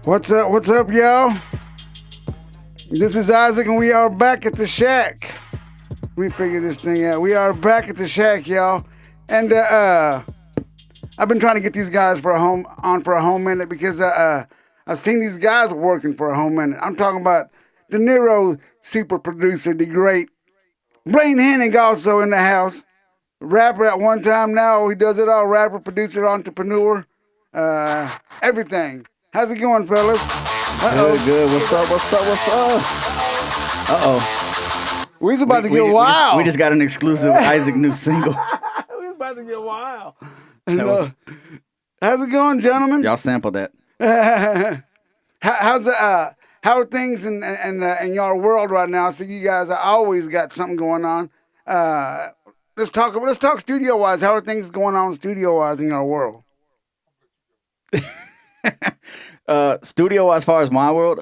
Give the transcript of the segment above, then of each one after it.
What's up? What's up, y'all? This is Isaac, and we are back at the shack. Let me figure this thing out. We are back at the shack, y'all, and I've been trying to get these guys for a home minute because I've seen these guys working for a home minute. I'm talking about Denero, super producer, the great Blain Hennig, also in the house. Rapper at one time, now he does it all. Rapper, producer, entrepreneur, everything. How's it going, fellas? Good, good. What's up? What's up? What's up? We's We, about to we, get we, just, wild. we just got an exclusive Isaac new single. We's about to get wild. And, That was, how's it going, gentlemen? y'all sampled that. How's how are things in your world right now? So you guys are always got something going on. Let's talk studio wise. How are things going on studio wise in your world? Studio as far as my world,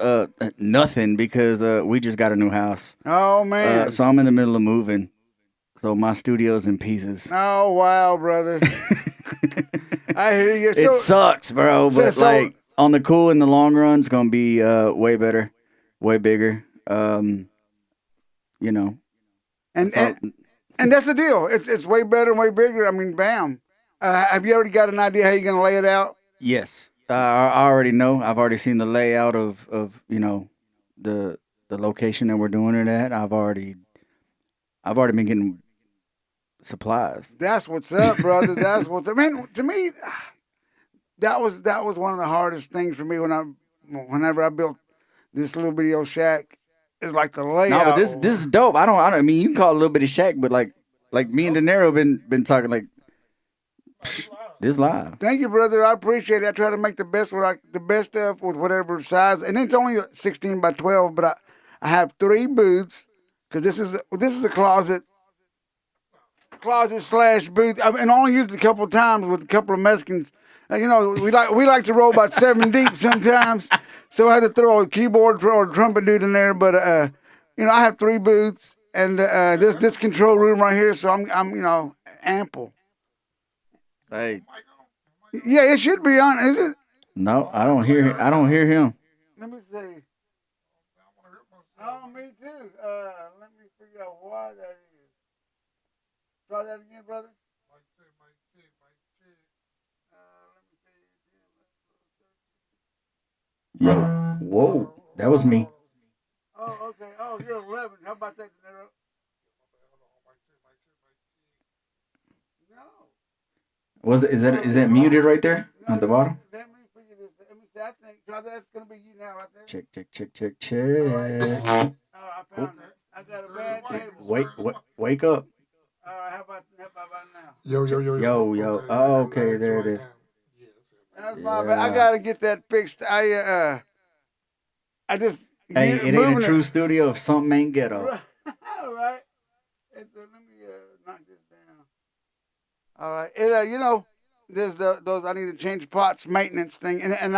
nothing because we just got a new house. Oh man. So I'm in the middle of moving. So my studio's in pieces. Oh wow, brother. I hear you. It sucks, bro. But like on the cool in the long run, it's gonna be way better, way bigger. You know. and, That's all- and that's the deal. It's way better and way bigger. I mean, bam. Have you already got an idea how you're gonna lay it out? Yes, I already know. I've already seen the layout of the location that we're doing it at. I've already been getting supplies. That's what's up, brother. That's what's up. Man, to me, that was one of the hardest things for me whenever I built this little bitty old shack. It's like the layout. No, but this is dope. I mean, you can call it a little bit of shack, but like me and Denero been talking like this live. Thank you, brother. I appreciate it. I try to make the best of with whatever size, and it's only 16 by 12. But I have 3 booths because this is a closet slash booth, and only used it a couple of times with a couple of Mexicans. We like to roll about 7 deep sometimes, so I had to throw a keyboard or a trumpet dude in there. But I have 3 booths and this control room right here, so I'm ample. Hey, Yeah, it should be on. Is it? no, I don't hear him. Let me see. Oh, me too. Let me figure out why that is. Try that again, brother. Yo, whoa, that was me. Oh, okay. Oh, you're 11. How about that, Denero? No. Is that muted right there at the bottom? Let me figure this. Let me see. I think try that's gonna be you now, right there. Check. Oh, I found it. I got a bad table. Wake up. All right. How about now? Yo. Oh, okay, there it is. That's my bad. I gotta get that fixed. I just Hey, it ain't a moving true studio if something ain't ghetto. All right. Let me knock this down. All right. There's those I need to change pots maintenance thing, and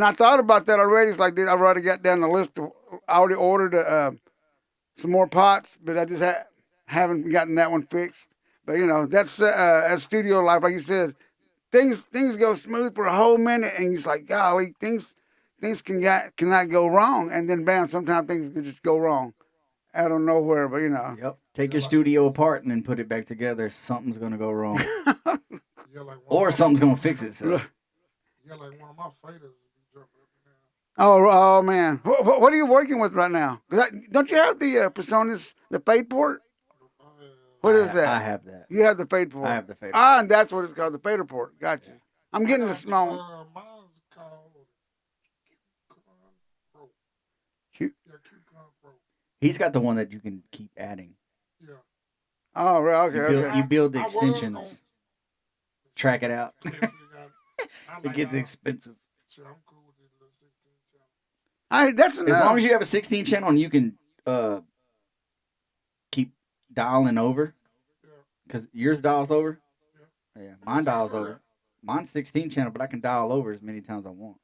I thought about that already. It's like, dude, I already got down the list. I already ordered some more pots, but I just haven't gotten that one fixed. But that's studio life, like you said. Things go smooth for a whole minute, and it's like, golly, things cannot go wrong, and then bam, sometimes things can just go wrong out of nowhere. But Yep. Take your studio apart and then put it back together. Something's gonna go wrong, or something's gonna fix itself. Oh man, what are you working with right now? Don't you have the Personas, the Fade port? What is that? I have that. You have the Fade port. I have the Fade Ah, and that's what it's called, the Fader port. Gotcha. I'm getting the small. He's got the one that you can keep adding. Oh, right. Okay. You build the extensions, track it out. It gets expensive. That's As enough. long as you have a 16 channel and you can keep dialing over, because yours dials over. Yeah, mine dials over. Mine's 16 channel, but I can dial over as many times as I want.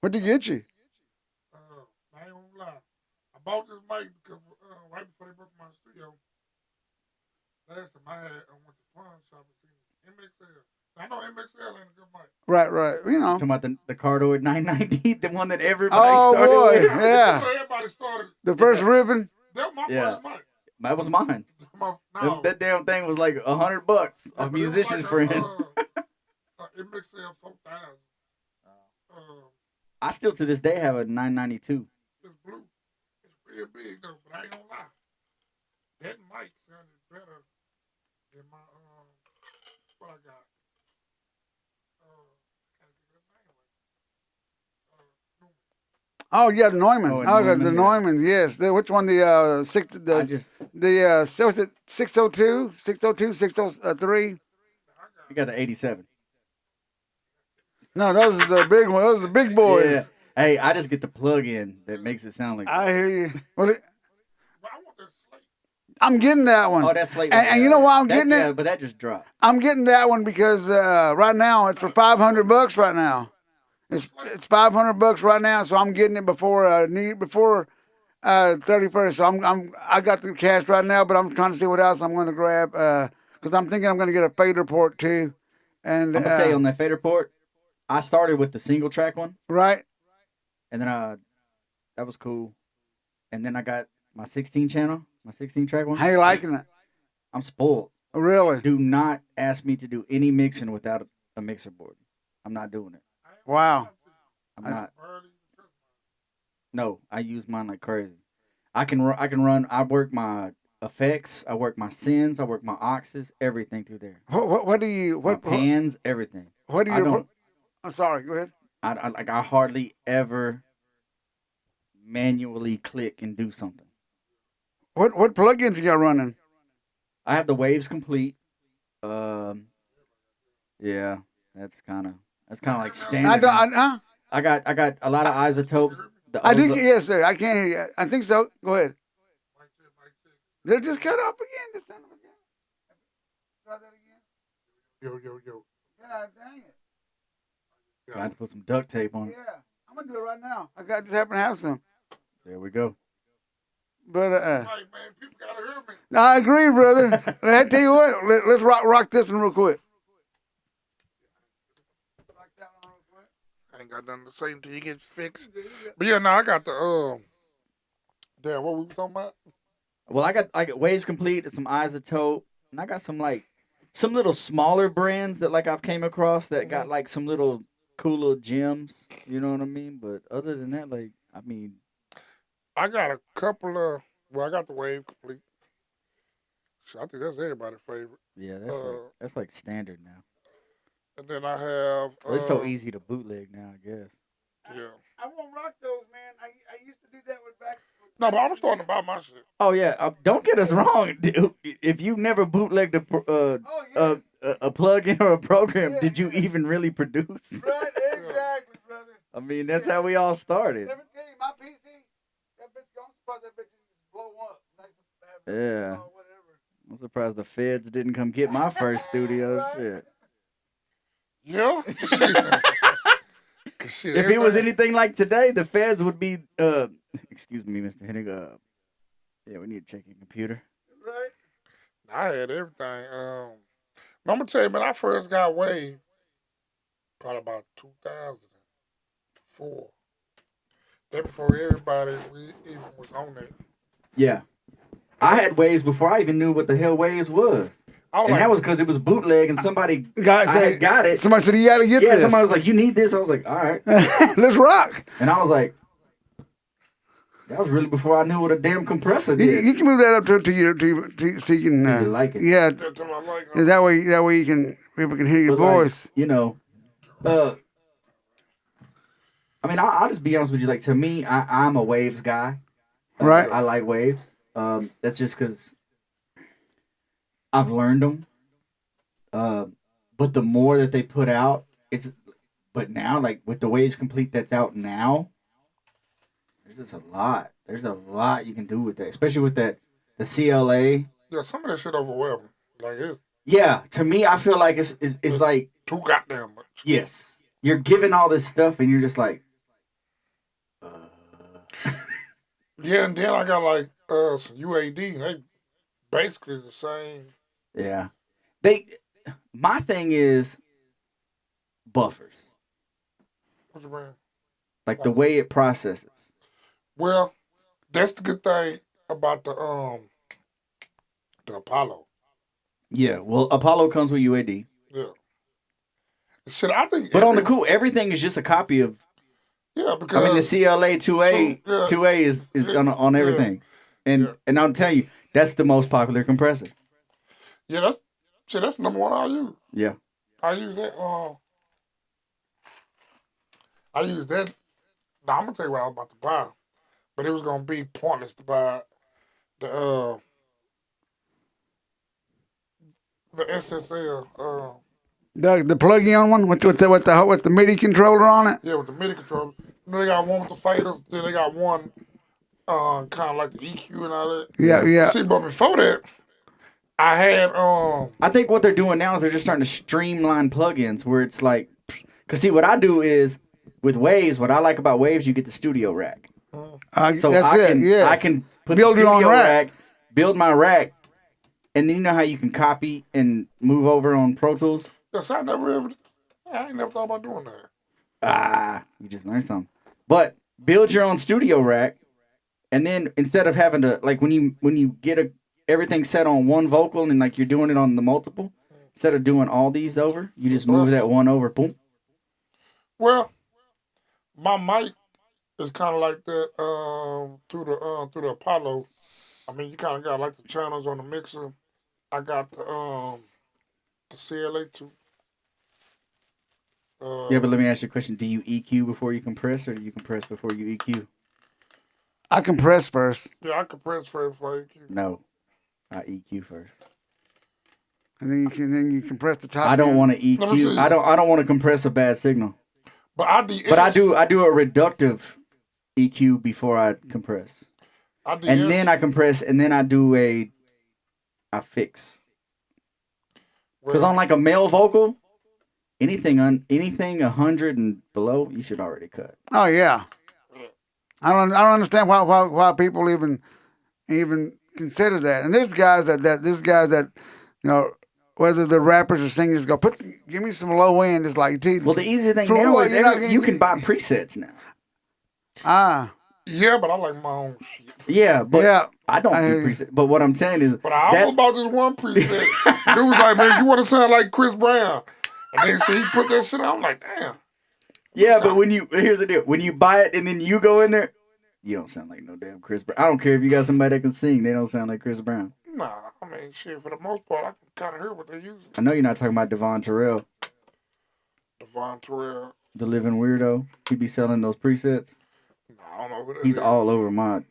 What'd you get you? MXL. I know MXL ain't a good mic. Right. You know. Talking about the cardioid 990, the one that everybody Oh started boy, with. yeah. Everybody started. The first ribbon. That was my Yeah. first mic. That was mine. No. That damn thing was like $100 Yeah, of but it was musician's like friend. MXL 4000. I still to this day have a 992. It's blue. It's real big though, but I ain't gonna lie. That mic sounded better than my what I got. Can't think of the name right. Oh yeah, the Neumann. Oh, Oh, Neumann, the yeah. Neumann. Yes. Which one? The six. Was it 602, 602, 603? You got the 87. No, those are the big ones. Those are the big boys. Yeah. Hey, I just get the plug-in that makes it sound like. I hear you. Well, But I want that slate. I'm getting that one. Oh, that's Slate. And you know why I'm getting Yeah, it? but that just dropped. I'm getting that one because right now it's for $500 right now. It's $500 right now, so I'm getting it before 31st. So I got the cash right now, but I'm trying to see what else I'm going to grab because I'm thinking I'm going to get a fader port too. And I'm gonna tell you on that fader port, I started with the single track one, right. and then that was cool, and then I got my 16 channel, my 16 track one. How you liking it? I'm spoiled. Really? Do not ask me to do any mixing without a mixer board. I'm not doing it. Wow. I'm not. No, I use mine like crazy. I can run. I work my effects. I work my sends. I work my oxes. Everything through there. What do you My pans, everything. What do I you? don't. I'm sorry. Go ahead. I hardly ever manually click and do something. What plugins you got running? I have the waves complete. Yeah, that's kind of like standard. I got a lot of isotopes. I do. Yes, sir. I can't hear you. I think so. Go ahead. They're just cut off again. This time again. Try that again. Yo. God dang it. I have to put some duct tape on it. Yeah, I'm gonna do it right now. Just happen to have some. There we go. But Right, man, people gotta hear me. I agree, brother. I tell you what. Let's rock this one real quick. Rock that one real quick. I ain't got nothing to say until you get fixed. But yeah, no, I got the damn, what we was talking about? Well, I got waves complete, some isotope, and I got some little smaller brands that I've came across that got some little cool little gems. You know what I mean? But other than that, I got a couple of. Well, I got the wave complete. I think that's everybody's favorite. Yeah, that's like standard now. And then I have. Well, it's so easy to bootleg now, I guess. Yeah. I won't rock those, man. I used to do that with back. No, but I'm starting to buy my shit. Oh yeah, don't get us wrong, dude. If you never bootlegged a plug-in or a program, did you even really produce? Right, exactly, brother. I mean, that's how we all started. Let me tell you, my PC, that bitch, I'm surprised that bitch didn't just blow up. Yeah. I'm surprised the feds didn't come get my first studio. Right. Shit. Yeah. Shit, If it was anything like today, the feds would be. Excuse me, Mr. Hennig. Yeah, we need to check your computer. Right. I had everything. I'm gonna tell you, man, I first got Wave probably about 2004. That before everybody even was on it. Yeah. I had Waves before I even knew what the hell Waves was. And that was because it was bootleg and somebody got it. Somebody said, you got to get this. Yeah, somebody was like, you need this. I was like, all right. Let's rock. And I was like, that was really before I knew what a damn compressor did. You can move that up to your so you can you like it. Yeah. That way you can people can hear your voice. I mean, I'll just be honest with you. To me, I'm a Waves guy. Right. I like Waves. That's just because I've learned them. But the more that they put out, but now, with the Waves Complete that's out now, there's just a lot. There's a lot you can do with that, especially with the CLA. Yeah, some of that shit overwhelming. Yeah, to me, I feel like it's like too goddamn much. Yes, you're giving all this stuff, and you're just like. Yeah, and then I got some UAD. They basically the same. Yeah, my thing is buffers, What you mean? like the way it processes. Well, that's the good thing about the Apollo. Yeah, well, Apollo comes with UAD, Yeah. Shit, I think but on the cool, everything is just a copy of. yeah, I mean, the because CLA 2A yeah, 2A is on yeah, everything, and yeah. and I'll tell you that's the most popular compressor. Yeah, that's number one I use. Yeah, I use that I use that. Now, I'm gonna tell you what I was about to buy, but it was gonna be pointless to buy the SSL The plug-in one with the MIDI controller on it. yeah, with the MIDI controller. You know, they got one with the faders, then they got one kind of like the EQ and all that. Yeah, yeah. yeah. See, but before that, I had I think what they're doing now is they're just starting to streamline plugins where it's like, cause see what I do is with Waves. What I like about Waves, you get the studio rack. So That's I it. can Yes. I can put Build the your own studio rack. rack, build my rack, and then you know how you can copy and move over on Pro Tools. yes, I ain't never thought about doing that. You just learned something. But build your own studio rack, and then instead of having to like when you get everything set on one vocal and like you're doing it on the multiple, instead of doing all these over, you just move that one over. Boom. Well, my mic is kind of like that through the Apollo. I mean, you kind of got like the channels on the mixer. I got the CLA too. Yeah, but let me ask you a question: do you EQ before you compress, or do you compress before you EQ? I compress first, Yeah, I compress for you. No, I EQ first. and then you compress the top. I don't end. want to EQ. I don't want to compress a bad signal. But I do. But I do a reductive EQ before I compress. And then I compress, and then I fix. Because on like a male vocal, anything 100 and below, you should already cut. Oh yeah. I don't understand why people even consider that. And there's guys that you know, whether they're rappers or singers, go give me some low end. It's like, dude. Well, the easy thing for now what, is you can buy presets now. Yeah, but I like my own shit. Yeah, but yeah, I don't do presets. But what I'm saying is, but I almost bought this one preset. It was like, man, you want to sound like Chris Brown, and then so he put that shit on. I'm like, damn. Yeah, but here's the deal: when you buy it and then you go in there, you don't sound like no damn Chris Brown. I don't care if you got somebody that can sing; they don't sound like Chris Brown. Nah, I mean, shit. For the most part, I can kind of hear what they're using. I know you're not talking about Devon Terrell. Devon Terrell, the living weirdo. He be selling those presets. Nah, I don't know who that He's is. all over my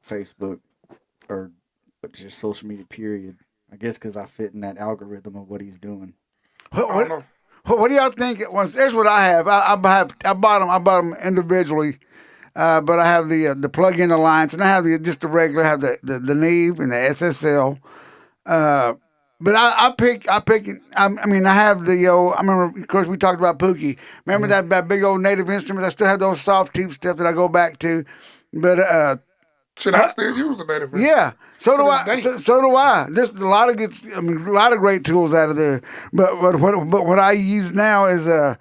Facebook or just social media. Period. I guess because I fit in that algorithm of what he's doing. What do y'all think? Here's what I have. I bought them individually, but I have the plug-in Alliance, and I have just the regular. I have the Neve and the SSL. But I pick. I mean, I have the I remember, of course, we talked about Pookie. Remember that big old Native Instruments? I still have those soft tube stuff that I go back to. But should I still use the Native Instruments? yeah, so do I. So do I. There's a lot of a lot of great tools out of there. But what I use now is I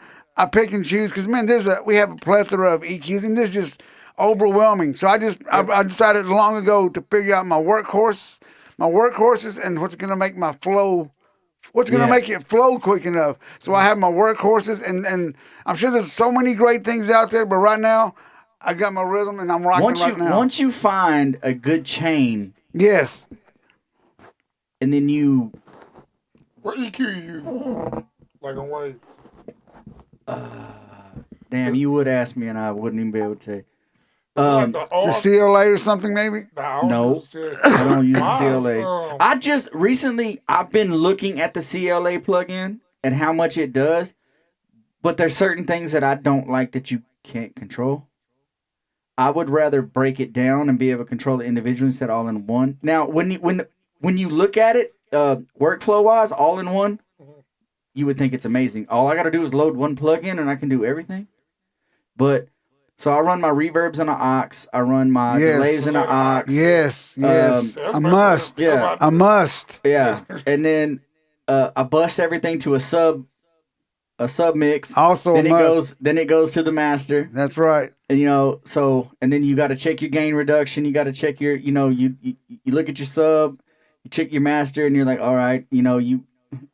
pick and choose because man, we have a plethora of EQs and there's just overwhelming. So I decided long ago to figure out my workhorses, and what's going to make my flow. What's going to make it flow quick enough? So I have my workhorses, and I'm sure there's so many great things out there. But right now, I got my rhythm, and I'm rocking right now. Once you find a good chain, yes, and then you. What EQ you use? Like on Wave? Damn, you would ask me, and I wouldn't even be able to. The CLA or something maybe? No, I don't use the CLA. I just recently I've been looking at the CLA plugin and how much it does, but there's certain things that I don't like that you can't control. I would rather break it down and be able to control it individually instead of all in one. Now, when you look at it, workflow wise, all in one, you would think it's amazing. All I got to do is load one plugin and I can do everything. But so I run my reverbs in an aux. I run my delays in an aux. Yes. A must. Yeah. A must. Yeah. And then I bust everything to a sub mix. Also then a must. Then it goes to the master. That's right. And and then you got to check your gain reduction. You got to check your, you look at your sub, you check your master, and you're like, all right, you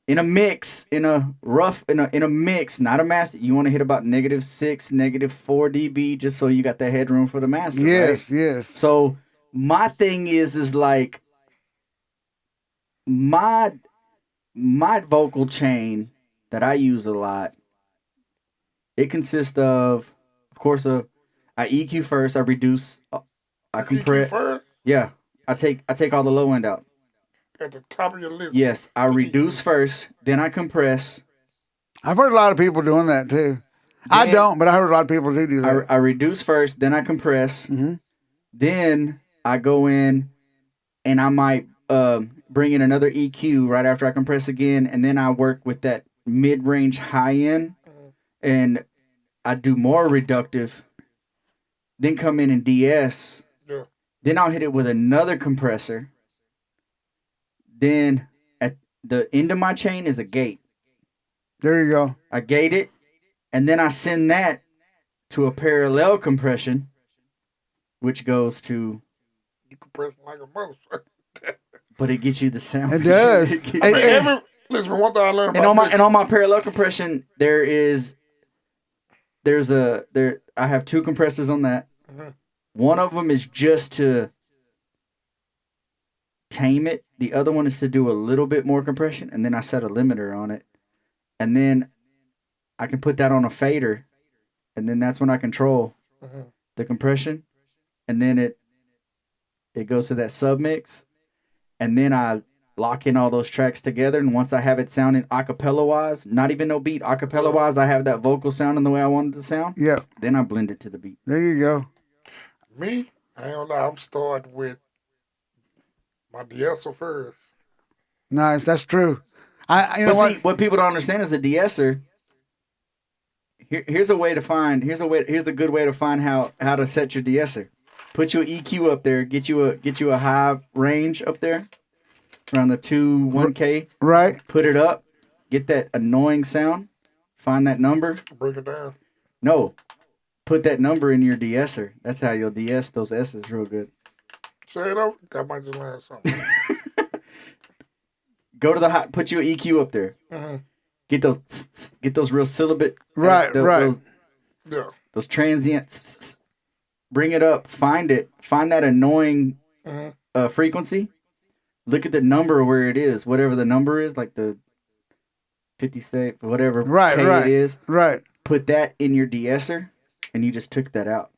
in a mix, in a mix, not a master, you want to hit about -6, -4 dB, just so you got that headroom for the master. Yes, right? yes. So my thing is like my vocal chain that I use a lot. It consists of course, I EQ first. I reduce. I compress. first? Yeah, I take all the low end out. At the top of your list. Yes, I reduce first, then I compress. I've heard a lot of people doing that too. I don't, but I heard a lot of people do that. I reduce first, then I compress. Mm-hmm. Then I go in, and I might bring in another EQ right after I compress again, and then I work with that mid-range high end, and I do more reductive. Then come in and DS. Yeah. Then I'll hit it with another compressor. Then at the end of my chain is a gate. There you go. I gate it, and then I send that to a parallel compression, which goes to. You compress like a motherfucker. But it gets you the sound. It does. Listen, one thing I learned and about on my parallel compression, there's I have two compressors on that. Mm-hmm. One of them is just to tame it. The other one is to do a little bit more compression, and then I set a limiter on it. And then I can put that on a fader, and then that's when I control the compression. And then it goes to that submix, and then I lock in all those tracks together. And once I have it sounding acapella wise, not even no beat, acapella wise, I have that vocal sounding the way I want it to sound. Yeah. Then I blend it to the beat. There you go. Me, I ain't gonna lie, I'm starting with my de-esser first. Nice. That's true. You know But see, what people don't understand is a de-esser. Here's a good way to find how to set your de-esser. Put your EQ up there. Get you a high range up there, around the 1K. Right. Put it up. Get that annoying sound. Find that number. Break it down. No, put that number in your de-esser. That's how you'll de-ess those S's real good. Say it over. I might just learn something. Go to the high. Put your EQ up there. Mm-hmm. Get those real syllabate. Right. Right. Those transient. Bring it up. Find it. Find that annoying frequency. Look at the number where it is. Whatever the number is, like the 50 state, whatever K it is. Right. Put that in your de-esser, and you just took that out.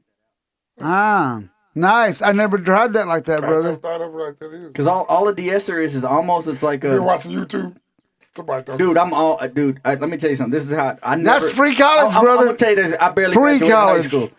Ah, nice. I never tried that like that, brother. I never thought of it like that either. Because all a de-esser is almost, it's like a. You're watching YouTube? Dude, let me tell you something. This is how I never. That's free college, brother. I'm gonna tell you this. I barely free graduated high college. school.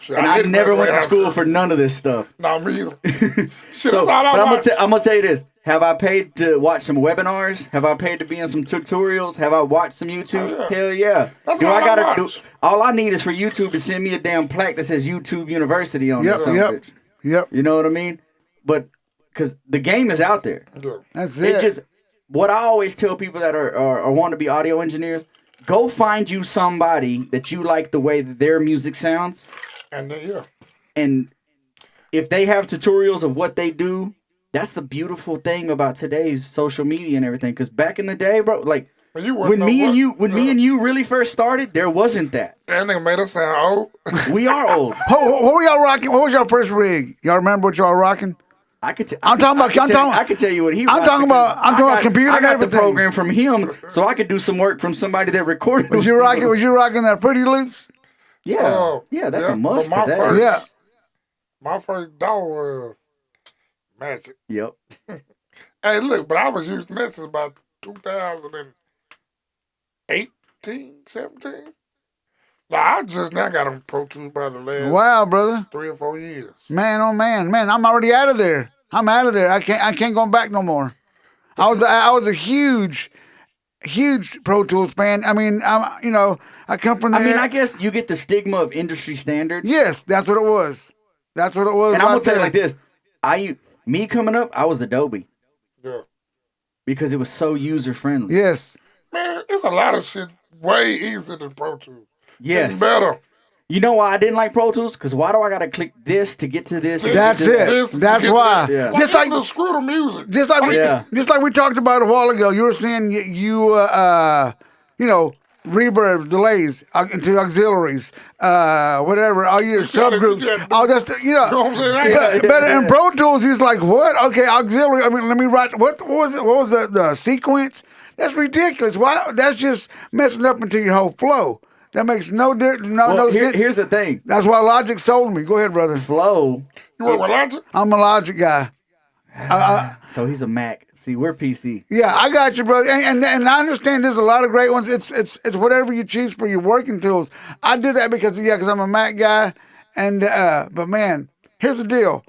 Shit, And I never went to school for none of this stuff. No, me either. But I'm gonna tell you this. Have I paid to watch some webinars? Have I paid to be in some tutorials? Have I watched some YouTube? Oh, yeah. Hell yeah. That's Do all I gotta I do? watch. All I need is for YouTube to send me a damn plaque that says YouTube University on it. Yep. You know what I mean? But because the game is out there. Yeah. That's it. It just what I always tell people that are want to be audio engineers: go find you somebody that you like the way that their music sounds. And then, yeah. And if they have tutorials of what they do, that's the beautiful thing about today's social media and everything. Because back in the day, bro, like when me and you really first started, there wasn't that. That nigga made us sound old. We are old. What were y'all rocking? What was your first rig? Y'all remember what y'all rocking? I could tell you what he. I'm talking about computer. I got and the everything. program from him, so I could do some work from somebody that recorded. Was you rocking that Pretty Loops? Yeah, that's a must But today. Yeah. My first dog was Magic. Yep. Hey, look, but I was using that since about 2018, 17. Like, I just now got on Pro Tools by the last Wow, brother. 3 or 4 years. Man, oh man, I'm already out of there. I'm out of there. I can't go back no more. I was a huge Pro Tools fan. I mean, I come from. I guess you get the stigma of industry standard. Yes, that's what it was. That's what it was. And I'm gonna tell you like this: me coming up, I was Adobe. Yeah. because it was so user friendly. Yes. Man, it's a lot of shit way easier than Pro Tools. Yes. It's better. You know why I didn't like Pro Tools? Because why do I gotta click this to get to this? to get That's to it. that? That's why. Yeah. Like, Just like the screw the music. just like we Yeah. just like we talked about a while ago. You were saying you know, reverb delays into auxiliaries, whatever, all your gotta- subgroups, you gotta- all that stuff. You know, You know what I'm saying? but in Pro Tools, he's like, what? Okay, auxiliary. I mean, let me write. What was it? What was the sequence? That's ridiculous. Why? That's just messing up into your whole flow. That makes no difference. No sense. Here's the thing. That's why Logic sold me. Go ahead, brother. Flow. You work with Logic? I'm a Logic guy. So he's a Mac. See, we're PC. Yeah, I got you, brother. And I understand there's a lot of great ones. It's whatever you choose for your working tools. I did that because I'm a Mac guy, and but man, here's the deal.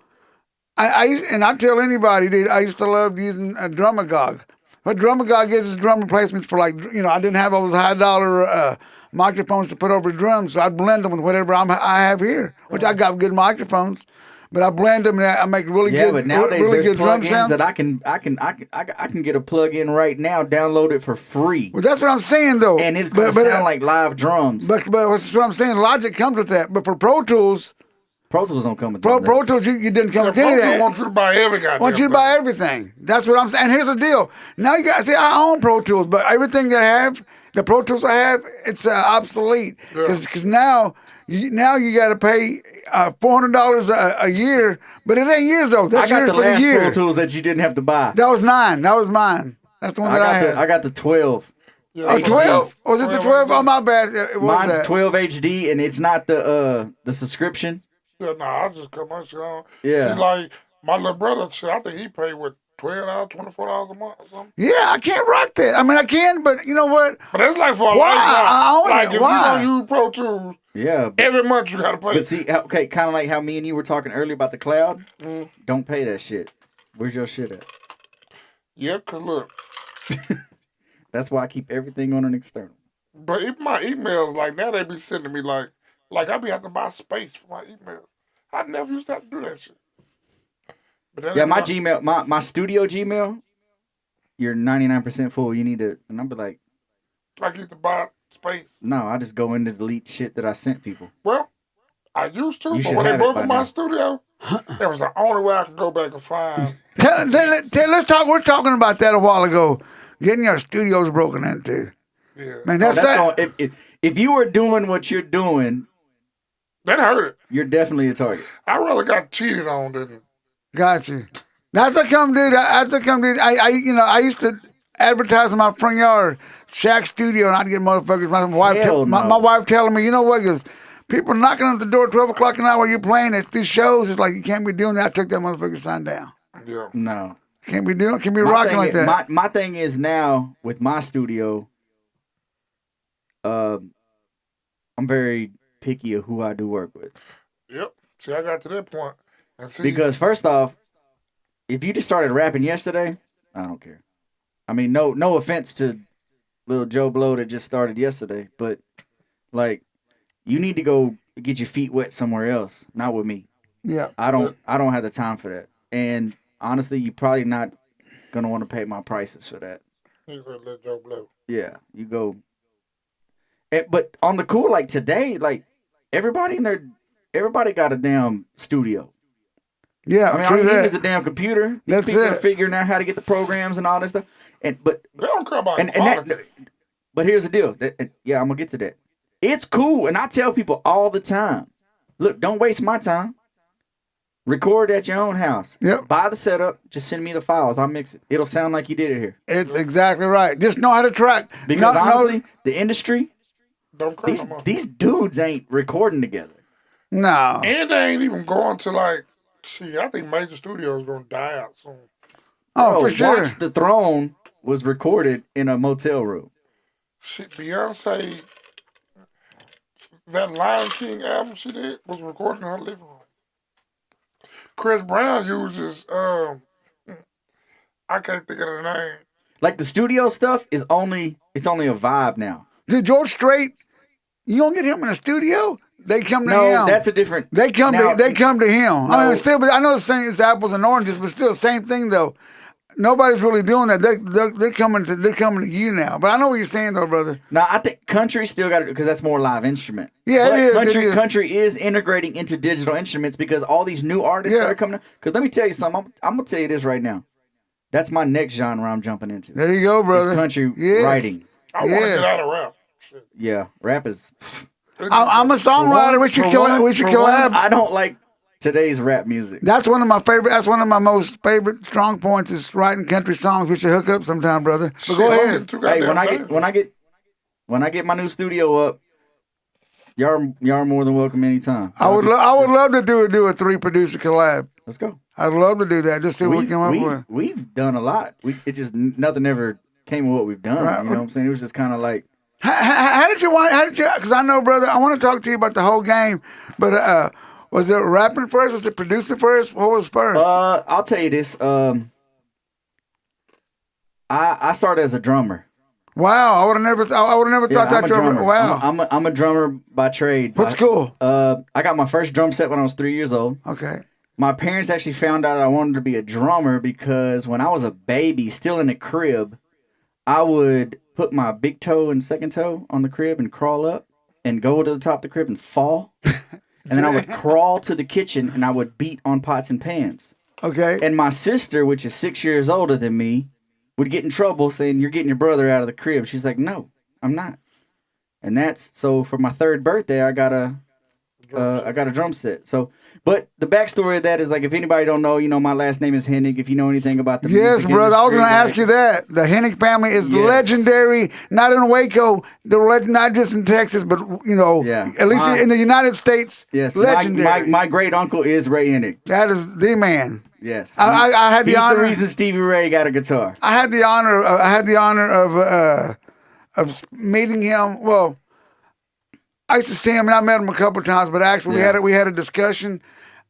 I tell anybody, dude, I used to love using a Drumagog. What Drumagog is drum replacements for, like, you know, I didn't have all those high dollar microphones to put over drums, so I blend them with whatever I have here, which I got good microphones. But I blend them and I make really Yeah, good, but nowadays really there's good drum plugins sounds. that I can get a plug-in right now, download it for free, Well, that's what I'm saying, though. and it's gonna sound like live drums. But that's what I'm saying. Logic comes with that. But for Pro Tools, Pro Tools don't come with Pro that. Tools, you didn't come Yeah, with any of Pro Tools that. want you to buy every goddamn Want you to buy everything. That's what I'm saying. And here's the deal. Now you got see, I own Pro Tools, but everything that I have, the Pro Tools I have, it's obsolete because now you got to pay $400 a year, but it ain't years though. That's I got years the for the last year. Pro Tools that you didn't have to buy. That was mine. That was mine. That's the one that I had. I got the 12. Yeah, Oh, 12? Was it the 12? Oh, HD. my bad. It was Mine's that. 12 HD, and it's not the subscription. Yeah, nah, I just cut my shit on. Yeah. See, like, my little brother, shit, I think he paid, what, $12, $24 a month or something? Yeah, I can't rock that. I mean, I can, but you know what? But that's like for a Why? lifetime. I own like, it. if Why? you don't use Pro Tools, Yeah. every month you got to pay. But see, okay, kind of like how me and you were talking earlier about the cloud. Mm. Don't pay that shit. Where's your shit at? Yeah, because look, That's why I keep everything on an external. but even my emails, like, now they be sending me, like I be having to buy space for my emails. I never used to have to do that shit. But that Yeah, ain't my Gmail, my studio Gmail, you're 99% full. You need to, and I'm be like, I get to buy space. no, I just go in to delete shit that I sent people. Well, I used to, You but should when they have it broke by in my now. studio, that was the only way I could go back and find. Let's talk. We're talking about that a while ago. Getting your studios broken into. Yeah. Man, Oh, that's that's that. if you were doing what you're doing, That hurt it. you're definitely a target. I rather got cheated on than. Got you. That's a come, dude. That's a come, dude. I used to advertise in my front yard, Shack Studio, and I'd get motherfuckers. My wife, Hell no. my wife telling me, you know what? Because people knocking on the door at 12 o'clock at night while you're playing at these shows. It's like you can't be doing that. I took that motherfucker's sign down. Yeah. No. Can't be rocking thing like is- that. My thing is now with my studio, I'm very picky of who I do work with. Yep. See, I got to that point. And see, Because first off, if you just started rapping yesterday, I don't care. I mean, no offense to little Joe Blow that just started yesterday, but like, you need to go get your feet wet somewhere else, not with me. Yeah. I don't have the time for that. And honestly, you're probably not gonna want to pay my prices for that. you better let Joe blow. Yeah, you go. But on the cool, like today, like everybody got a damn studio. Yeah, I mean, all true you need that. is a damn computer. These That's people are it. figuring out how to get the programs and all this stuff. But They don't care about and quality. that. But here's the deal. Yeah, I'm gonna get to that. It's cool, and I tell people all the time. Look, don't waste my time. Record at your own house. Yep. Buy the setup. Just send me the files. I'll mix it. It'll sound like you did it here. It's exactly right. Just know how to track. Because honestly, the industry, Don't care no more. these dudes ain't recording together. no. And they ain't even going to, like, see, I think major studios going to die out soon. Oh, Bro, for sure. Watch the Throne was recorded in a motel room. Shit, Beyonce, that Lion King album she did was recorded in her living room. Chris Brown uses, I can't think of the name. Like the studio stuff is only a vibe now. Dude, George Strait, you don't get him in a studio? They come to No, him. that's a different. They come now, to him. I No. mean, still, but I know the same. It's apples and oranges, but still, same thing though. nobody's really doing that. They're coming to you now. But I know what you're saying though, brother. Now I think country still got it because that's more live instrument. Yeah, but it is. Country is integrating into digital instruments because all these new artists that are coming. Because let me tell you something. I'm gonna tell you this right now. That's my next genre I'm jumping into. There you go, brother. It's country writing. I want to get out of rap. Shit. Yeah, rap is. I'm a songwriter. We should collab. I don't like today's rap music. That's one of my favorite. That's one of my most favorite strong points is writing country songs. We should hook up sometime, brother. But go ahead. Hey, when I get my new studio up, y'all are more than welcome anytime. I would love to do a 3-producer collab. Let's go. I'd love to do that. Just see what we come up with. We've done a lot. It just nothing ever came of what we've done. Right. You know what I'm saying? It was just kind of like. How did you? Because I know, brother, I want to talk to you about the whole game. But was it rapping first? Was it producing first? What was first? I'll tell you this. I started as a drummer. Wow, I would have never thought that drummer. Wow, I'm a drummer by trade. What's cool? I got my first drum set when I was 3 years old. Okay. My parents actually found out I wanted to be a drummer because when I was a baby, still in the crib, I would put my big toe and second toe on the crib and crawl up and go to the top of the crib and fall. And then I would crawl to the kitchen and I would beat on pots and pans. Okay. And my sister, which is 6 years older than me, would get in trouble saying, "You're getting your brother out of the crib." She's like, "No, I'm not." And so for my 3rd birthday, I got a drum set. So, but the backstory of that is like, if anybody don't know, my last name is Hennig. If you know anything about the yes, brother, I was going to ask you that. The Hennig family is legendary, not in Waco, not just in Texas, but at least in the United States. Yes, legendary. My great uncle is Ray Hennig. That is the man. Yes, I had the honor. He's the reason Stevie Ray got a guitar. I had the honor of meeting him. Well, I used to see him, and I met him a couple of times. But actually, we had a discussion.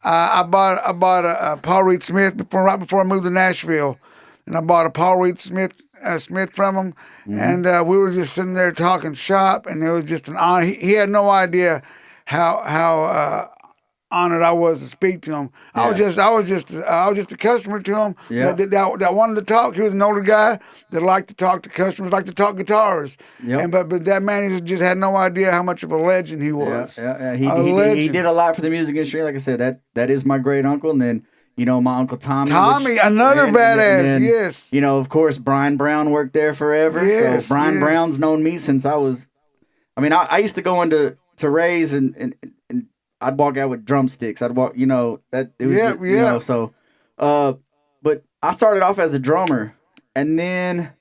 I bought a Paul Reed Smith right before I moved to Nashville, and I bought a Paul Reed Smith from him, and we were just sitting there talking shop, and it was just an honor. He had no idea how honored I was to speak to him. Yeah. I was just a customer to him that wanted to talk. He was an older guy that liked to talk to customers, liked to talk guitars. Yep. But that man just had no idea how much of a legend he was. Yeah. He did a lot for the music industry. Like I said, that is my great uncle, and then my uncle Tommy. Another badass. And then, yes. Of course, Brian Brown worked there forever. Yes, so Brian Brown's known me since I was. I used to go into Ray's and I'd walk out with drumsticks. I'd walk, that it was, so, but I started off as a drummer, and then,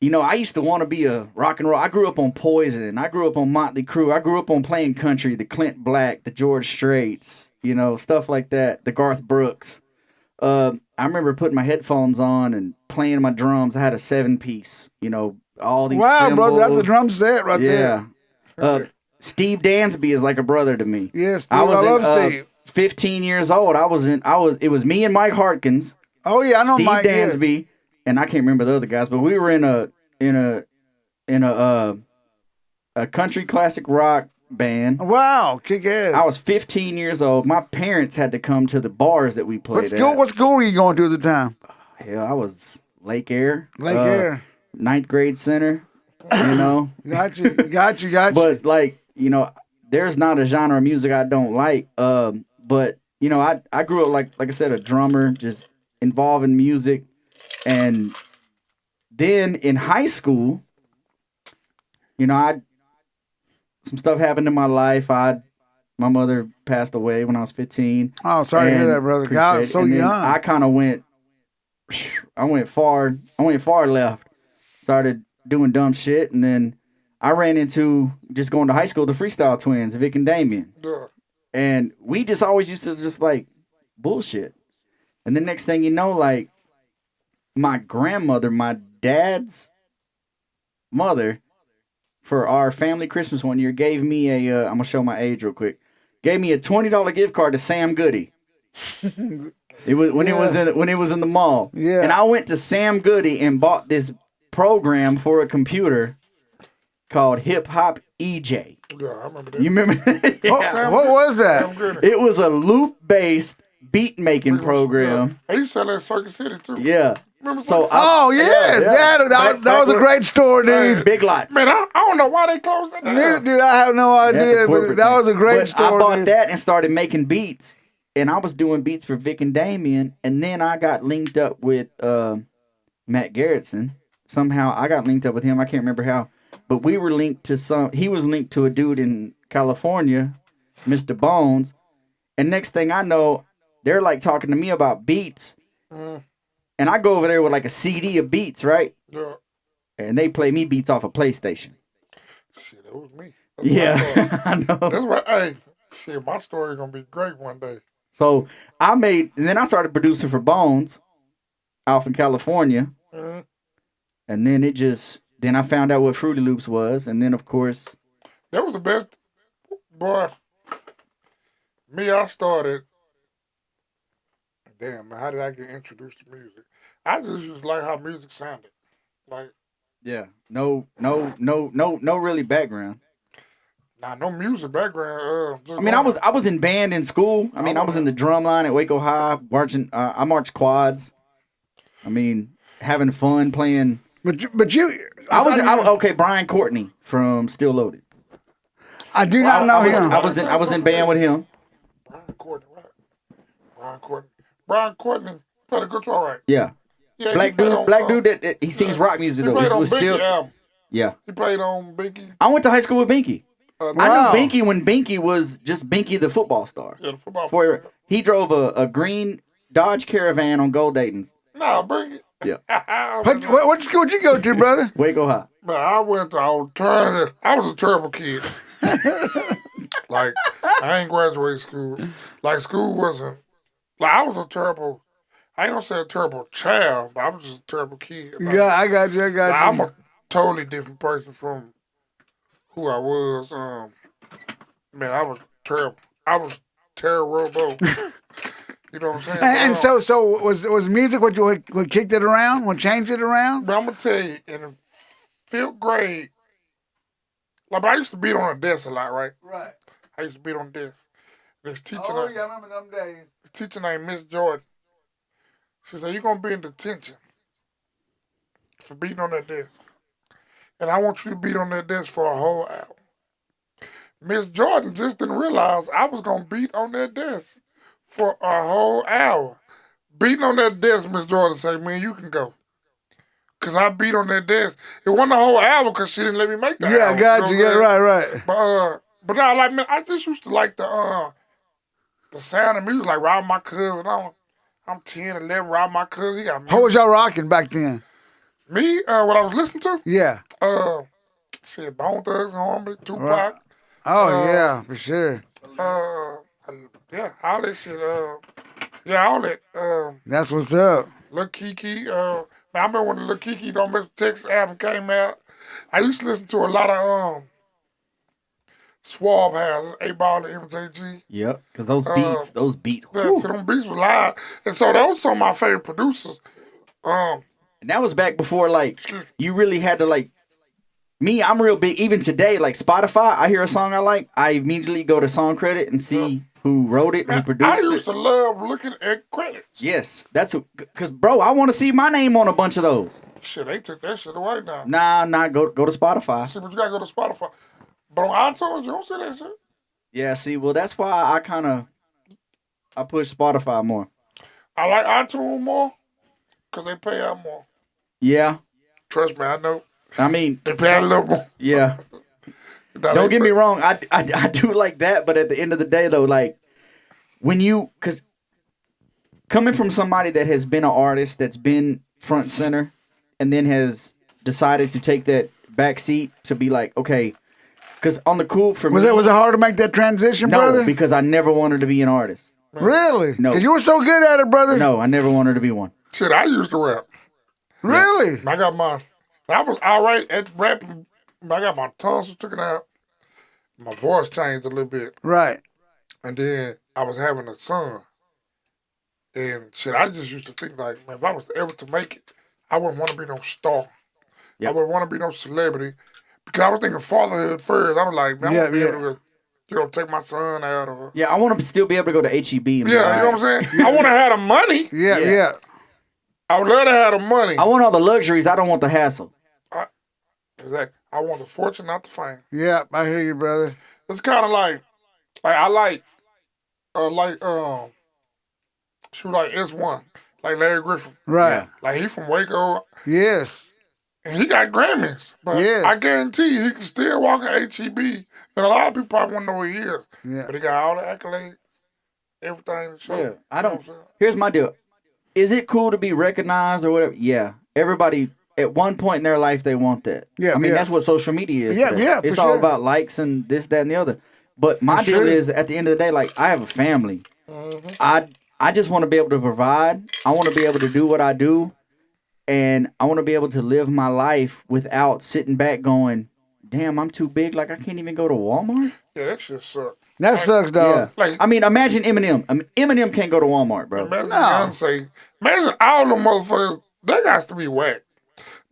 I used to want to be a rock and roll. I grew up on Poison. I grew up on Motley Crue. I grew up on playing country, the Clint Black, the George Straits, stuff like that, the Garth Brooks. I remember putting my headphones on and playing my drums. I had a 7-piece, all these cymbals. Brother, that's a drum set right there. Yeah. Steve Dansby is like a brother to me. Yes, Steve, I love Steve. 15 years old. It was me and Mike Hartkins. Oh yeah, I know Steve Mike Dansby, and I can't remember the other guys, but we were in a country classic rock band. Wow, kick ass. I was 15 years old. My parents had to come to the bars that we played at. What school were you going to at the time? Hell, I was Lake Air. Lake Air. 9th grade center. Got you. But like, there's not a genre of music I don't like. But I grew up like I said, a drummer, just involved in music. And then in high school, some stuff happened in my life. My mother passed away when I was 15. Oh, sorry to hear that, brother. God, so young. I kind of went far left. Started doing dumb shit, and then I ran into just going to high school, the Freestyle Twins, Vic and Damien. Yeah. And we just always used to just like bullshit. And the next thing you know, like my grandmother, my dad's mother, for our family Christmas one year, gave me I'm going to show my age real quick, gave me a $20 gift card to Sam Goody. It was when it was in the mall. Yeah. And I went to Sam Goody and bought this program for a computer called Hip Hop EJ. Yeah, I remember that. You remember? Yeah. What was that? It was a loop-based beat-making program. I used to sell that in Circuit City, too. Yeah. Remember So, Oh yeah, that was a great store, dude. Big Lots. Man, I don't know why they closed that down. Dude, I have no That's a idea, but corporate that thing. was a great But store. I bought dude. that and started making beats, and I was doing beats for Vic and Damien, and then I got linked up with Matt Garrettson. Somehow I got linked up with him. I can't remember how, but we were linked to some. He was linked to a dude in California, Mr. Bones, and next thing I know, they're like talking to me about beats, and I go over there with like a CD of beats, right? Yeah. And they play me beats off a PlayStation. Shit, that was me. That's Yeah, I know. That's why, hey, shit, my story gonna be great one day. So and then I started producing for Bones out in California. Mm-hmm. And then then I found out what Fruity Loops was. And then, of course, That was the best, boy. I started. Damn, man, how did I get introduced to music? I just like how music sounded. Like, yeah, no really background. no music background. I mean, I was in band in school. I mean, I was in the drum line at Waco High, marching. I marched quads. I mean, having fun playing. But you, Okay, Brian Courtney from Still Loaded. I do not know him. I was in band with him. Brian Courtney, right? Brian Courtney played a guitar, right? Yeah. Yeah, Black dude that he sings rock music He though. played He on was Binky still album. yeah. He played on Binky. I went to high school with Binky. Wow. I knew Binky when Binky was just Binky the football star. Yeah, the football. Before he drove a green Dodge Caravan on Gold Dayton's. No, Binky. Yeah. What school did you go to, brother? Waco High. Man, I went to alternative. I was a terrible kid. Like, I ain't graduate school. Like, school wasn't. Like, I was a terrible. I ain't gonna say a terrible child, but I was just a terrible kid. Like, Yeah, I got you. like, I'm a totally different person from who I was. Man, I was terrible. I was terrible. You know what I'm saying? And so was music what kicked it around? What changed it around? But I'm gonna tell you, in the fifth grade, like I used to beat on a desk a lot, right? Right. I used to beat on the desk. This teacher, Oh yeah, I remember them days. this teacher named Miss Jordan. She said, "You're gonna be in detention for beating on that desk, and I want you to beat on that desk for a whole hour." Miss Jordan just didn't realize I was gonna beat on that desk for a whole hour. Beating on that desk, Miss Jordan said, "Man, you can go." Cause I beat on that desk. It wasn't a whole hour because she didn't let me make that. Yeah, hour, got you. know Yeah, what I'm saying? right. But now, like, man, I just used to like the sound of music, like robbing my cousin. I'm 10, 11, robbing my cousin. He got music. What was y'all rocking back then? Me, what I was listening to, Yeah. shit, Bone Thugs and Harmony, Tupac. Right. Oh yeah, for sure. Yeah, all that shit. Yeah, all that. That's what's up. Lil Kiki. Man, I remember when the Lil Kiki Don't Mess with Texas album came out. I used to listen to a lot of Swab House, A-Ball and MJG. Yep. Because those beats. Yeah, so them beats was live. And so those were some of my favorite producers. And that was back before like you really had to like me, I'm real big even today, like Spotify, I hear a song I like, I immediately go to song credit and see who wrote it, Man, who produced I used it. to love looking at credits. Yes. Cause bro, I want to see my name on a bunch of those. Shit, they took that shit away now. Nah, go to Spotify. See, but you gotta go to Spotify. But on iTunes, you don't see that shit. Yeah, see, well that's why I push Spotify more. I like iTunes more because they pay out more. Yeah. Trust me, I know. I mean, They pay out a little more. yeah. Now, Don't they get me pay- wrong, I do like that, but at the end of the day though, like cause coming from somebody that has been an artist, that's been front and center, and then has decided to take that back seat to be like, okay, cause on the cool for me. Was it hard to make that transition, No, brother? because I never wanted to be an artist. Really? No. Because you were so good at it, brother. No, I never wanted to be one. Shit, I used to rap. Really? I got I was all right at rapping. I got my tonsils taken out. My voice changed a little bit. Right. And then I was having a son. And shit, I just used to think like, man, if I was ever to make it, I wouldn't want to be no star. Yep. I wouldn't want to be no celebrity. Because I was thinking fatherhood first. I was like, man, I want to be able to, take my son out of Yeah, I want to still be able to go to HEB. And Yeah, you know what I'm saying? I want to have the money. Yeah. I would love to have the money. I want all the luxuries. I don't want the hassle. Exactly. I want the fortune, not the fame. Yeah, I hear you, brother. It's kind of like I shoot like S1, like Larry Griffin. Right. Yeah. Like he from Waco, Yes. and he got Grammys. But Yes. I guarantee you, he can still walk in HEB, and a lot of people probably won't know who he is. Yeah. But he got all the accolades, everything to show. Yeah, I don't. You know what I'm Here's my deal. Is it cool to be recognized or whatever? Yeah. Everybody at one point in their life they want that. Yeah, I mean, yeah. that's what social media is. Yeah, today. yeah, for It's all sure. about likes and this, that, and the other. But my That's deal true. is at the end of the day, like I have a family. I just want to be able to provide. I want to be able to do what I do, and I want to be able to live my life without sitting back going, "Damn, I'm too big. Like I can't even go to Walmart." Yeah, that shit sucks. That sucks, dog. Yeah. Like- I mean, imagine Eminem. Eminem can't go to Walmart, bro. Imagine No. Beyonce. Imagine all the motherfuckers. That got to be whack.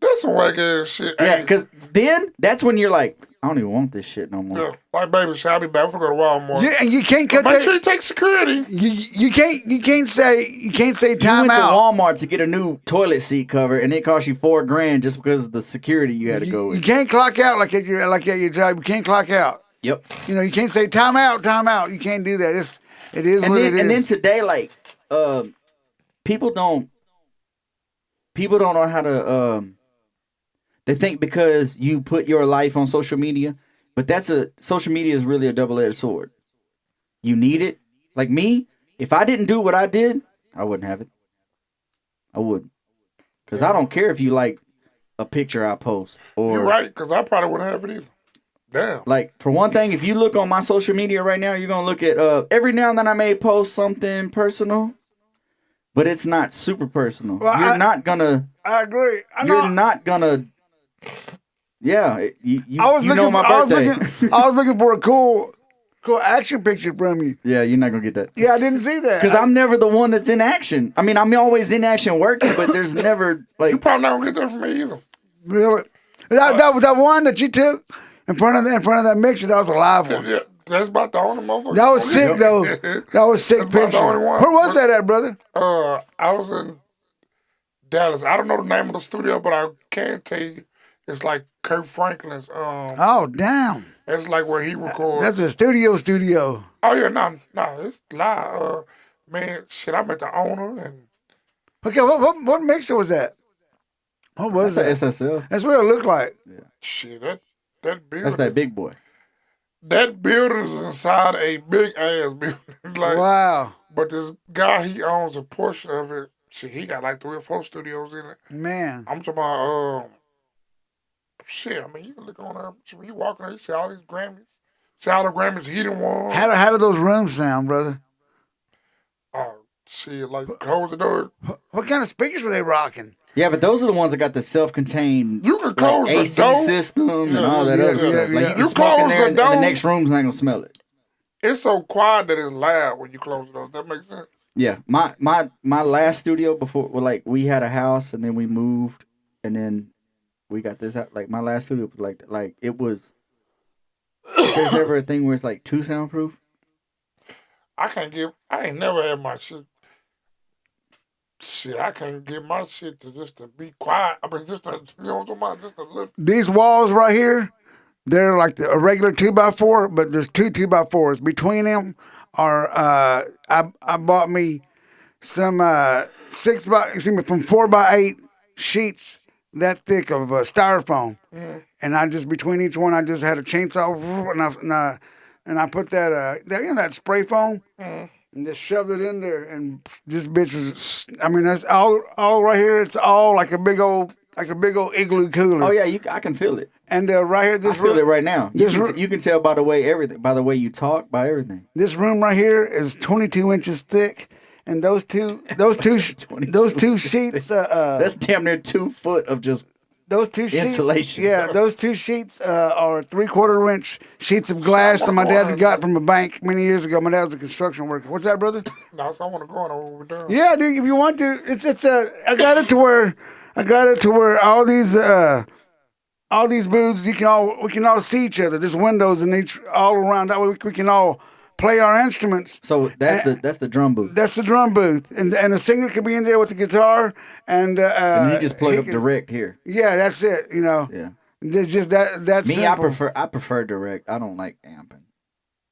That's some whack ass shit. Yeah, Hey, because then that's when you're like, I don't even want this shit no more. yeah, like baby, shall I be back? We'll go to Walmart. Yeah, and you can't cut Make that. sure you take security. You can't say You time went out. to Walmart to get a new toilet seat cover, and it cost you $4,000 just because of the security you had to go You with. can't clock out like at your job. You can't clock out. Yep. You know, you can't say time out, time out. You can't do that. It is And what then it is. and then today, like, people don't know how to. They think because you put your life on social media, but social media is really a double-edged sword. You need it. Like me, if I didn't do what I did, I wouldn't have it. I wouldn't, because I don't care if you like a picture I post or You're right, because I probably wouldn't have it either. Damn. like, for one thing, if you look on my social media right now, you're gonna look at every now and then I may post something personal, but it's not super personal. Well, You're not gonna. I agree. I know. You're not gonna. Yeah, you I was you looking know my birthday. I was looking for a cool action picture from you. Yeah, you're not gonna get that. Yeah, I didn't see that. Because I'm never the one that's in action. I mean, I'm always in action working, but there's never You like. probably not going to get that from me either. Really. That one that you took in front of that mixer, that was a live one. Yeah, that's about the only motherfucker. That was sick though. That was sick That's about the picture. only one. Where was that at, brother? I was in Dallas. I don't know the name of the studio, but I can tell you it's like Kurt Franklin's. Oh, damn. It's like where he records. That's a studio. Oh yeah, no, it's live. Man, shit, I met the owner and Okay, what mixer was that? What was That's that? a SSL. That's what it looked like. shit. That building. That's that big boy. That building is inside a big ass building. Like, Wow. but this guy, he owns a portion of it. Shit, he got like 3 or 4 studios in it. Man. I'm talking about shit. I mean, you can look on there. When you walk in there, you see all these Grammys. See all the Grammys he done won. How do those rooms sound, brother? Oh shit! Like close the door. What kind of speakers were they rocking? Yeah, but those are the ones that got the self-contained You can like, close the AC door. system and Yeah, all that yeah, other yeah, stuff. Like yeah. you can You smoke in close there the and the door. next room's not gonna smell it. It's so quiet that it's loud when you close the door. That makes sense. Yeah, my last studio before, well, like we had a house and then we moved and then we got this out. Like my last studio was like it was. If there's ever a thing where it's like 2 soundproof. I ain't never had my shit. Shit, I can't get my shit to be quiet. I mean, just to, you know what I'm talking about? Just to look. These walls right here, they're like a regular 2x4, but there's 2 2x4s. Between them are I bought me some 4x8 sheets that thick of styrofoam, and I just between each one I just had a chainsaw and I put that spray foam and just shoved it in there, and this bitch was. I mean, that's all right here. It's all like a big old igloo cooler. Oh yeah, I can feel it. And right here, I this feel room, it right now. this You can tell by the way you talk, by everything. this room right here is 22 inches thick, and those two sheets. That's damn near 2 foot of just. Those 2 sheets. Insulation. Yeah, those 2 sheets are 3/4 inch sheets of glass that my dad got from a bank many years ago. My dad was a construction worker. What's that, brother? No, so I want to go on over what we're doing. Yeah, dude. If you want to, I got it to where all these booths we can all see each other. There's windows in each all around. That way we can all play our instruments. So that's the drum booth. That's the drum booth, and the singer could be in there with the guitar, and And you just plug he up can- direct here. Yeah, that's it. Yeah. It's just that Me, simple. I prefer direct. I don't like amping.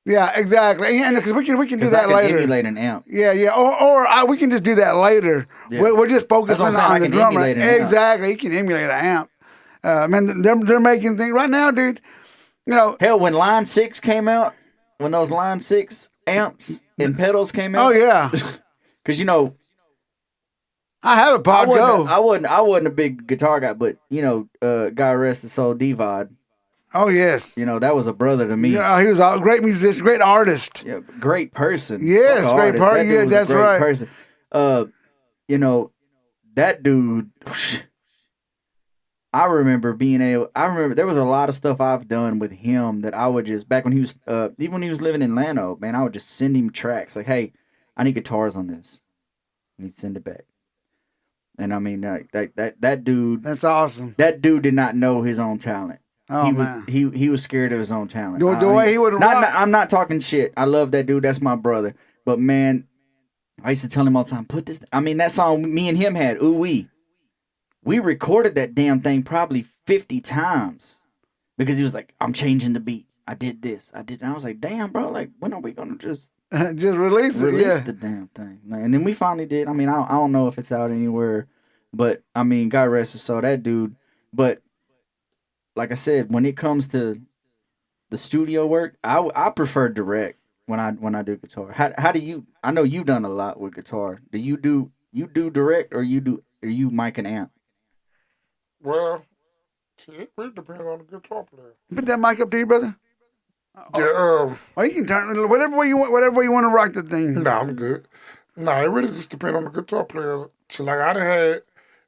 Yeah, exactly. And because we can do Because that I can later. emulate an amp. Yeah. Or we can just do that later. Yeah. We're just focusing That's what I'm saying. on I the can drummer. emulate an amp. Exactly. He can emulate an amp. Man, they're making things right now, dude. Hell, when Line 6 came out, when those Line 6 amps and pedals came out. Oh yeah. Because I have a pod go. I wasn't a big guitar guy, but God rest his soul, D-Vod. Oh yes. That was a brother to me. Yeah, he was a great musician, great artist. Yeah, great person. Yes, Fuck great artist. part. That dude Yeah, was a that's great right. Person. That dude. I remember there was a lot of stuff I've done with him that I would just back when he was even when he was living in Lano, man, I would just send him tracks like, hey, I need guitars on this, and he'd send it back. And I mean, that dude. That's awesome. That dude did not know his own talent. Oh he man. was he was scared of his own talent. The way he would rock. I'm not talking shit. I love that dude. That's my brother. But man, I used to tell him all the time, put this. I mean, that song me and him had, Ooh Wee. We recorded that damn thing probably 50 times because he was like, I'm changing the beat. I did this. I did. And I was like, damn, bro. Like, when are we gonna just release it? release Yeah. the damn thing? And then we finally did. I mean, I don't know if it's out anywhere, but I mean, God rest his soul, that dude. But like I said, when it comes to the studio work, I prefer direct when I do guitar. How do you? I know you've done a lot with guitar. Do you do direct or you mic and amp? Well, shit, it really depends on the guitar player. Put that mic up to you, brother. Yeah, Or you can turn it whatever way you want to rock the thing. nah, I'm good. Nah, it really just depends on the guitar player. So, like, I done had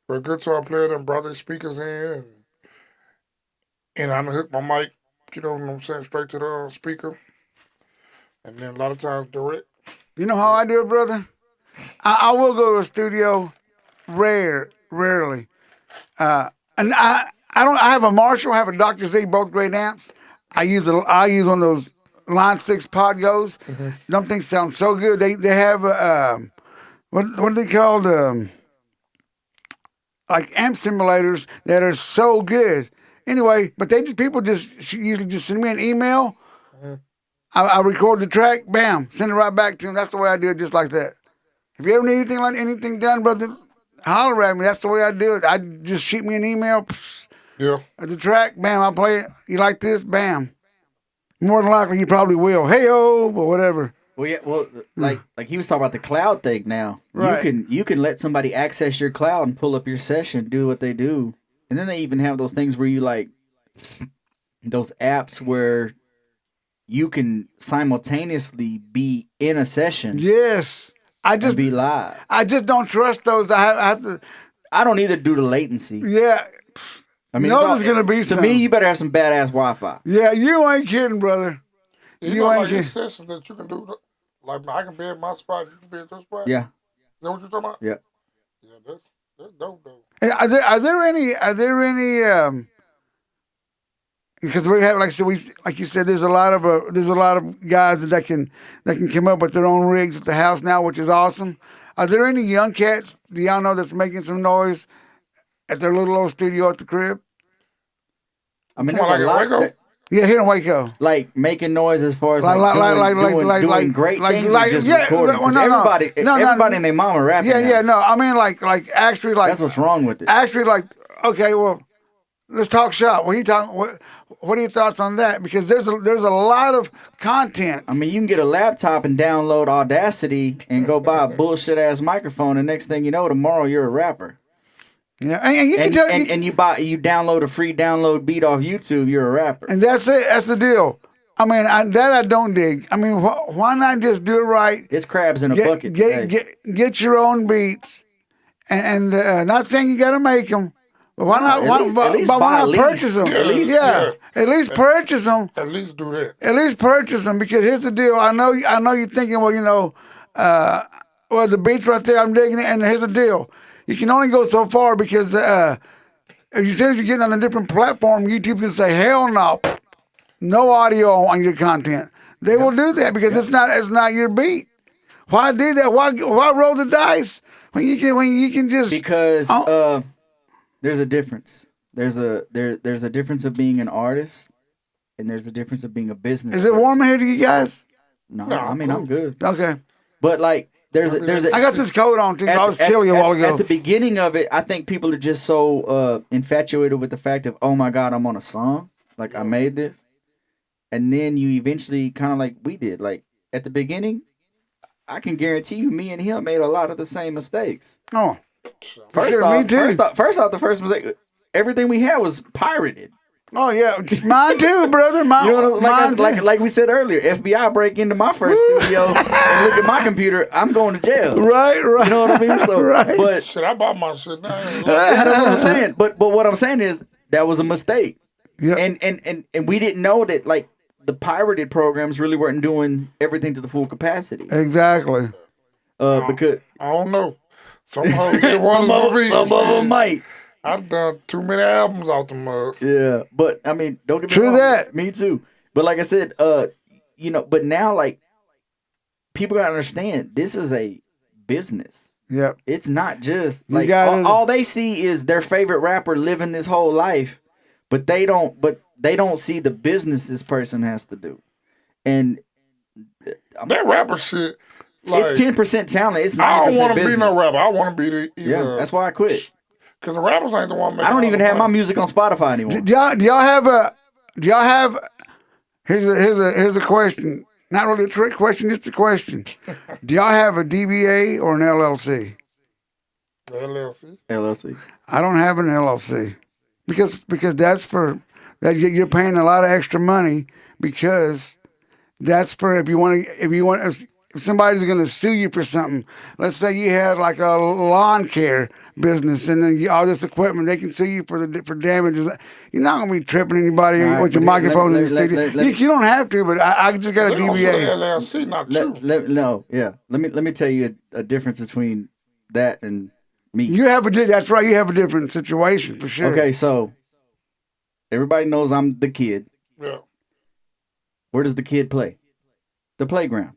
a guitar player that brought their speakers in, and I done hooked my mic, you know what I'm saying, straight to the speaker. And then a lot of times direct. You know how I do it, brother? I will go to a studio rarely. And I have a Marshall, I have a Dr. Z, both great amps. I use one of those Line 6 pod goes. Them things sound so good. They have what are they called? Like amp simulators that are so good. Anyway, but people usually just send me an email. I record the track, bam, send it right back to them. That's the way I do it, just like that. If you ever need anything done, brother, holler at me. That's the way I do it. I just shoot me an email. Yeah. The track, bam, I play it. You like this? Bam. More than likely, you probably will. Hey-oh, or whatever. Well, yeah. Well, like he was talking about the cloud thing. Now Right. you can let somebody access your cloud and pull up your session, do what they do, and then they even have those things where you like those apps where you can simultaneously be in a session. Yes. And be live. I just don't trust those. I have to. I don't either do the latency. Yeah. I mean, there's gonna be to some. me. You better have some badass Wi-Fi. Yeah, you ain't kidding, brother. You know, like these sessions that you can do, like I can be at my spot, you can be at your spot. Yeah. Is that what you're talking about? Yeah. Yeah, that's dope, though. Hey, Are there any because we have, like you said, there's a lot of guys that can come up with their own rigs at the house now, which is awesome. Are there any young cats do y'all know that's making some noise at their little old studio at the crib? I mean, Come there's on, a like lot in Waco? that, Yeah, here in Waco. like making noise as far as doing great like- things like- or just yeah, recording. well, 'Cause no, everybody no. and their mama rapping. Yeah, now. yeah, no. I mean, like actually, like That's what's wrong with it. actually, like, okay, well, let's talk shop. What are your thoughts on that? Because there's a lot of content. I mean, you can get a laptop and download Audacity and go buy a bullshit ass microphone, and next thing you know, tomorrow you're a rapper. Yeah, and you can tell, And you download a free download beat off YouTube, you're a rapper. and that's it. That's the deal. I mean, I don't dig. I mean, why not just do it right? It's crabs in a bucket. today. Get your own beats, and not saying you got to make them. But why not? at least But why buy not at purchase least. them? Yeah, at least, yeah, at least purchase them. At least do that. At least purchase them, because here's the deal. I know you're thinking, well, well, the beats right there, I'm digging it, and here's the deal. You can only go so far, because as soon as you're getting on a different platform, YouTube can say, hell no audio on your content. They will do that because it's not your beat. Why do that? Why roll the dice when you can just Because there's a difference. There's a difference of being an artist, and there's a difference of being a business. Is it warm here to you guys? No, No, I mean cool. I'm good. Okay. But like there's I got this coat on too. I was chilly a while ago. At the beginning of it, I think people are just so infatuated with the fact of, oh my God, I'm on a song. Like I made this. And then you eventually kind of like we did. Like at the beginning, I can guarantee you me and him made a lot of the same mistakes. Oh. First Sure, off, me too. First off, the first mistake, everything we had was pirated. Oh yeah, mine too, brother. Mine, You know what I'm mine too. like we said earlier, FBI break into my first studio and look at my computer, I'm going to jail. Right. You know what I mean? So, Right. but Shit, I bought my shit now. that's what I'm saying. But what I'm saying is that was a mistake. Yep. And we didn't know that like the pirated programs really weren't doing everything to the full capacity. Exactly. Because I don't know. Some of them might. I've done too many albums off the mugs. Yeah, but I mean, don't get me True wrong. that. Me too. But like I said, you know, but now like people gotta understand this is a business. Yep. It's not just You like gotta- all they see is their favorite rapper living this whole life, but they don't see the business this person has to do. And That rapper shit. Like, it's 10% talent. It's 90% I don't want to business. be no rapper. I want to be the Yeah, that's why I quit. because the rappers ain't the one making. I don't all even the have my money. music on Spotify anymore. Do y'all have here's a question. Not really a trick question, just a question. Do y'all have a DBA or an LLC? The LLC. LLC. I don't have an LLC because that's for that you're paying a lot of extra money because that's for if somebody's going to sue you for something. Let's say you had like a lawn care business and then all this equipment, they can sue you for damages. You're not going to be tripping anybody All right, with your but here, microphone in the let- studio. let- You don't have to, but I just got a They gonna sue the DBA. LLC, not you. Let me tell you a difference between that and me. That's right. You have a different situation for sure. Okay, so everybody knows I'm the kid. Yeah. Where does the kid play? The playground.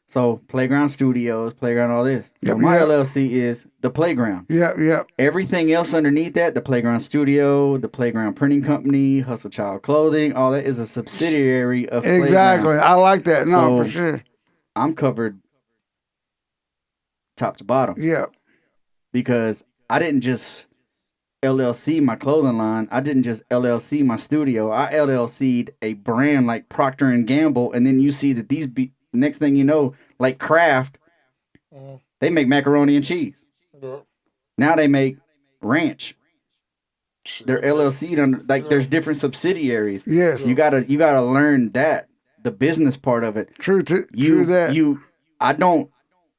So playground studios, playground, all this. So Yep, my yep. LLC is the playground. Yep. Everything else underneath that, the playground studio, the playground printing company, Hustle Child Clothing, all that is a subsidiary of Exactly. Playground. I like that. No, So- for sure. I'm covered top to bottom Yep. because I didn't just LLC my clothing line. I didn't just LLC my studio. I LLC'd a brand like Procter and Gamble, and then you see that next thing you know, like Kraft, Mm. they make macaroni and cheese. Yeah. Now they make ranch. Shit. They're LLC'd under like there's different subsidiaries. Yes. You gotta learn that the business part of it. True that.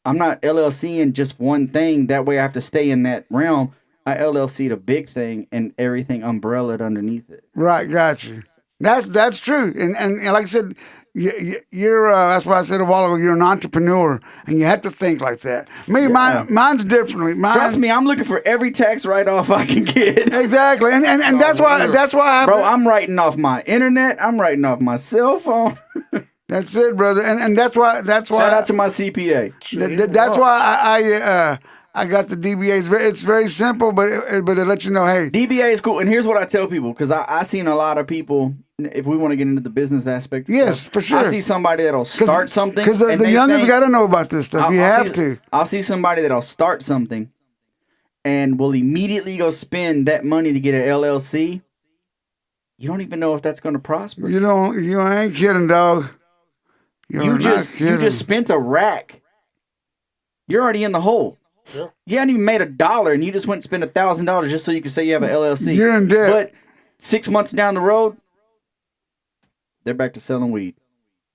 I'm not LLCing just one thing. That way I have to stay in that realm. I LLC'd a big thing and everything umbrellaed underneath it. Right, got you. That's true. And like I said, you're that's why I said a while ago, you're an entrepreneur and you have to think like that. Me, mine's differently. Trust me, I'm looking for every tax write-off I can get. Exactly. And that's why I have Bro, to, I'm writing off my internet. I'm writing off my cell phone. that's it, brother. And that's why Shout out to my CPA. that's why I got the DBA. It's very simple, but it lets you know, hey, DBA is cool. And here's what I tell people, because I seen a lot of people, if we want to get into the business aspect. Yes, for sure. I see somebody that'll start something. Because the youngest got to know about this stuff. You have to. I'll see somebody that'll start something and will immediately go spend that money to get an LLC. You don't even know if that's going to prosper. You ain't kidding, dog. You just spent a rack. You're already in the hole. Yeah. You hadn't even made $1 and you just went and spent $1,000 just so you can say you have an LLC. You're in debt. But 6 months down the road, they're back to selling weed.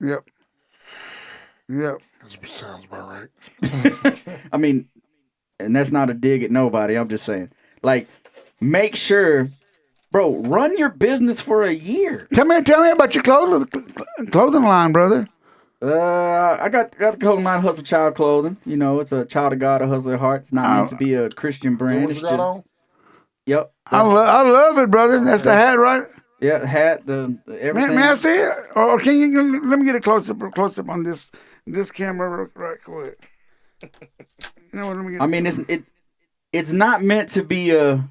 Yep. That sounds about right. I mean, and that's not a dig at nobody. I'm just saying. Like, make sure, bro, run your business for a year. Tell me about your clothing line, brother. I got the clothing line, Hustle Child Clothing. You know, it's a child of God, a hustler at heart. It's not meant to be a Christian brand. What It's you got just, on? yep. I love it, brother. That's the hat, right? Yeah, hat, the everything. May I see it? Or can you let me get a close up on this camera right quick. You know what? Let me get. I mean, it's not meant to be a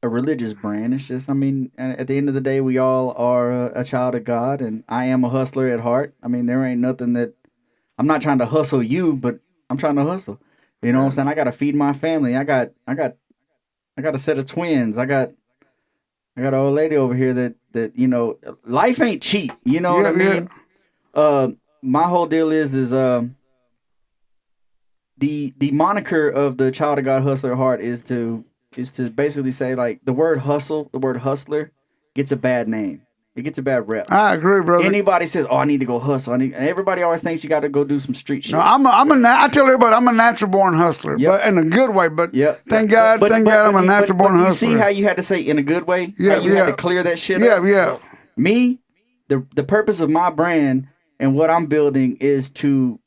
a religious brand. It's just, I mean, at the end of the day, we all are a child of God, and I am a hustler at heart. I mean, there ain't nothing that I'm not trying to hustle you, but I'm trying to hustle. You know what I'm saying? I got to feed my family. I got a set of twins. I got an old lady over here that you know, life ain't cheap. You know what I mean? My whole deal is the moniker of the child of God hustler at heart is to basically say, like, the word hustle, the word hustler gets a bad name. It gets a bad rep. I agree, brother. Anybody says, "Oh, I need to go hustle," everybody always thinks you got to go do some street shit. No, I tell everybody I'm a natural born hustler, but in a good way. But thank God, I'm a natural born hustler. You see how you had to say in a good way? Yeah, how you had to clear that shit up? Yeah. Me, the purpose of my brand and what I'm building is to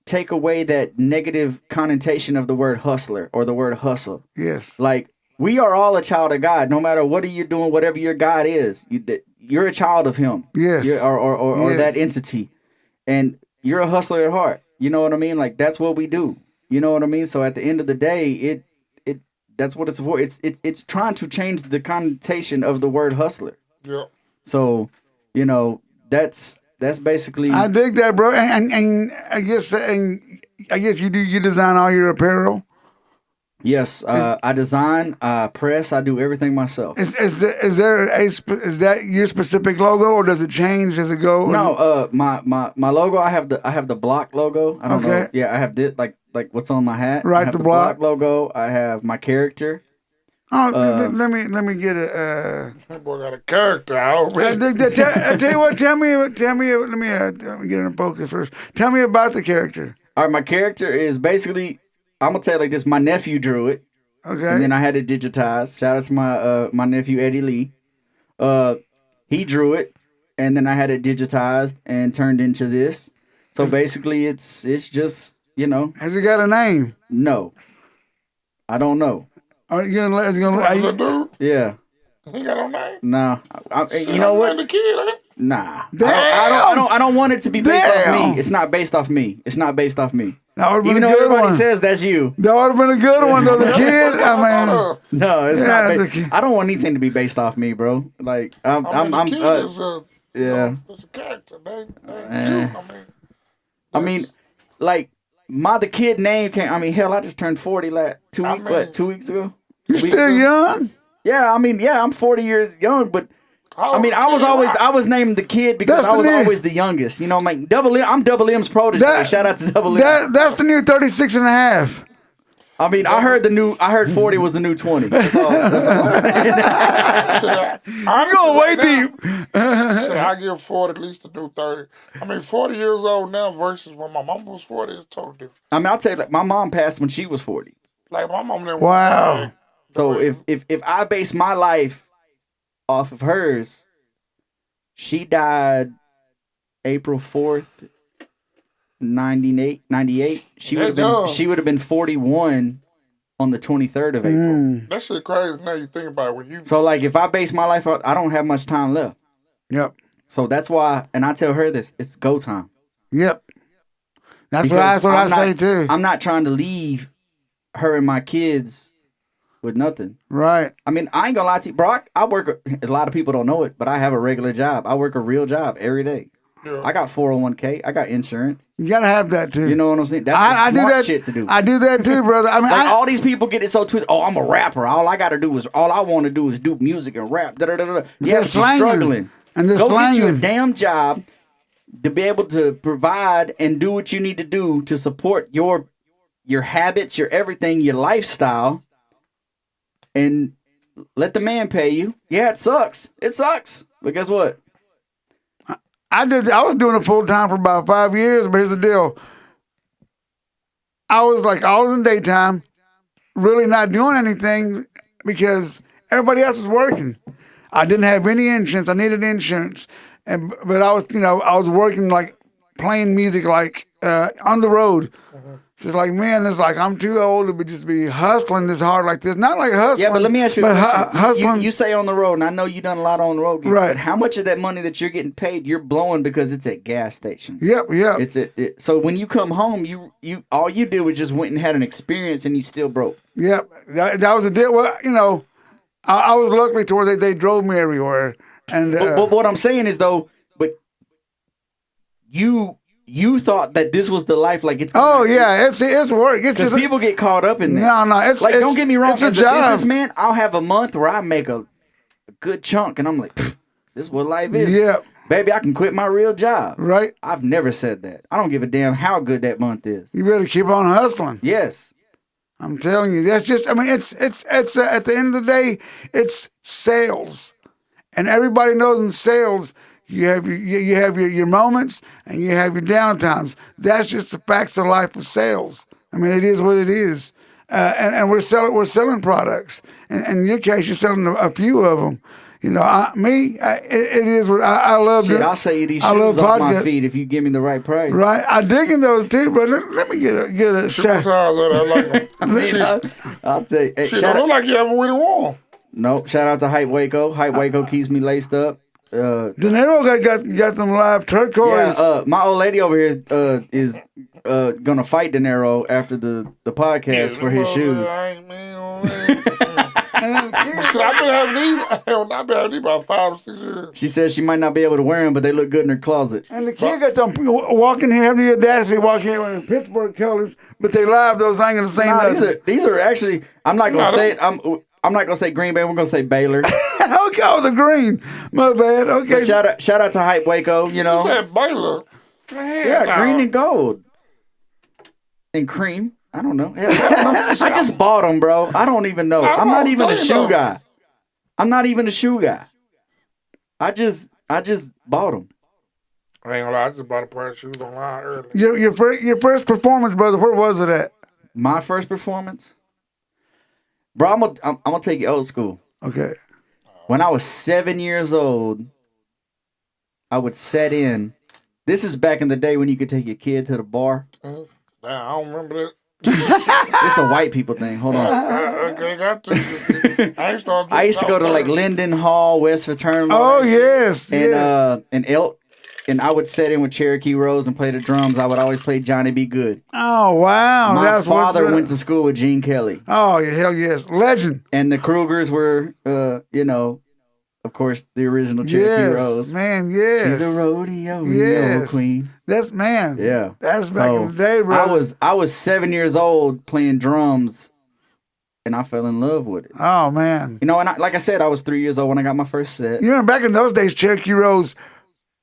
take away that negative connotation of the word hustler or the word hustle. Yes. Like, we are all a child of God. No matter what are you doing, whatever your God is, you're a child of Him. Yes. Or yes. That entity, and you're a hustler at heart. You know what I mean? Like, that's what we do. You know what I mean? So at the end of the day, that's what it's for. It's trying to change the connotation of the word hustler. Yeah. So, you know, that's basically. I dig that, bro. And I guess you design all your apparel. Yes, I design, I press, I do everything myself. Is that your specific logo, or does it change as it goes? No, my logo, I have the block logo. I don't know. Yeah, I have this like what's on my hat. Right, I have the block logo. I have my character. Oh, let me get a. That boy got a character already. I tell you what. Tell me. Let me get in focus first. Tell me about the character. All right, my character is basically. I'm gonna tell you like this. My nephew drew it. Okay. And then I had it digitized. Shout out to my nephew Eddie Lee. He drew it, and then I had it digitized and turned into this. So basically, it's just, you know. Has it got a name? No, I don't know. Are you gonna let? Dude? Yeah. He got no name. No, you know what? The kid, ain't? Nah, damn. I don't want it to be based off me. It's not based off me. It's not based off me. Even though everybody says that's you. That would have been a good one, though. The kid, I mean, no, it's not. I don't want anything to be based off me, bro. Like I'm yeah. It's a character, man. I mean, like the kid name came. I mean, hell, I just turned 40 like 2 weeks ago. You still young? Yeah, I mean, I'm 40 years young, but. I mean, I was named the kid because I was always the youngest. You know, I'm like I'm Double M's protege. Shout out to Double M. That's the new 36 and a half. I mean, I heard 40 was the new 20. That's all I'm saying. I'm going way deep. I give 40 at least to do 30. I mean, 40 years old now versus when my mom was 40 is totally different. I mean, I'll tell you, like, my mom passed when she was 40. Like, my mom didn't. Wow. So if I base my life off of hers, she died April 4th, 98. She would have been 41 on the 23rd of April. That shit crazy now you think about it when you. So like, if I base my life off, I don't have much time left. Yep. So that's why, and I tell her this: it's go time. Yep. That's what I say too. I'm not trying to leave her and my kids with nothing. Right. I mean, I ain't gonna lie to you, bro. I work. A lot of people don't know it, but I have a regular job. I work a real job every day. Yeah. I got 401k. I got insurance. You gotta have that too. You know what I'm saying? That's the smart shit to do. I do that too, brother. I mean, like all these people get it so twisted. Oh, I'm a rapper. All I want to do is do music and rap. Yeah, you're struggling. And they're Go slanging. Get you a damn job to be able to provide and do what you need to do to support your habits, your everything, your lifestyle. And let the man pay you. Yeah, it sucks. It sucks. But guess what? I was doing it full time for about 5 years, but here's the deal. I was in daytime, really not doing anything because everybody else was working. I didn't have any insurance. I needed insurance. But I was working like playing music like on the road. It's just like, man, it's like I'm too old to just be hustling this hard like this. Not like hustling. Yeah, but let me ask you a but question. hustling. You say on the road, and I know you done a lot on the road, gigs, Right. but how much of that money that you're getting paid, you're blowing because it's at gas stations? Yep. So when you come home, you all you did was just went and had an experience, and you still broke. Yep. That was a deal. Well, I was lucky to where they drove me everywhere. And But what I'm saying is though, but you thought that this was the life, like it's. Oh yeah, it's work. It's because just people get caught up in that. no. It's like don't get me wrong. It's a As a job. businessman, I'll have a month where I make a good chunk, and I'm like, this is what life is. Yeah. Baby, I can quit my real job. Right. I've never said that. I don't give a damn how good that month is. You better keep on hustling. Yes. I'm telling you, that's just. I mean, it's at the end of the day, it's sales, and everybody knows in sales. You have your moments and you have your downtimes. That's just the facts of life of sales. I mean, it is what it is, and we're selling products. And in your case, you're selling a few of them. It is what I love. Shit, I'll sell you these shoes off my feet if you give me the right price. Right, I digging those too, but let me get a shot. I like them. I'll tell you. Hey, Shit, don't look like you ever really won. Nope. Shout out to Hype Waco. Hype Waco keeps me laced up. Denero got them live turquoise. Yeah, my old lady over here is gonna fight Denero after the podcast for his shoes. I've been having these. I've been having these about 5 or 6 years. She says she might not be able to wear them, but they look good in her closet. And the kid got them walking here, having the audacity to walk here wearing Pittsburgh colors, but they live those ain't gonna say nothing. These are actually. I'm not gonna say it. I'm not gonna say Green Bay. We're gonna say Baylor. Okay, the green. My bad. Okay. But shout out to Hype Waco. You know. You said Baylor. Yeah, green and gold. And cream. I don't know. I just bought them, bro. I don't even know. I'm not even a shoe guy. I'm not even a shoe guy. I just bought them. I ain't gonna lie. I just bought a pair of shoes online earlier. Your first performance, brother. Where was it at? My first performance, bro. I'm gonna take you old school. Okay. When I was 7 years old, I would set in. This is back in the day when you could take your kid to the bar. Damn, I don't remember that. It's a white people thing. Hold on. Okay, got to. I used to go to like Linden Hall, West Fraternal. Oh yes, and Elk, and I would set in with Cherokee Rose and play the drums. I would always play Johnny B. Good. Oh wow, My father went to school with Gene Kelly. Oh hell yes, legend. And the Krugers were, of course, the original Cherokee Rose. Man, yes. She's a rodeo queen. That's man. Yeah. That's back in the day, bro. I was 7 years old playing drums, and I fell in love with it. Oh man. And like I said, I was 3 years old when I got my first set. You remember back in those days, Cherokee Rose,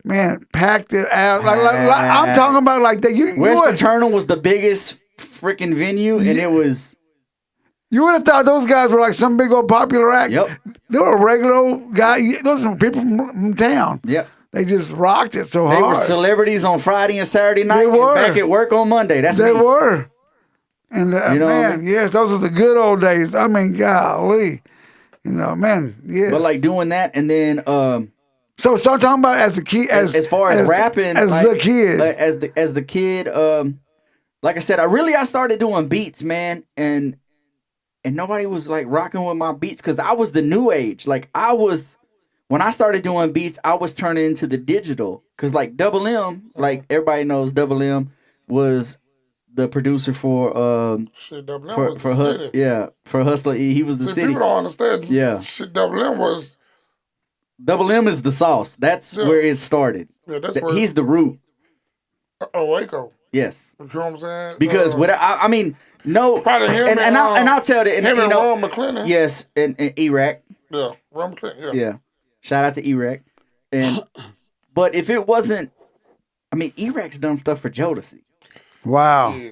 man, packed it out. Like I'm talking about like that. West Fraternal was the biggest freaking venue, and it was. You would have thought those guys were like some big old popular act. Yep. They were a regular old guy. Those are people from town. Yep. They just rocked it so hard. They were celebrities on Friday and Saturday night. They were. And back at work on Monday. They were. And man, yes, those were the good old days. I mean, golly. Man, yes. But like doing that and then So talking about as a kid as far as rapping as like, the kid. like, as the kid, like I said, I started doing beats, man, and nobody was like rocking with my beats because I was the new age. Like when I started doing beats, I was turning into the digital. Cause like Double M, like everybody knows Double M was the producer for for Hustler E. He was the city. People don't understand. Yeah. Shit, Double M is the sauce. That's where it started. Yeah, that's where he's the root. Waco. Yes. You know what I'm saying? Because I mean, no, probably him and I'll tell you, him and Ron McClendon. Yes, and Iraq. Yeah, Ron McClendon. Yeah. Shout out to Iraq. And but if it wasn't, I mean, Iraq's done stuff for Jodeci. Wow. Yeah.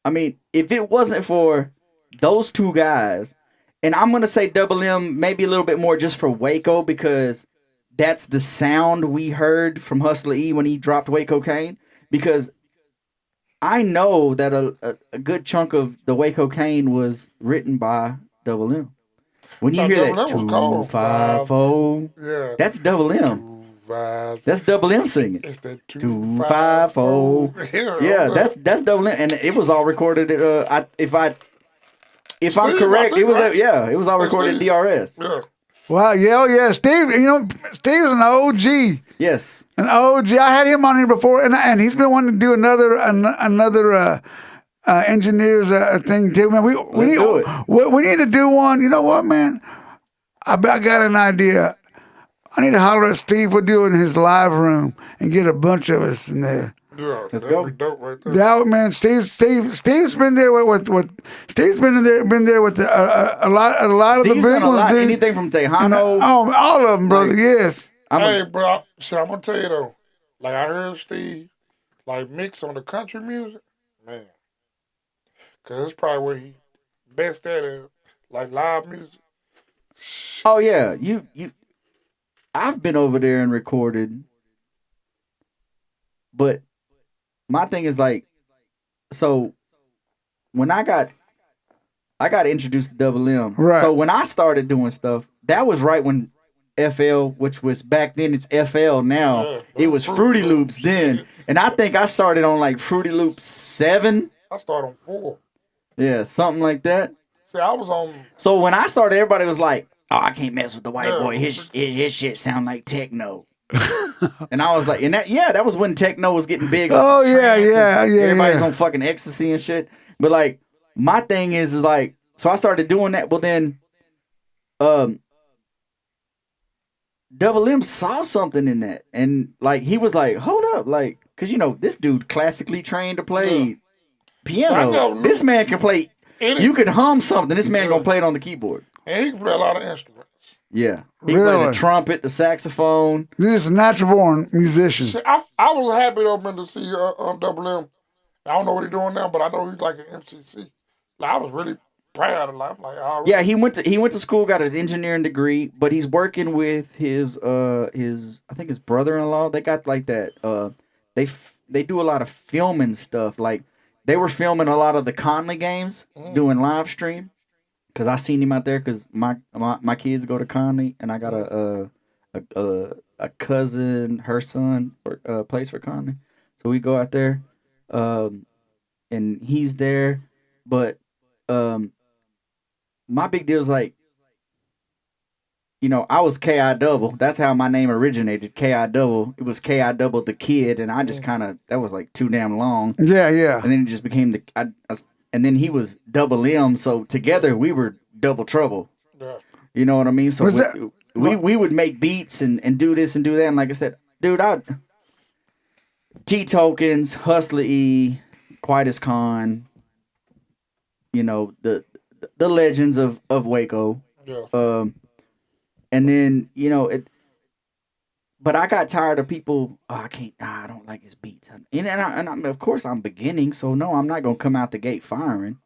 I mean, if it wasn't for those two guys, and I'm gonna say Double M maybe a little bit more just for Waco because that's the sound we heard from Hustler E when he dropped Waco Kane. Because I know that a good chunk of the Waco Kane was written by Double M. When you hear that 254, yeah, that's Double M. vibes. That's Double M singing. It's that 254. 254. Yeah, that's Double M, and it was all recorded at if I'm Steve, correct, I think, it was right? it was all recorded at Steve. DRS. Yeah. Wow, yeah, oh yeah, Steve. You know, Steve's an OG. Yes. An OG. I had him on here before, and he's been wanting to do another engineers thing too. Man, we need do it. we need to do one. You know what, man? I got an idea. I need to holler at Steve. We'll do it in his live room and get a bunch of us in there. Yeah, Let's that'd go. be dope right there. That man, Steve's been there with Steve's been there with a lot of the Steve's big done a ones, lot. dude. Anything from And, Tejano. all of them, brother. Like- Yes. Hey, bro, shit, I'm gonna tell you though. Like I heard Steve, like mix on the country music, man. Cause it's probably where he best at it, like live music. Oh yeah, you. I've been over there and recorded, but my thing is like, so when I got introduced to Double M. Right. So when I started doing stuff, that was right when FL, which was back then, it's FL now. Yeah, It was Fruity Loops then, and I think I started on like Fruity Loops 7. I started on 4. Yeah, something like that. See, I was on. So when I started, everybody was like, "Oh, I can't mess with the white Yeah. boy. His shit sound like techno." And I was like, that was when techno was getting big. Like Oh the yeah, trance and yeah, yeah. everybody's yeah. on fucking ecstasy and shit. But like, my thing is like, so I started doing that. Well, then, Double M saw something in that, and like he was like, "Hold up," like, cause you know this dude classically trained to play piano. never knew. This man can play. Any- You could hum something. This man Yeah. gonna play it on the keyboard. And he can play a lot of instruments. Yeah, he can play Really? the trumpet, the saxophone. You're just a natural born musician. See, I was happy though, man, to see Double M. I don't know what he's doing now, but I know he's like an MCC. Like, I was really proud of him. Like, oh, Yeah, he went to school, got his engineering degree, but he's working with his I think his brother-in-law. They got like that. They do a lot of filming stuff. Like they were filming a lot of the Conley games, doing live stream. Cause I seen him out there. Cause my kids go to Conley, and I got a cousin, her son plays for Conley, so we go out there, and he's there. But my big deal is like, you know, I was KI double. That's how my name originated. KI double. It was KI double the kid, and I just kind of that was like too damn long, Yeah, yeah. and then it just became and then he was Double M. So together we were Double Trouble. yeah. You know what I mean? So Was we would make beats and do this and do that. And like I said, dude, T Tokens, Hustler E, Quietest Con, you know, the legends of Waco. Yeah. And then, you know, but I got tired of people, I don't like his beats. And of course I'm beginning, so no, I'm not going to come out the gate firing.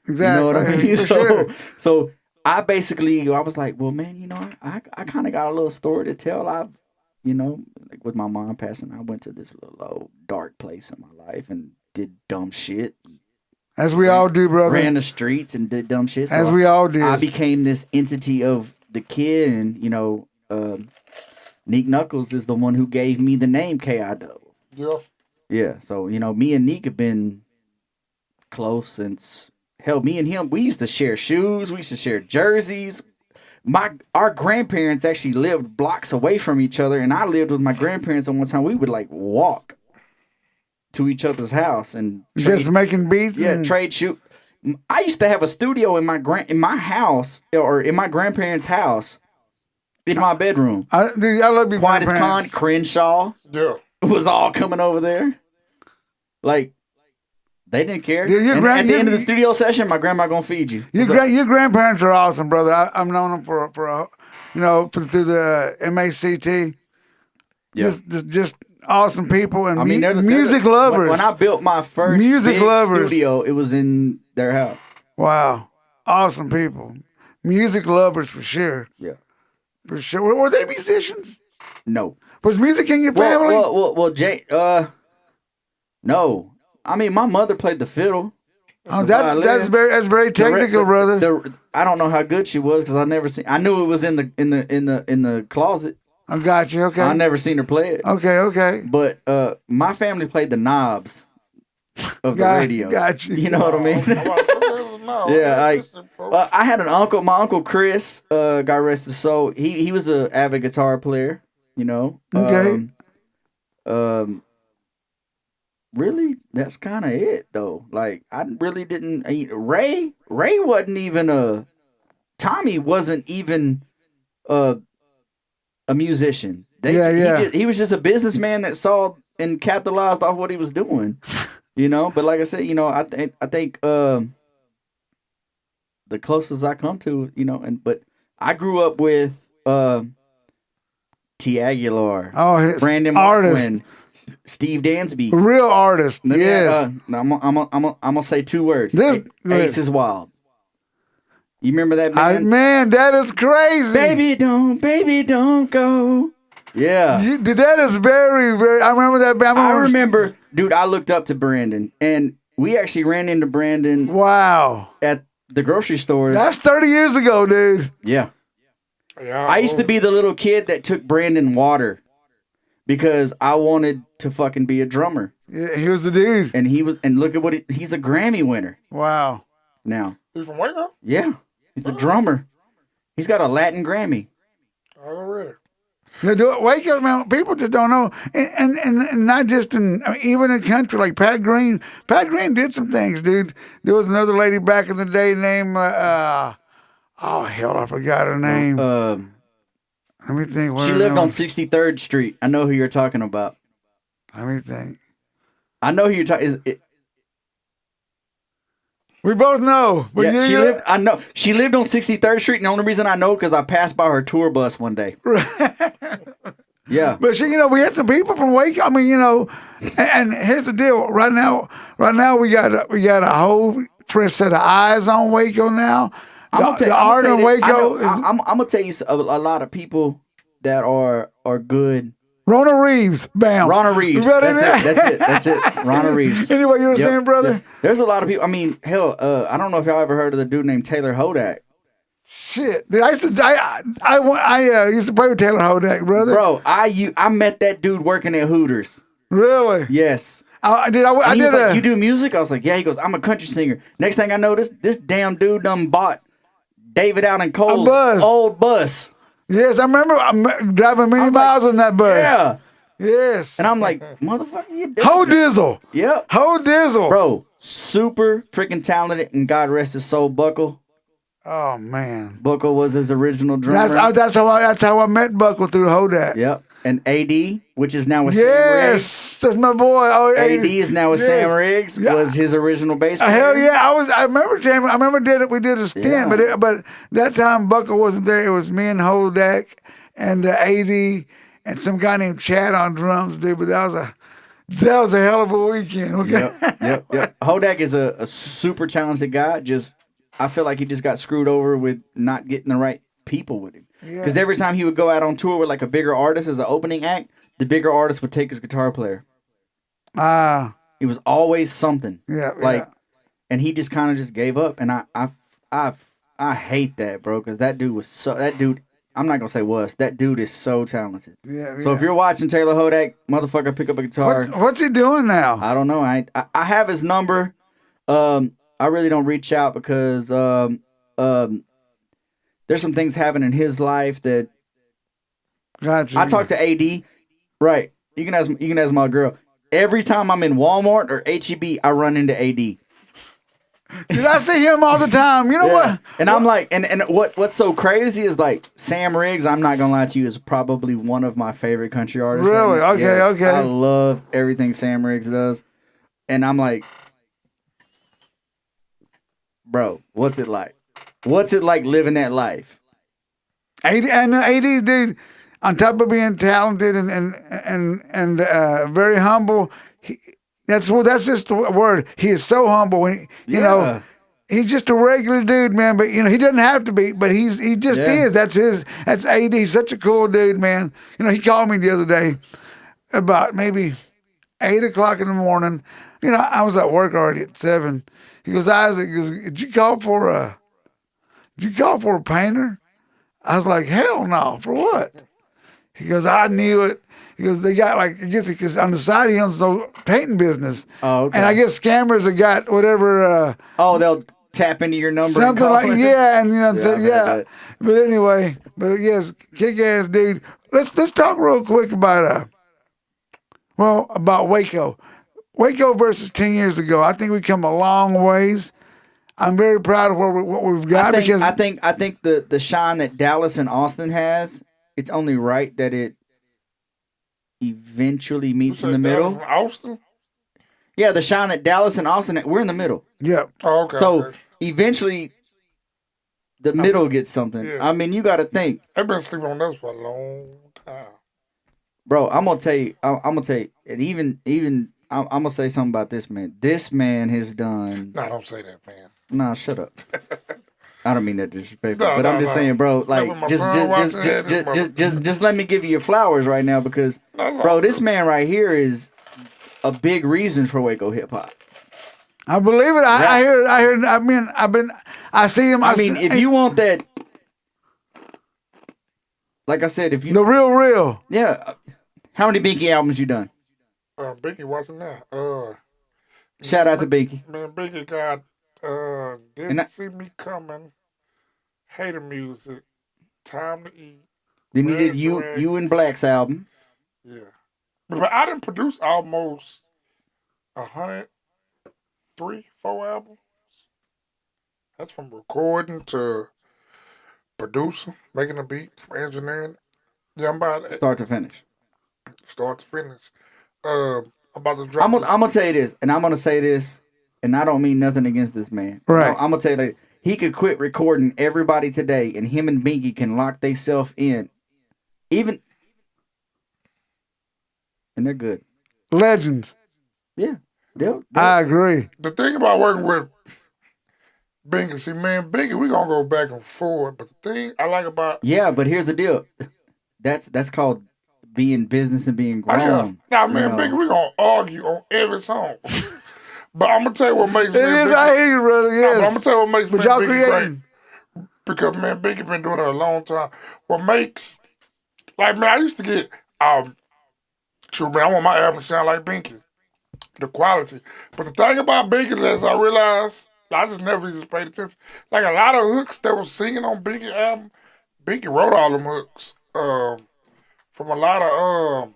Exactly. You know what I mean? For sure. So I was like, well, man, you know, I kind of got a little story to tell. You know, like with my mom passing, I went to this little old dark place in my life and did dumb shit. As we all do, brother. Ran the streets and did dumb shit. So As we all did. I became this entity of the kid, and you know, Neek Knuckles is the one who gave me the name KI Double. Yeah. Yeah, so you know, me and Neek have been close since. Hell, me and him, we used to share shoes. We used to share jerseys. Our grandparents actually lived blocks away from each other, and I lived with my grandparents. And one time, we would like walk to each other's house and Just making beats. yeah, and, trade shoot. I used to have a studio in my house or in my grandparents' house, in my bedroom. Dude, I love you, Quietest Con, grandparents. Crenshaw Yeah. was all coming over there. Like. They didn't care. Yeah, And at the end of the studio session, my grandma gonna feed you. Your grandparents are awesome, brother. I've known them for through the MACT. Yeah. Just awesome people and I mean, they're music lovers. When I built my first Music big lovers. studio, it was in their house. Wow, awesome people, music lovers for sure. Yeah. For sure. Were they musicians? No. Was music in your family? Well, Jay. No. I mean, my mother played the fiddle. Oh, that's very technical, brother. I don't know how good she was because I never seen. I knew it was in the closet. I got you. Okay. I never seen her play it. Okay. But my family played the knobs of the radio. Got you. You know what I mean? Yeah, I had an uncle. My uncle Chris, God rest his soul. He was an avid guitar player. You know. Okay. Really, that's kind of it though. Like I really didn't. Ray wasn't even a. Tommy wasn't even a musician. He was just a businessman that saw and capitalized off what he was doing. You know, but like I said, you know, I think the closest I come to, you know, but I grew up with T. Aguilar, Brandon Martin, Steve Dansby, real artist. Yes. I'm gonna say two words. Ace is Wild. You remember that band? Man, that is crazy. Baby, don't go. Yeah. That is very, very. I remember that band. I remember, dude. I looked up to Brandon, and we actually ran into Brandon. Wow. At the grocery store. That's 30 years ago, dude. Yeah. I used to be the little kid that took Brandon water because I wanted to fucking be a drummer. Yeah, he was the dude. And look at what he's a Grammy winner. Wow. Now. He's from Waco? Yeah. He's a drummer. He's got a Latin Grammy. Already. Yeah, Waco, man, people just don't know. And not just even in country, like Pat Green. Pat Green did some things, dude. There was another lady back in the day named, I forgot her name. Let me think. She lived on 63rd Street. I know who you're talking about. Let me think. I know who you're talking. We both know. But yeah, she lived on 63rd Street, and the only reason I know because I passed by her tour bus one day. Yeah. But we had some people from Waco. I mean, and here's the deal. Right now we got a whole fresh set of eyes on Waco now. The art in Waco. I'm gonna tell you a lot of people that are good. Rona Reeves, bam. Rona Reeves. That's it. Rona Reeves. Anyway, you were saying, brother? Yeah. There's a lot of people. I mean, hell, I don't know if y'all ever heard of the dude named Taylor Hodak. Shit, dude, I used to play with Taylor Hodak, brother. Bro, I met that dude working at Hooters. Really? Yes. I did. You do music? I was like, yeah. He goes, I'm a country singer. Next thing I know, this damn dude done bought David Allen Cole's old bus. Yes, I remember driving many miles in that bus. Yeah. Yes. And I'm like, motherfucker, you doing Ho Dizzle. Yep. Ho Dizzle. Bro, super freaking talented, and God rest his soul, Buckle. Oh, man. Buckle was his original drummer. That's how I met Buckle, through Hodak. Yep. And AD, which is now with Sam Riggs. Yes, that's my boy. Oh, AD is now with Sam Riggs. Was his original bass player. Hell yeah! I remember jamming. I remember we did a stint, but that time Buckle wasn't there. It was me and Hodak and AD and some guy named Chad on drums, dude. But that was a hell of a weekend. Okay. Yep. Hodak is a super talented guy. I feel like he just got screwed over with not getting the right people with him. Because every time he would go out on tour with like a bigger artist as an opening act, the bigger artist would take his guitar player. He was always something. And he just kind of just gave up. And I hate that, bro. Because that dude, I'm not gonna say that dude is so talented. So if you're watching Taylor Hodak, motherfucker, pick up a guitar. What's he doing now? I don't know. I have his number. I really don't reach out because there's some things happening in his life that. Gotcha. I talk to AD. Right. You can ask my girl. Every time I'm in Walmart or HEB, I run into AD. Dude, I see him all the time. You know what? And I'm like, and what's so crazy is like Sam Riggs, I'm not gonna lie to you, is probably one of my favorite country artists. Really? Right Okay, okay. I love everything Sam Riggs does. And I'm like, bro, what's it like? What's it like living that life? AD, dude, on top of being talented and very humble, that's just the word. He is so humble. When you know, he's just a regular dude, man. But he doesn't have to be. But he just is. That's AD. He's such a cool dude, man. He called me the other day about maybe 8:00 in the morning. I was at work already at 7. He goes, Isaac, did you call for a painter? I was like, hell no. For what? He goes, I knew it. He goes, they got like, I guess because on the side he owns a painting business. Oh, okay. And I guess scammers have got whatever. They'll tap into your number. Something and like, call it. yeah. And, you know, Yeah, I've had yeah. that. But anyway, but yes, kick ass dude. Let's talk real quick about, about Waco. Waco versus 10 years ago. I think we come a long ways. I'm very proud of what we've got I think the shine that Dallas and Austin has, it's only right that it eventually meets in the middle. Austin? Yeah, the shine that Dallas and Austin, we're in the middle. Yeah. Oh, okay. So okay. eventually the middle gets something. Yeah. I mean, you got to think. I've been sleeping on this for a long time. Bro, I'm going to tell you, and even I'm going to say something about this man. This man has done. Nah, don't say that, man. Nah, shut up. I don't mean that disrespectful, No, but I'm just saying, bro. Like, just let me give you your flowers right now because, bro, this man right here is a big reason for Waco hip hop. I believe it. I hear it. I mean, I see him. I mean, if you want that, like I said, if you the real, yeah. How many Binky albums you done? Binky watching that. Shout out to Binky. Man, Binky got Didn't See Me Coming, Hater Music, Time to Eat. Then he did you and Black's album. Yeah. But I didn't produce almost 4 albums. That's from recording to producing, making a beat, engineering. Yeah, I'm about start to finish. Start to finish. I'm about to drop. I'm gonna tell you this, and I'm gonna say this, and I don't mean nothing against this man. Right. No, I'm gonna tell you that he could quit recording everybody today, and him and Binky can lock themselves in, and they're good. Legends. Yeah, I agree. The thing about working with Binky, see, man, Binky, we gonna go back and forth. But the thing I like about but here's the deal. That's called being business and being grown. Now, man, Binky, we gonna argue on every song. But I'm gonna tell you what makes me. I hear you, brother. Yes. But I'm gonna tell you what makes me y'all Binky creating. great. Because man, Binky been doing it a long time. What makes, like, man, I used to get true, man, I want my album to sound like Binky. The quality. But the thing about Binky is I realized I just never just paid attention. Like a lot of hooks that was singing on Binky album, Binky wrote all them hooks. From a lot of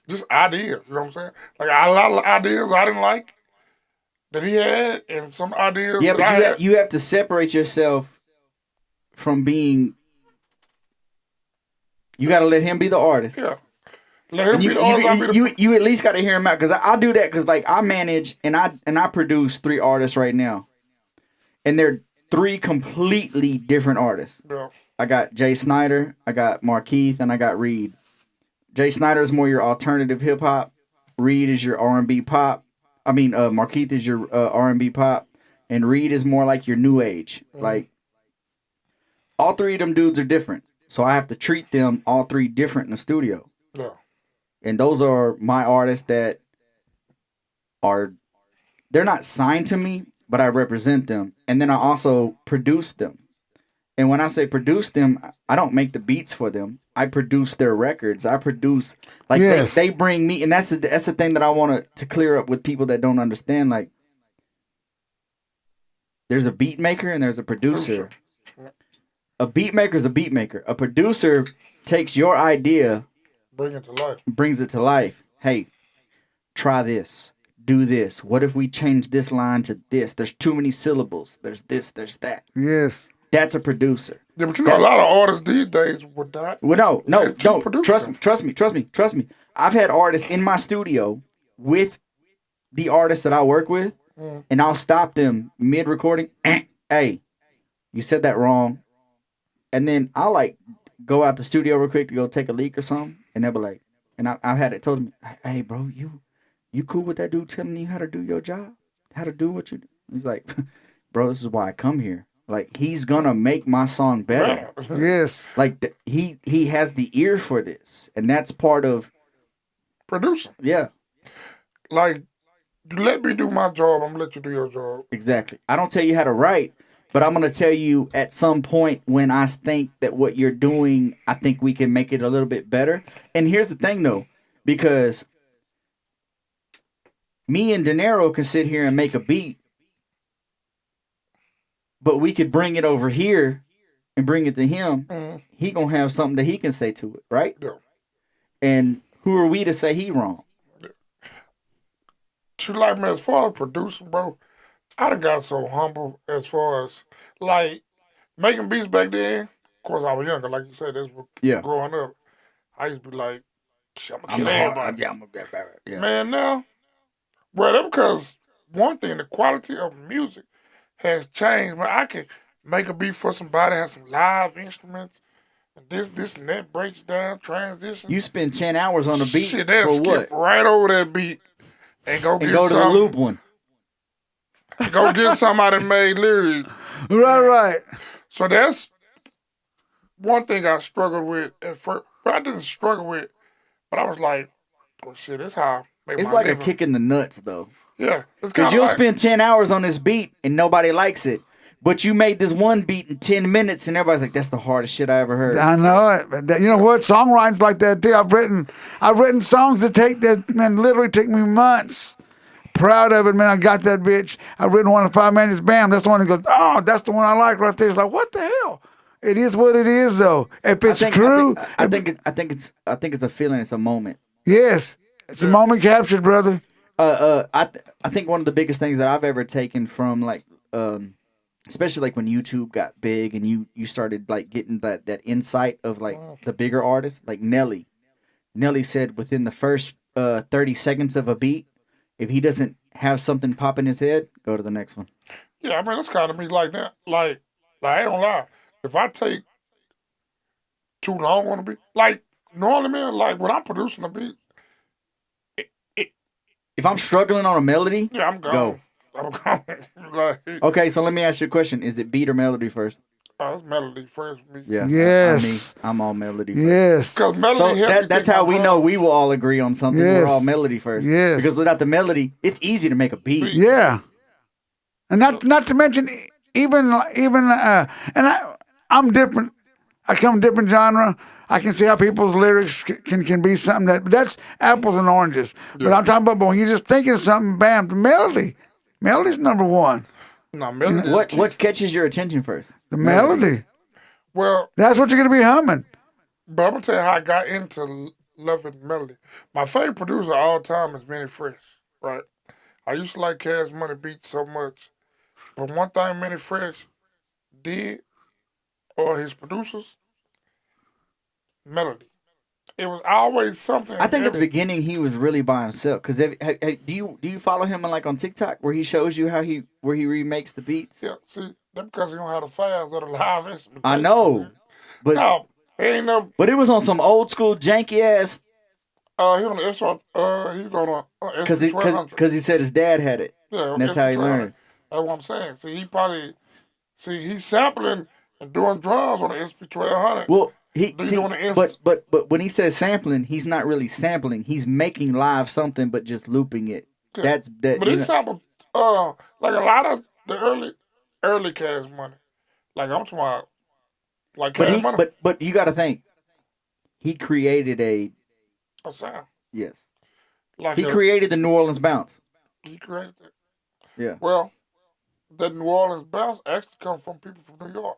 just ideas, you know what I'm saying? Like a lot of ideas I didn't like that he had, and some ideas. Yeah, that but you have to separate yourself from being. You got to let him be the artist. Yeah. Let him be the artist. You at least got to hear him out because I do that because like I manage and I produce 3 artists right now, and they're 3 completely different artists. Yeah. I got Jay Snyder, I got Markeith, and I got Reed. Jay Snyder is more your alternative hip hop. Reed is your R&B pop. I mean, Markeith is your R&B pop, and Reed is more like your new age. Mm-hmm. Like all 3 of them dudes are different, so I have to treat them all 3 different in the studio. Yeah. And those are my artists that they're not signed to me, but I represent them, and then I also produce them. And when I say produce them, I don't make the beats for them. I produce their records. I produce like they bring me, and that's the thing that I want to clear up with people that don't understand. Like, there's a beat maker and there's a producer. A beat maker is a beat maker. A producer takes your idea, brings it to life. Hey, try this. Do this. What if we change this line to this? There's too many syllables. There's this. There's that. Yes. That's a producer. Yeah, but you know, a lot of artists these days would not. Well, no, don't. Trust me. I've had artists in my studio with the artists that I work with, and I'll stop them mid-recording. Hey, you said that wrong. And then I'll, like, go out the studio real quick to go take a leak or something, and they'll be like, and I've had it told me, hey, bro, you cool with that dude telling you how to do your job? How to do what you do? He's like, bro, this is why I come here. Like, he's gonna make my song better. Yes. Like, he has the ear for this. And that's part of producing. Yeah. Like, you let me do my job, I'm gonna let you do your job. Exactly. I don't tell you how to write, But I'm gonna tell you at some point when I think that what you're doing, I think we can make it a little bit better. And here's the thing though, because me and Denero can sit here and make a beat, but we could bring it over here and bring it to him. He gonna have something that he can say to it, right? Yeah. And who are we to say he wrong? You like me as far as producing, bro? I done got so humble as far as like making beats back then. Of course, I was younger, like you said. That's what growing up. I used to be like, shit, I'm gonna kill everybody. Yeah. Man, now, well, that's because one thing, the quality of music has changed. Man, I can make a beat for somebody, have some live instruments, and this and that breaks down, transition. You spend 10 hours on a beat Shit, they'll for skip what? right over that beat and go to the loop one. Go get somebody made literally. Right. So that's one thing I struggled with at first. But I didn't struggle with, but I was like, well, shit, this how I make It's my like living. a kick in the nuts, though. Yeah. Because you'll spend 10 hours on this beat and nobody likes it. But you made this one beat in 10 minutes and everybody's like, that's the hardest shit I ever heard. I know it. But you know what? Songwriting's like that too. I've written songs that man literally take me months. Proud of it, man. I got that bitch. I've written one in 5 minutes. Bam. That's the one that goes, oh, that's the one I like right there. It's like, what the hell? It is what it is, though. If it's true, I think it's a feeling. It's a moment. Yes, it's a moment captured, brother. I think one of the biggest things that I've ever taken from like, especially like when YouTube got big and you started like getting that insight of like the bigger artists, like Nelly. Nelly said within the first 30 seconds of a beat, if he doesn't have something pop in his head, go to the next one. Yeah, I mean, that's kind of me like that. Like I ain't gonna lie. If I take too long on a beat, like, normally, man, like, when I'm producing a beat, if I'm struggling on a melody, yeah, I'm gone. Go. I'm gone. Like, okay, so let me ask you a question. Is it beat or melody first? It's melody first for me. Yeah. Yes. I'm all melody first. Yes. Because melody So that's how we know we will all agree on something. Yes. We're all melody first. Yes. Because without the melody, it's easy to make a beat. Yeah. And not to mention even I'm different. I come from different genre. I can see how people's lyrics can be something that's apples and oranges. Yeah. But I'm talking about when you're just thinking of something, bam, the melody. Melody's number one. No, melody. What catches your attention first? The melody. Well, that's what you're gonna be humming. But I'm gonna tell you how I got into loving melody. My favorite producer of all time is Manny Fresh, right? I used to like Cash Money beats so much. But one thing Manny Fresh did, or his producers, melody. It was always something. I think at the beginning he was really by himself. Because do you follow him on TikTok where he shows you where he remakes the beats? Yeah, see, that's because he don't have the files of the live instrumentation. I know, but no, ain't no. But it was on some old school janky ass. He's on the he's on a SP1200. Because he said his dad had it. Yeah, and that's how he learned. That's what I'm saying. See, he's sampling and doing drums on the SP1200. Well, but when he says sampling, he's not really sampling. He's making live something, but just looping it. Yeah. That's that. But he sampled like a lot of the early Cash Money. Like I'm talking about, like Cash Money. But you got to think, he created a sound. Yes. Like he created the New Orleans bounce. He created it. Yeah. Well, the New Orleans bounce actually comes from people from New York.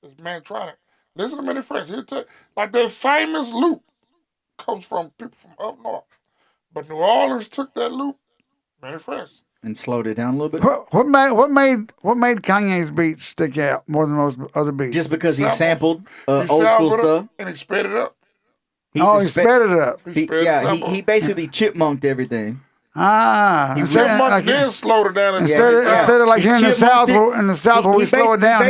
It's Mantronic. Listen to Manny Fresh. He'll tell like that famous loop comes from people from up north. But New Orleans took that loop, Manny Fresh. And slowed it down a little bit. What made Kanye's beats stick out more than most other beats? Just because he sampled old school stuff. And he sped it up. He sped it up. He basically chipmunked everything. He then slowed it down. Instead of like here in the South where we slow it down,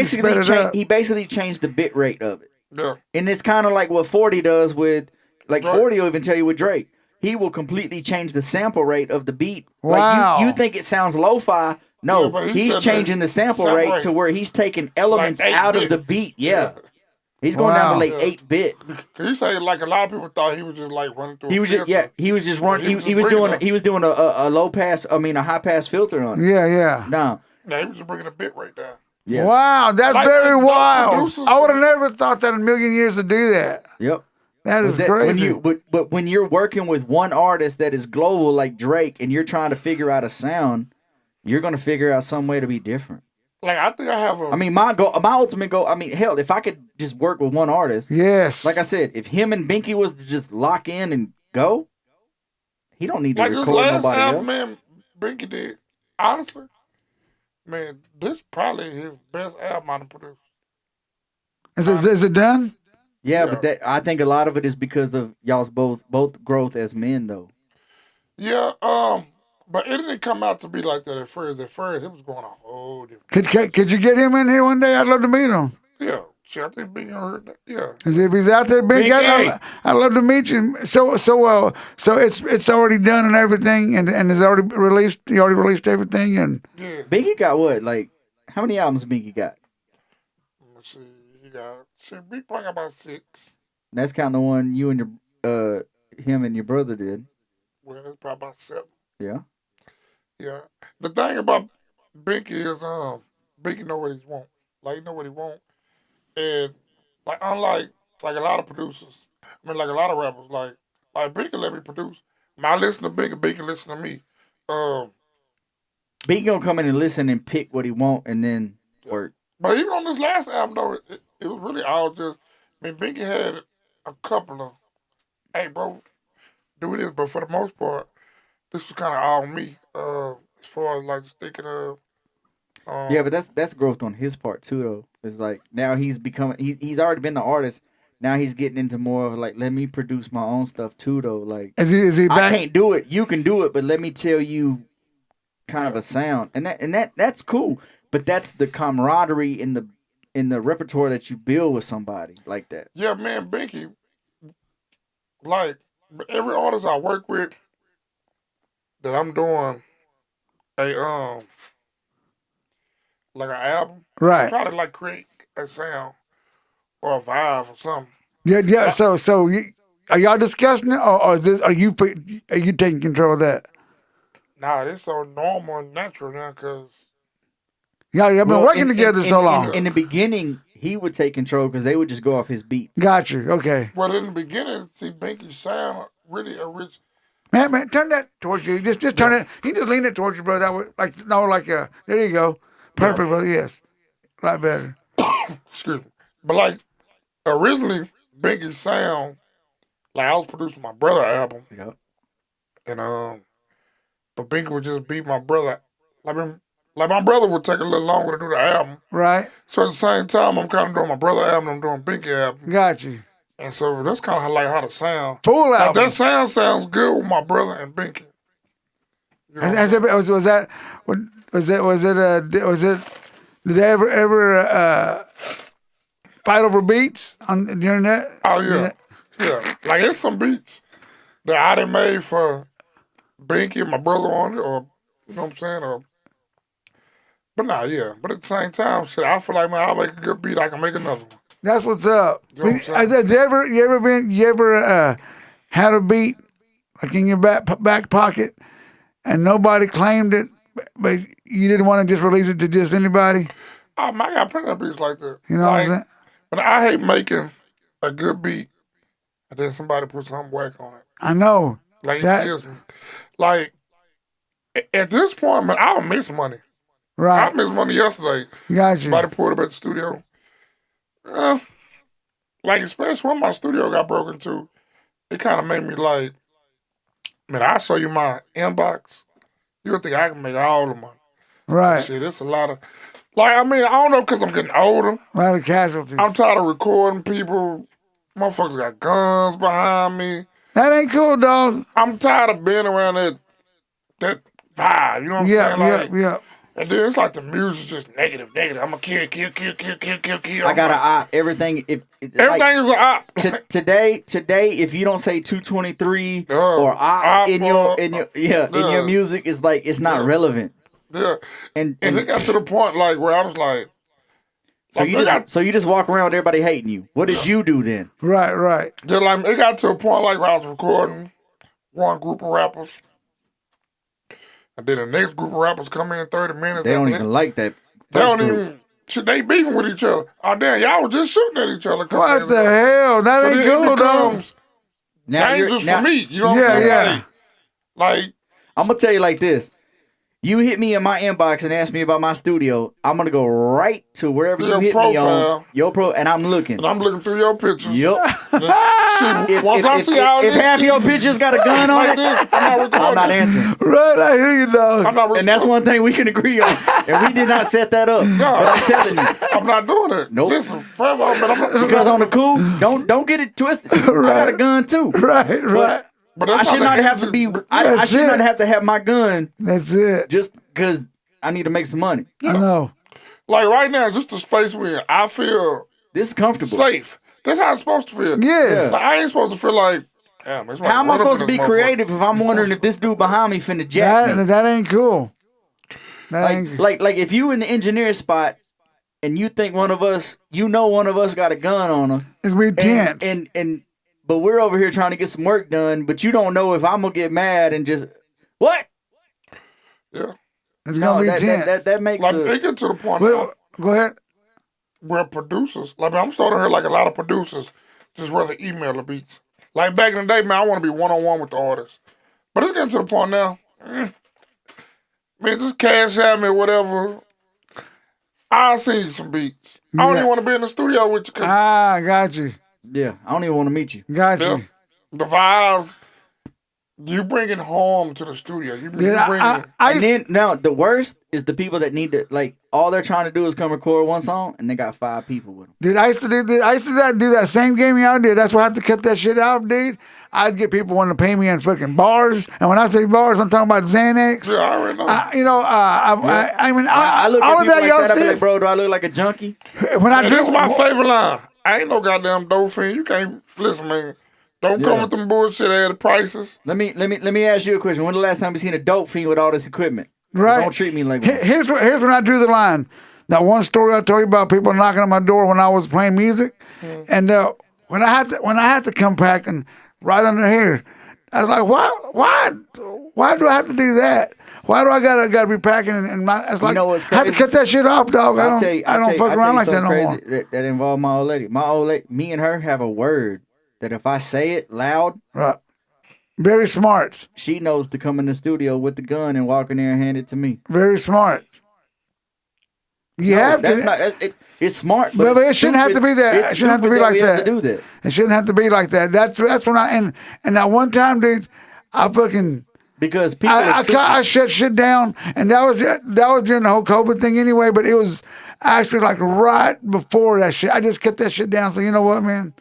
he basically changed the bit rate of it. Yeah. And it's kind of like what 40 does with, like Drake. 40 will even tell you with Drake. He will completely change the sample rate of the beat. Wow. Like you think it sounds lo-fi. No, he's changing the sample rate to where he's taking elements like out of the beat. Yeah. He's going down to like 8-bit. He say like a lot of people thought he was just like running through. He was just running. He was doing a low pass. I mean a high pass filter on it. Yeah. No. He was just bringing the bit rate down. Yeah. Wow, that's Like, very those wild. producers- I would have never thought that in a million years to do that. Yep. That is When crazy. you but when you're working with one artist that is global like Drake and you're trying to figure out a sound, you're gonna figure out some way to be different. Like I think I have a. I mean, my ultimate goal. I mean, hell, if I could just work with one artist, Yes. like I said, if him and Binky was to just lock in and go, he don't need to like this record last nobody album, else. man, Binky did. Honestly, man, this probably his best album I done produced. Is it done? Yeah, Yeah. but that I think a lot of it is because of y'all's both growth as men, though. Yeah, but it didn't come out to be like that at first. At first, it was going a whole different. Could you get him in here one day? I'd love to meet him. Yeah, shit, I think Binky heard that. Yeah, Cause if he's out there, Binky, I'd love to meet you. So it's already done and everything, and it's already released. You already released everything, and yeah. Binky got what? Like, how many albums Binky got? Let's see, he got shit. Big probably got about 6. That's counting the one you and your him and your brother did. Well, it's probably about 7. Yeah. Yeah. The thing about Binky is Binky know what he want. Like he know what he want. And like unlike like a lot of producers, I mean like a lot of rappers, like Binky let me produce. I listen to Binky, Binky listen to me. Binky gonna come in and listen and pick what he want and then work. But even on this last album though, it was really all just I mean Binky had a couple of hey bro, do this, but for the most part, this was kinda all me. As far as like just thinking of Yeah, but that's growth on his part too, though. It's like now he's becoming he's already been the artist. Now he's getting into more of like let me produce my own stuff too, though. Like is he I back? can't do it, you can do it, but let me tell you, kind of a sound, and that's cool. But that's the camaraderie in the repertoire that you build with somebody like that. yeah, man, Binky, like every artist I work with that I'm doing a like an album, I Right. try to like create a sound or a vibe or something. Yeah. So are y'all discussing it, or is this are you taking control of that? Nah, this so normal and natural now because Y'all been Well, working together so long. In the beginning, he would take control because they would just go off his beats. Got you. Okay. well in the beginning, see Binky sound really original. Man, turn that towards you. Just turn it. You just lean it towards you, bro. That way, there you go. Perfect, brother. Yes, a lot better. Excuse me, but like originally Binky sound like I was producing my brother album Yep. and but Binky would just be my brother. Like my brother would take a little longer to do the album. Right. So at the same time, I'm kind of doing my brother album. I'm doing Binky album, Got you. and so that's kind of like how the sound. Full Like album. that sound sounds good with my brother and Binky. You know what I'm saying? Was it? Did they ever fight over beats during that? Oh yeah, yeah. Like it's some beats that I done made for Binky and my brother on it, or you know what I'm saying, or. But nah, yeah. But at the same time, shit, I feel like man, I'll make a good beat. I can make another one. That's what's up. You know what I'm saying? You ever had a beat like in your back pocket and nobody claimed it, but you didn't want to just release it to just anybody? Oh man, I got plenty of beats like that. You know what I'm saying? But I hate making a good beat and then somebody put some whack on it. I know. Like That- it kills me. Like at this point, man, I don't miss money. I Right. missed money yesterday. Got you. Somebody pulled up at the studio. Like especially when my studio got broken into, it kind of made me like, man, I'll show you my inbox. You'll think I can make all the money. Right. Shit, it's a lot of, like, I mean, I don't know because I'm getting older. A lot of casualties. I'm tired of recording people. Motherfuckers got guns behind me. That ain't cool, dog. I'm tired of being around that vibe. You know what I'm saying? Like, Yeah. and then it's like the music's just negative. I'm a kill. I got an op. Everything. If it's Everything like, is an op. today, if you don't say 223 Yeah. or op in your Yeah. in your music, it's like it's not relevant. Yeah. And And it got to the point like where I was like, so you just walk around with everybody hating you. What did you do then? Right. just like it got to a point like where I was recording one group of rappers. And then the next group of rappers come in 30 minutes. They don't after even that. like that. They first don't group. even shit, they beefing with each other. Oh damn, y'all was just shooting at each other. What the hell? That So ain't then cool, it though. becomes dangerous for me. You know what Yeah, I'm saying? yeah. Like, I'm gonna tell you like this. You hit me in my inbox and ask me about my studio. I'm gonna go right to wherever you your hit me on profile. your pro, and I'm looking. And I'm looking through your pictures. Yup. Shit, once I see all if this half shit your pictures got a gun on like it, this, I'm not recording. I'm not answering. Right, I hear you, dog. I'm not And that's one thing we can agree on. And we did not set that up. No. But I'm telling you, I'm not doing it. Nope. Listen, first off, but I'm not, because on the cool, don't get it twisted. I got a gun too. Right. but I that's should not the have to be. answer. I That's should it. not have to have my gun That's it. just because I need to make some money. I know. Like right now, just the space we're in, I feel This is comfortable. safe. That's how it's supposed to feel. Yeah. Like, I ain't supposed to feel like, damn, it's How am I supposed to be creative if I'm wondering if this dude behind me finna jack me? That ain't cool. That ain't Like if you in the engineer spot and you think one of us got a gun on us, it's we tense. and but we're over here trying to get some work done, but you don't know if I'm gonna get mad and just what? Yeah. It's gonna be tense. That makes Like, it get to the point now Go ahead. where producers, like, I'm starting to hear like a lot of producers just rather email the beats. Like back in the day, man, I want to be one-on-one with the artist. But it's getting to the point now, man, just cash at me or whatever. I'll send you some beats. I don't even want to be in the studio with you. 'Cause Got you. Yeah, I don't even want to meet you. Got yeah, you. the vibes, you bringing home to the studio. You bringing. And then now the worst is the people that need to like all they're trying to do is come record one song and they got 5 people with them. Dude, I used to do that same game y'all did. That's why I had to cut that shit out, dude. I'd get people wanting to pay me in fucking bars, and when I say bars, I'm talking about Xanax. Yeah, I already know. I mean, I look all at of people that like y'all that. I be said. like, bro, do I look like a junkie? When I And do, this is my favorite line. I ain't no goddamn dope fiend. You can't listen, man. Don't come with them bullshit ass prices. Let me ask you a question. When the last time you seen a dope fiend with all this equipment? right? Don't treat me like one. Here's when I drew the line. That one story I told you about people knocking on my door when I was playing music, and when I had to come back and right under here, I was like, why do I have to do that? Why do I gotta be packing and my? It's like, You know what's I have to crazy? cut that shit off, dog. I don't fuck around like that no more. That involved my old lady. My old lady, me and her have a word that if I say it loud, Right. Very smart. she knows to come in the studio with the gun and walk in there and hand it to me. Very smart. You No, have that's to. not. It's smart, But it's it shouldn't have to be that. It's It shouldn't have to be stupid like we that. have to do that. It shouldn't have to be like that. That's when and that one time, dude, I fucking. Because people, I shut shit down, and that was during the whole COVID thing anyway. But it was actually like right before that shit. I just cut that shit down. So you know what, man,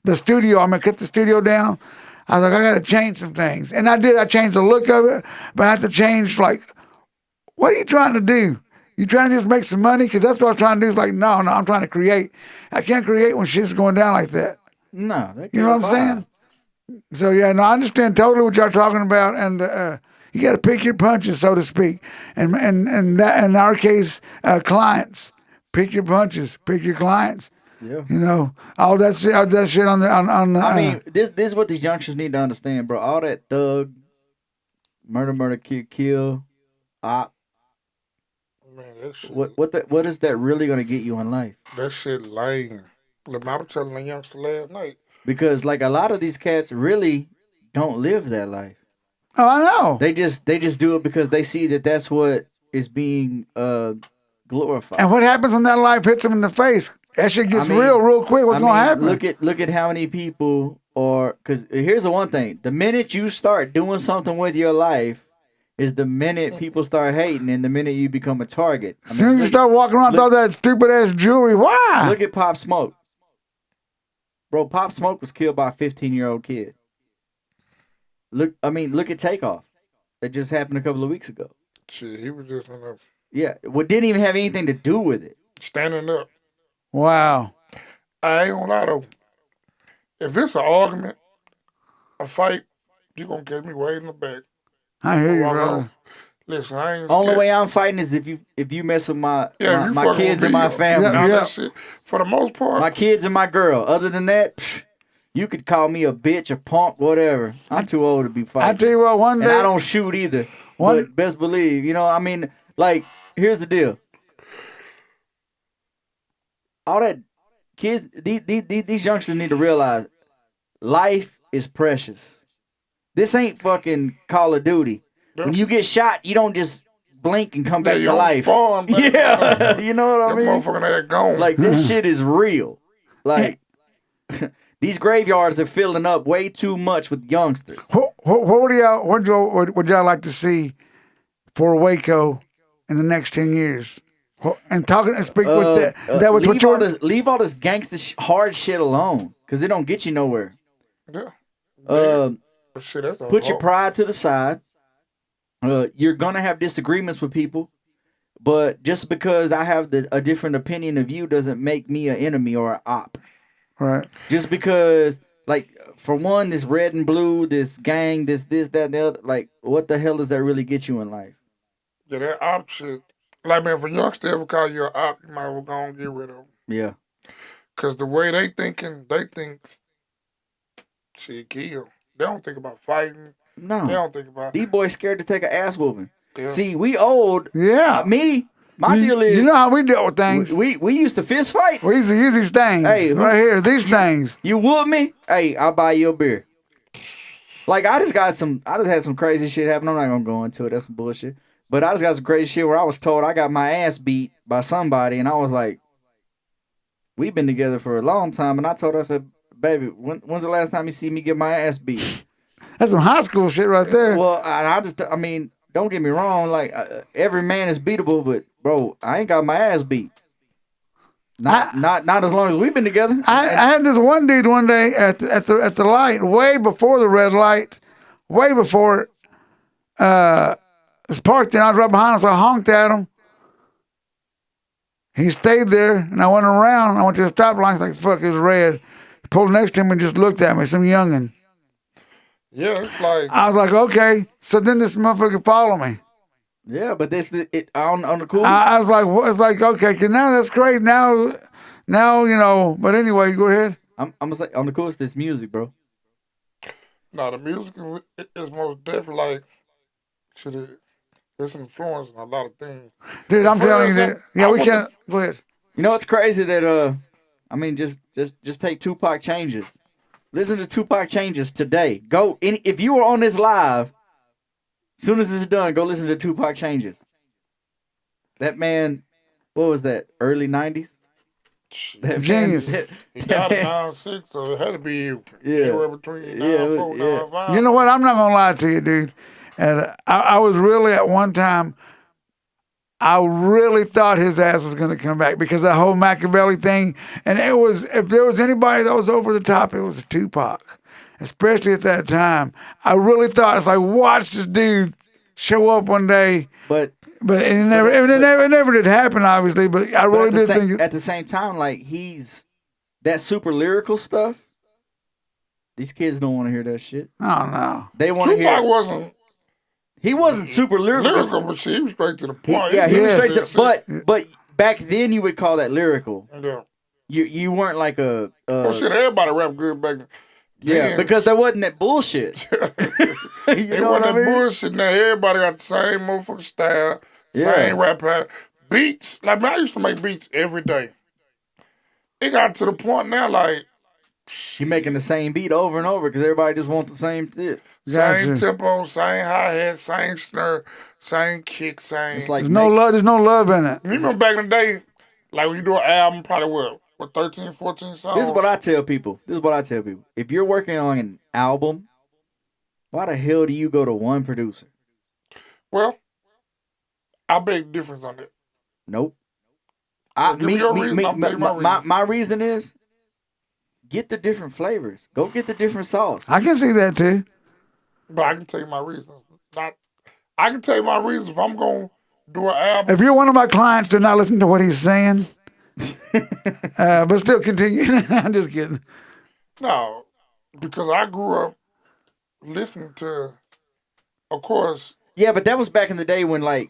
I'm gonna cut the studio down. I was like, I gotta change some things, and I did. I changed the look of it, but I had to change like, what are you trying to do? You trying to just make some money? Because that's what I was trying to do. It's like, no, I'm trying to create. I can't create when shit's going down like that. no, You know what I'm saying? So yeah, no, I understand totally what y'all talking about, and you got to pick your punches, so to speak. And that in our case, clients, pick your punches, pick your clients. Yeah. You know, all that shit on the on. I mean, this is what these youngsters need to understand, bro. All that thug, murder, kill, op. Man, that shit. What is that really gonna get you in life? That shit lame. Look, I was telling the youngster last night. Because like a lot of these cats really don't live that life. Oh, I know. They just do it because they see that that's what is being glorified. And what happens when that life hits them in the face? That shit gets real quick. What's gonna happen? Look at how many people are. Because here's the one thing: the minute you start doing something with your life, is the minute people start hating, and the minute you become a target. As soon as you start walking around with all that stupid ass jewelry, why? Look at Pop Smoke. Bro, Pop Smoke was killed by a 15-year-old kid. Look at Takeoff. That just happened a couple of weeks ago. Shit, he was just in there Yeah, what didn't even have anything to do with it. standing up. Wow. I ain't gonna lie though. If it's an argument, a fight, you gonna catch me way in the back. I hear you, Walk brother. off. Listen, I ain't Only scared. way I'm fighting is if you mess with my you my fucking kids with and my me, family. Yeah. That shit, for the most part, My kids and my girl. Other than that, you could call me a bitch, a punk, whatever. I'm too old to be fighting. I tell you what, one day. And I don't shoot either. But best believe, like, here's the deal. all that kids, these youngsters need to realize life is precious. This ain't fucking Call of Duty. When you get shot, you don't just blink and come back you to don't life. spawn, baby. Yeah, you know what I That mean? motherfucker ain't gone. Like this shit is real. Like these graveyards are filling up way too much with youngsters. What would y'all like to see for Waco in the next 10 years? And talking and speak with that was what you're. Leave all this gangster hard shit alone, cause it don't get you nowhere. Yeah. Shit, that's Put your pride to the side. You're gonna have disagreements with people, but just because I have a different opinion of you doesn't make me an enemy or an op. Right. Just because, like, for one, this red and blue, this gang, this, that, and the other, like, what the hell does that really get you in life? Yeah, that op shit. Like, man, if a youngster ever call you an op, you might as well go and get rid of them. Yeah. Because the way they think shit, kill. They don't think about fighting. No. They don't think about. These boys scared to take an ass whooping. Yeah. See, we old. Yeah. My deal is. You know how we dealt with things. We used to fist fight. We used to use these things. Hey, right here, these things. You whoop me? Hey, I'll buy you a beer. Like, I just had some crazy shit happen. I'm not going to go into it. That's some bullshit. But I just got some crazy shit where I was told I got my ass beat by somebody, and I was like, we've been together for a long time, and I told her, I said, baby, when's the last time you see me get my ass beat? That's some high school shit right there. Well, I mean, don't get me wrong, like, every man is beatable, but, bro, I ain't got my ass beat. Not as long as we've been together. I had this one dude one day at the light, way before the red light, way before it was parked there. I was right behind him, so I honked at him. He stayed there, and I went around. I went to the stoplight. He's like, "Fuck, it's red." He pulled next to him and just looked at me, some youngin'. Yeah, it's like. I was like, "Okay." So then this motherfucker followed me. Yeah, but that's on the cool. I was like, "What?" It's like, okay, cause now that's crazy. Now, you know. But anyway, go ahead. I'm gonna say on the coolest, this music, bro. No, the music is most definitely like it's influencing a lot of things. Dude, I'm telling you that. Yeah, we can't. Go ahead. You know, it's crazy that I mean, just take Tupac Changes. Listen to Tupac Changes today. Go if you were on this live, as soon as this is done, go listen to Tupac Changes. That man, what was that? Early 90s? That Genius. He died in 96, so it had to be anywhere between 94 and 95. You know what? I'm not gonna lie to you, dude. And I was really at one time. I really thought his ass was going to come back because that whole Machiavelli thing. And it was, if there was anybody that was over the top, it was Tupac, especially at that time. I really thought, it's like, watch this dude show up one day. But it never did happen, obviously. But I really did think. At the same time, like, he's that super lyrical stuff. These kids don't want to hear that shit. Oh, no. They want to hear. Tupac He wasn't super lyrical, but he was straight to the point. He was straight to the point. But back then you would call that lyrical. Yeah. You weren't like a. Well, shit, everybody rap good back then. Yeah, because there wasn't that bullshit. You know what I mean? Bullshit. Now everybody got the same motherfucking style, same rap pattern, beats. Like, man, I used to make beats every day. It got to the point now, like. You're making the same beat over and over because everybody just wants the same shit. Same tempo, same hi-hat, same snare, same kick, same. It's like there's no love in it. You remember back in the day, like when you do an album, probably what 13, 14 songs? This is what I tell people. If you're working on an album, why the hell do you go to one producer? Well, I beg difference on that. Nope. My reason is, get the different flavors. Go get the different sauce. I can see that too. But I can tell you my reasons. I can tell you my reasons if I'm going to do an album. If you're one of my clients, do not listen to what he's saying. But still continue. I'm just kidding. No, because I grew up listening to, of course. Yeah, but that was back in the day when, like,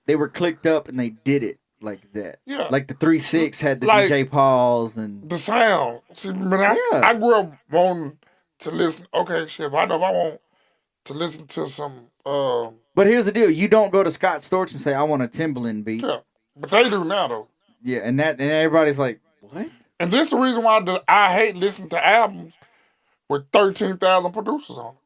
they were clicked up and they did it like that. Yeah. Like the 3-6 had the DJ Pauls and the sound. See, I grew up wanting to listen. Okay, shit, if I want to listen to some. But here's the deal: you don't go to Scott Storch and say, "I want a Timbaland beat." Yeah, but they do now though. Yeah, and everybody's like, What? And this is the reason why I hate listening to albums with 13,000 producers on it.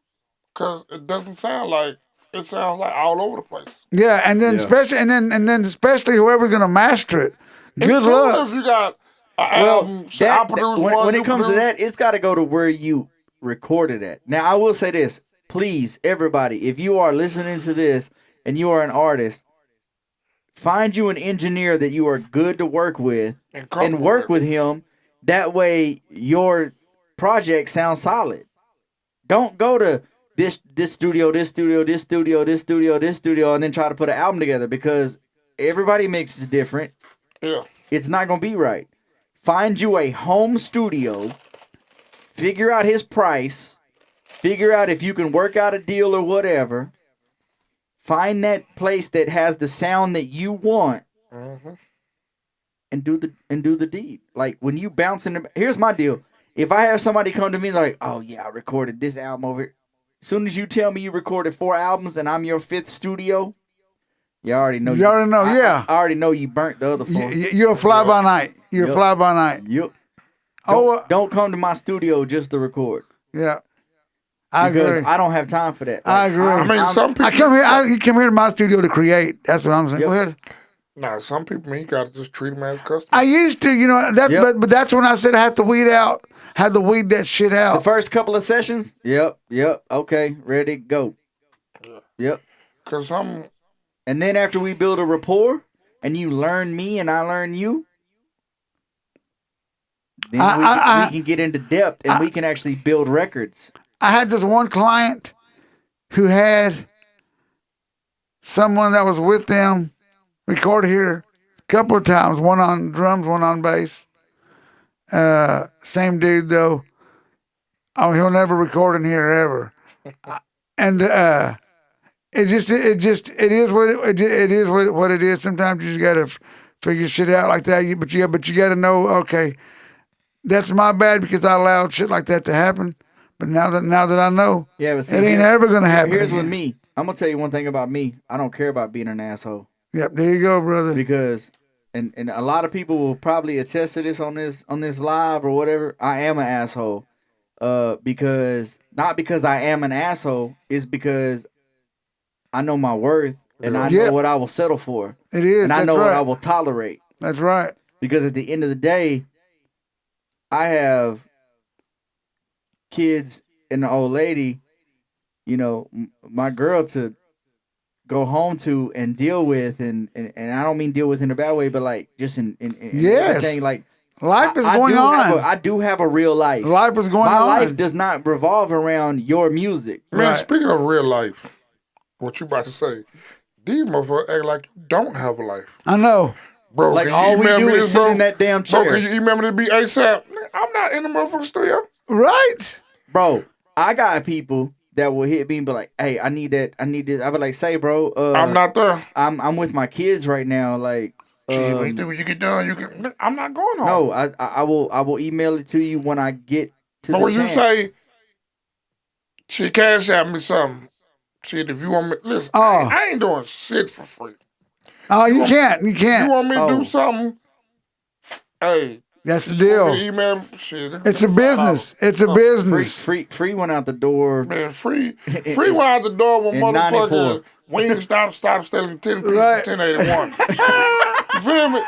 Because it doesn't sound like, it sounds like all over the place. Yeah, and then Yeah. especially whoever's gonna master it. It's Good cool luck. if you got an Well, album, say, I produce one, when you it comes to produce. that, it's got to go to where you recorded at. Now, I will say this, please, everybody, if you are listening to this and you are an artist, find you an engineer that you are good to work with and work with him. That way, your project sounds solid. Don't go to this studio, this studio, this studio, this studio, this studio, and then try to put an album together because everybody mixes different. Yeah. It's not gonna be right. Find you a home studio. Figure out his price. Figure out if you can work out a deal or whatever. Find that place that has the sound that you want, and do the deed. Like when you bounce in the. Here's my deal. If I have somebody come to me like, oh yeah, I recorded this album over here. As soon as you tell me you recorded 4 albums and I'm your 5th studio, you already know. You already know, yeah. I already know you burnt the other 4. You're a fly by night. You're a fly by night. Yep. Oh, Don't come to my studio just to record. yeah. I Because agree. I don't have time for that. I agree. I mean, some people. You come here to my studio to create. That's what I'm saying. Yep. Go ahead. Nah, some people, man, you got to just treat them as customers. I used to, but that's when I said I had to weed that shit The out. first couple of sessions, yep, okay, ready, go. Yeah. Yep. Because some. And then after we build a rapport, and you learn me and I learn you, then we can get into depth and we can actually build records. I had this one client who had someone that was with them record here a couple of times, one on drums, one on bass. Same dude though. Oh, he'll never record in here ever. And it is what it is. Sometimes you just gotta figure shit out like that. But you gotta know, okay, that's my bad because I allowed shit like that to happen. But now that I know, Yeah, but see, it ain't ever gonna happen. Here's again. with me. I'm gonna tell you one thing about me. I don't care about being an asshole. Yep, there you go, brother. Because and a lot of people will probably attest to this on this live or whatever. I am an asshole. Because not because I am an asshole, it's because I know my worth and I know what I will settle for. It is, and I know what I will tolerate. That's right. Because at the end of the day, I have kids and an old lady, my girl to go home to and deal with, and I don't mean deal with in a bad way, but like just in yes. everything, like life is going on. I do have a real life. Life is going on. My life does not revolve around your music. Man, speaking of real life, what you about to say, these motherfuckers act like you don't have a life. I know. Bro, like all we do is sit in that damn chair. Bro, can you email me to be ASAP? I'm not in the motherfucking studio. Right. Bro, I got people that will hit me and be like, hey, I need that. I need this. I be like, say, bro. I'm not there. I'm with my kids right now. Like, when you get done, you can. I'm not going home. No, I will email it to you when I get to the chance. But when you say, she cash out me something. Shit, if you want me, listen, I ain't doing shit for free. Oh, you can't. You can't. You want me to do something? Hey. That's the deal. Email, shit, it's a business. It's a business. Free went out the door. Man, free went out the door when motherfucker Wingstop stopped selling 10 pieces right. 1081. You feel me?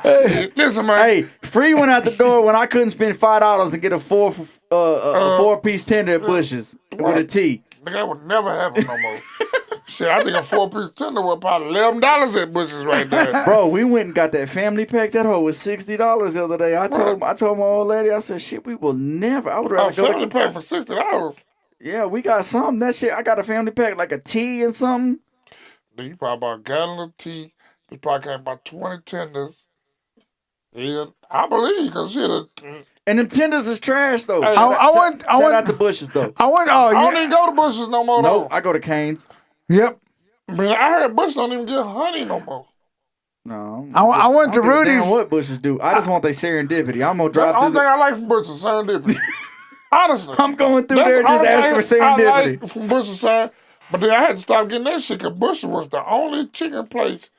Hey, listen, man. Hey, free went out the door when I couldn't spend $5 and get a 4-piece tender at Bush's with a tea. That would never happen no more. Shit, I think a 4-piece tender was probably $11 at Bush's right there. Bro, we went and got that family pack. That hoe was $60 the other day. I told my old lady, I said, shit, we will never. I would rather go. Family pack for $60. Yeah, we got something. That shit, I got a family pack like a tea and something. Then you probably bought a gallon of tea. You probably got about 20 tenders. Yeah, I believe because shit. And them tenders is trash though. Hey, shout out to Bush's though. I don't even go to Bush's no more. No, I go to Cane's. Yep. Man, I heard Bush don't even get honey no more. No, I went to Rudy's. What Bush's do? I just want their serendipity. I'm gonna drive through. The only thing I like from Bush's is serendipity. Honestly, I'm going through there just asking for serendipity. I like from Bush's side, but then I had to stop getting that shit because Bush's was the only chicken place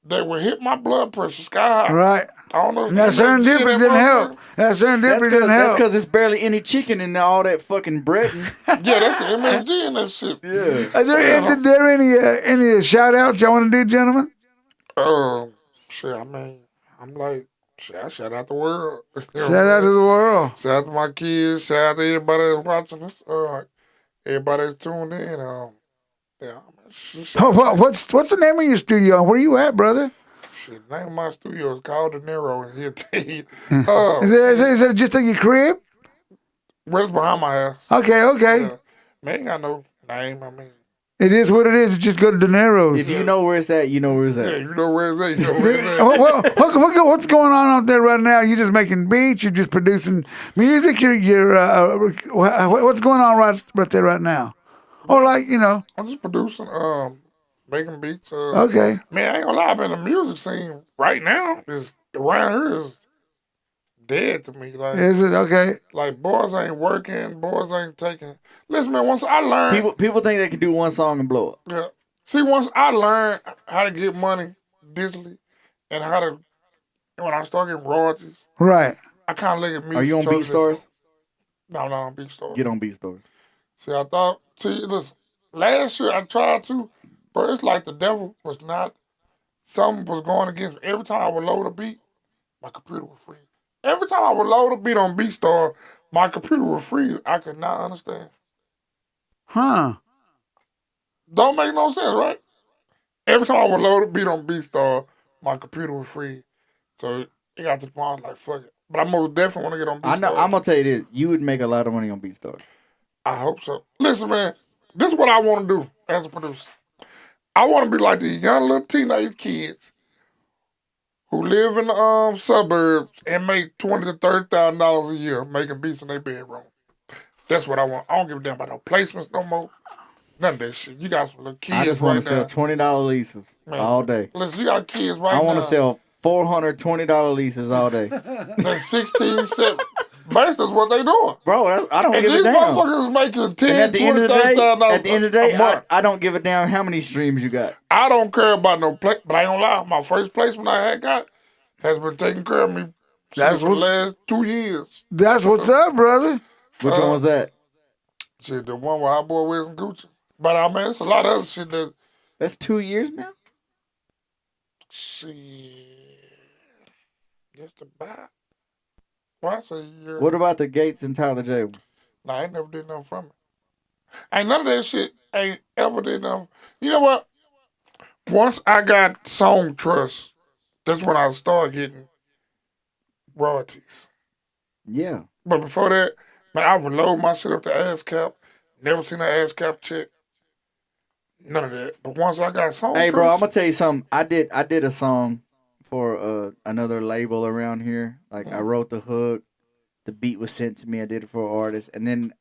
that would hit my blood pressure sky high. Right. I don't know. And that serendipity didn't help. That serendipity didn't That's help. because it's barely any chicken in all that fucking breading. Yeah, that's the MSG in that shit. Yeah. Is there any shout outs y'all want to do, gentlemen? Shit, I mean, I'm like, shit, I shout out the world. You know Shout out to the world. Shout out to my kids. Shout out to everybody that's watching us. Everybody that's tuned in. Yeah, What's the name of your studio? Where you at, brother? shit, the name of my studio is called Denero, and he'll tell you. Is it just at your crib? Where's behind my house? Okay. Man, ain't got no name. I mean, It is what it is. Just go to Denero's. If you know where it's at, you know where it's yeah, at. you know where it's at. You know where it's at. What's going on out there right now? You just making beats? You're just producing music? What's going on right there right now? Or I'm just producing, making beats. Okay. Man, I ain't gonna lie, man, the music scene right now is around here is dead to me. Like, Is it okay? like boys ain't working, boys ain't taking. Listen, man, once I learned, People think they can do one song and blow up. yeah. See, once I learned how to get money digitally and how to, when I start getting royalties, Right. I kind of look at music. Are you on totally BeatStars? different. No, on BeatStars. Get on BeatStars. See, I thought, listen, last year I tried to, but it's like the devil was not, something was going against me. Every time I would load a beat, my computer would freeze. Every time I would load a beat on BeatStar, my computer would freeze. I could not understand. Huh. Don't make no sense, right? Every time I would load a beat on BeatStar, my computer would freeze. So it got to the point I was like, fuck it. But I most definitely want to get on BeatStar. I'm gonna tell you this: you would make a lot of money on BeatStars. I hope so. Listen, man, this is what I want to do as a producer. I want to be like these young little teenage kids who live in the suburbs and make $20,000 to $30,000 a year making beats in their bedroom. That's what I want. I don't give a damn about no placements no more. None of that shit. You got some little kids. I just want right to sell now. $20 leases Man, all day. Listen, you got kids right now. I want to sell $420 leases all day. That's 16, 7. Basically, that's what they doing. Bro, I don't And give a these damn. motherfuckers making 10, And at the end of the day, $20,000 a month. I don't give a damn how many streams you got. I don't care about no play, but I ain't gonna lie. My first placement I had got has been taking care of me That's for the last 2 years. That's what's up, brother. Which one was that? Shit, the one where our boy Wiz and Gucci. But I mean, it's a lot of other shit that That's 2 years now? shit. Just about. Well, I say a year. What about the Gates and Tyler J? Nah, I ain't never did nothing from it. Ain't none of that shit. Ain't ever did nothing. You know what? Once I got Song Trust, that's when I started getting royalties. Yeah. But before that, man, I would load my shit up to ASCAP. Never seen an ASCAP check. None of that. But once I got Song Hey, Trust, bro, I'm gonna tell you something. I did a song for another label around here. Like I wrote the hook, the beat was sent to me. I did it for an artist, and then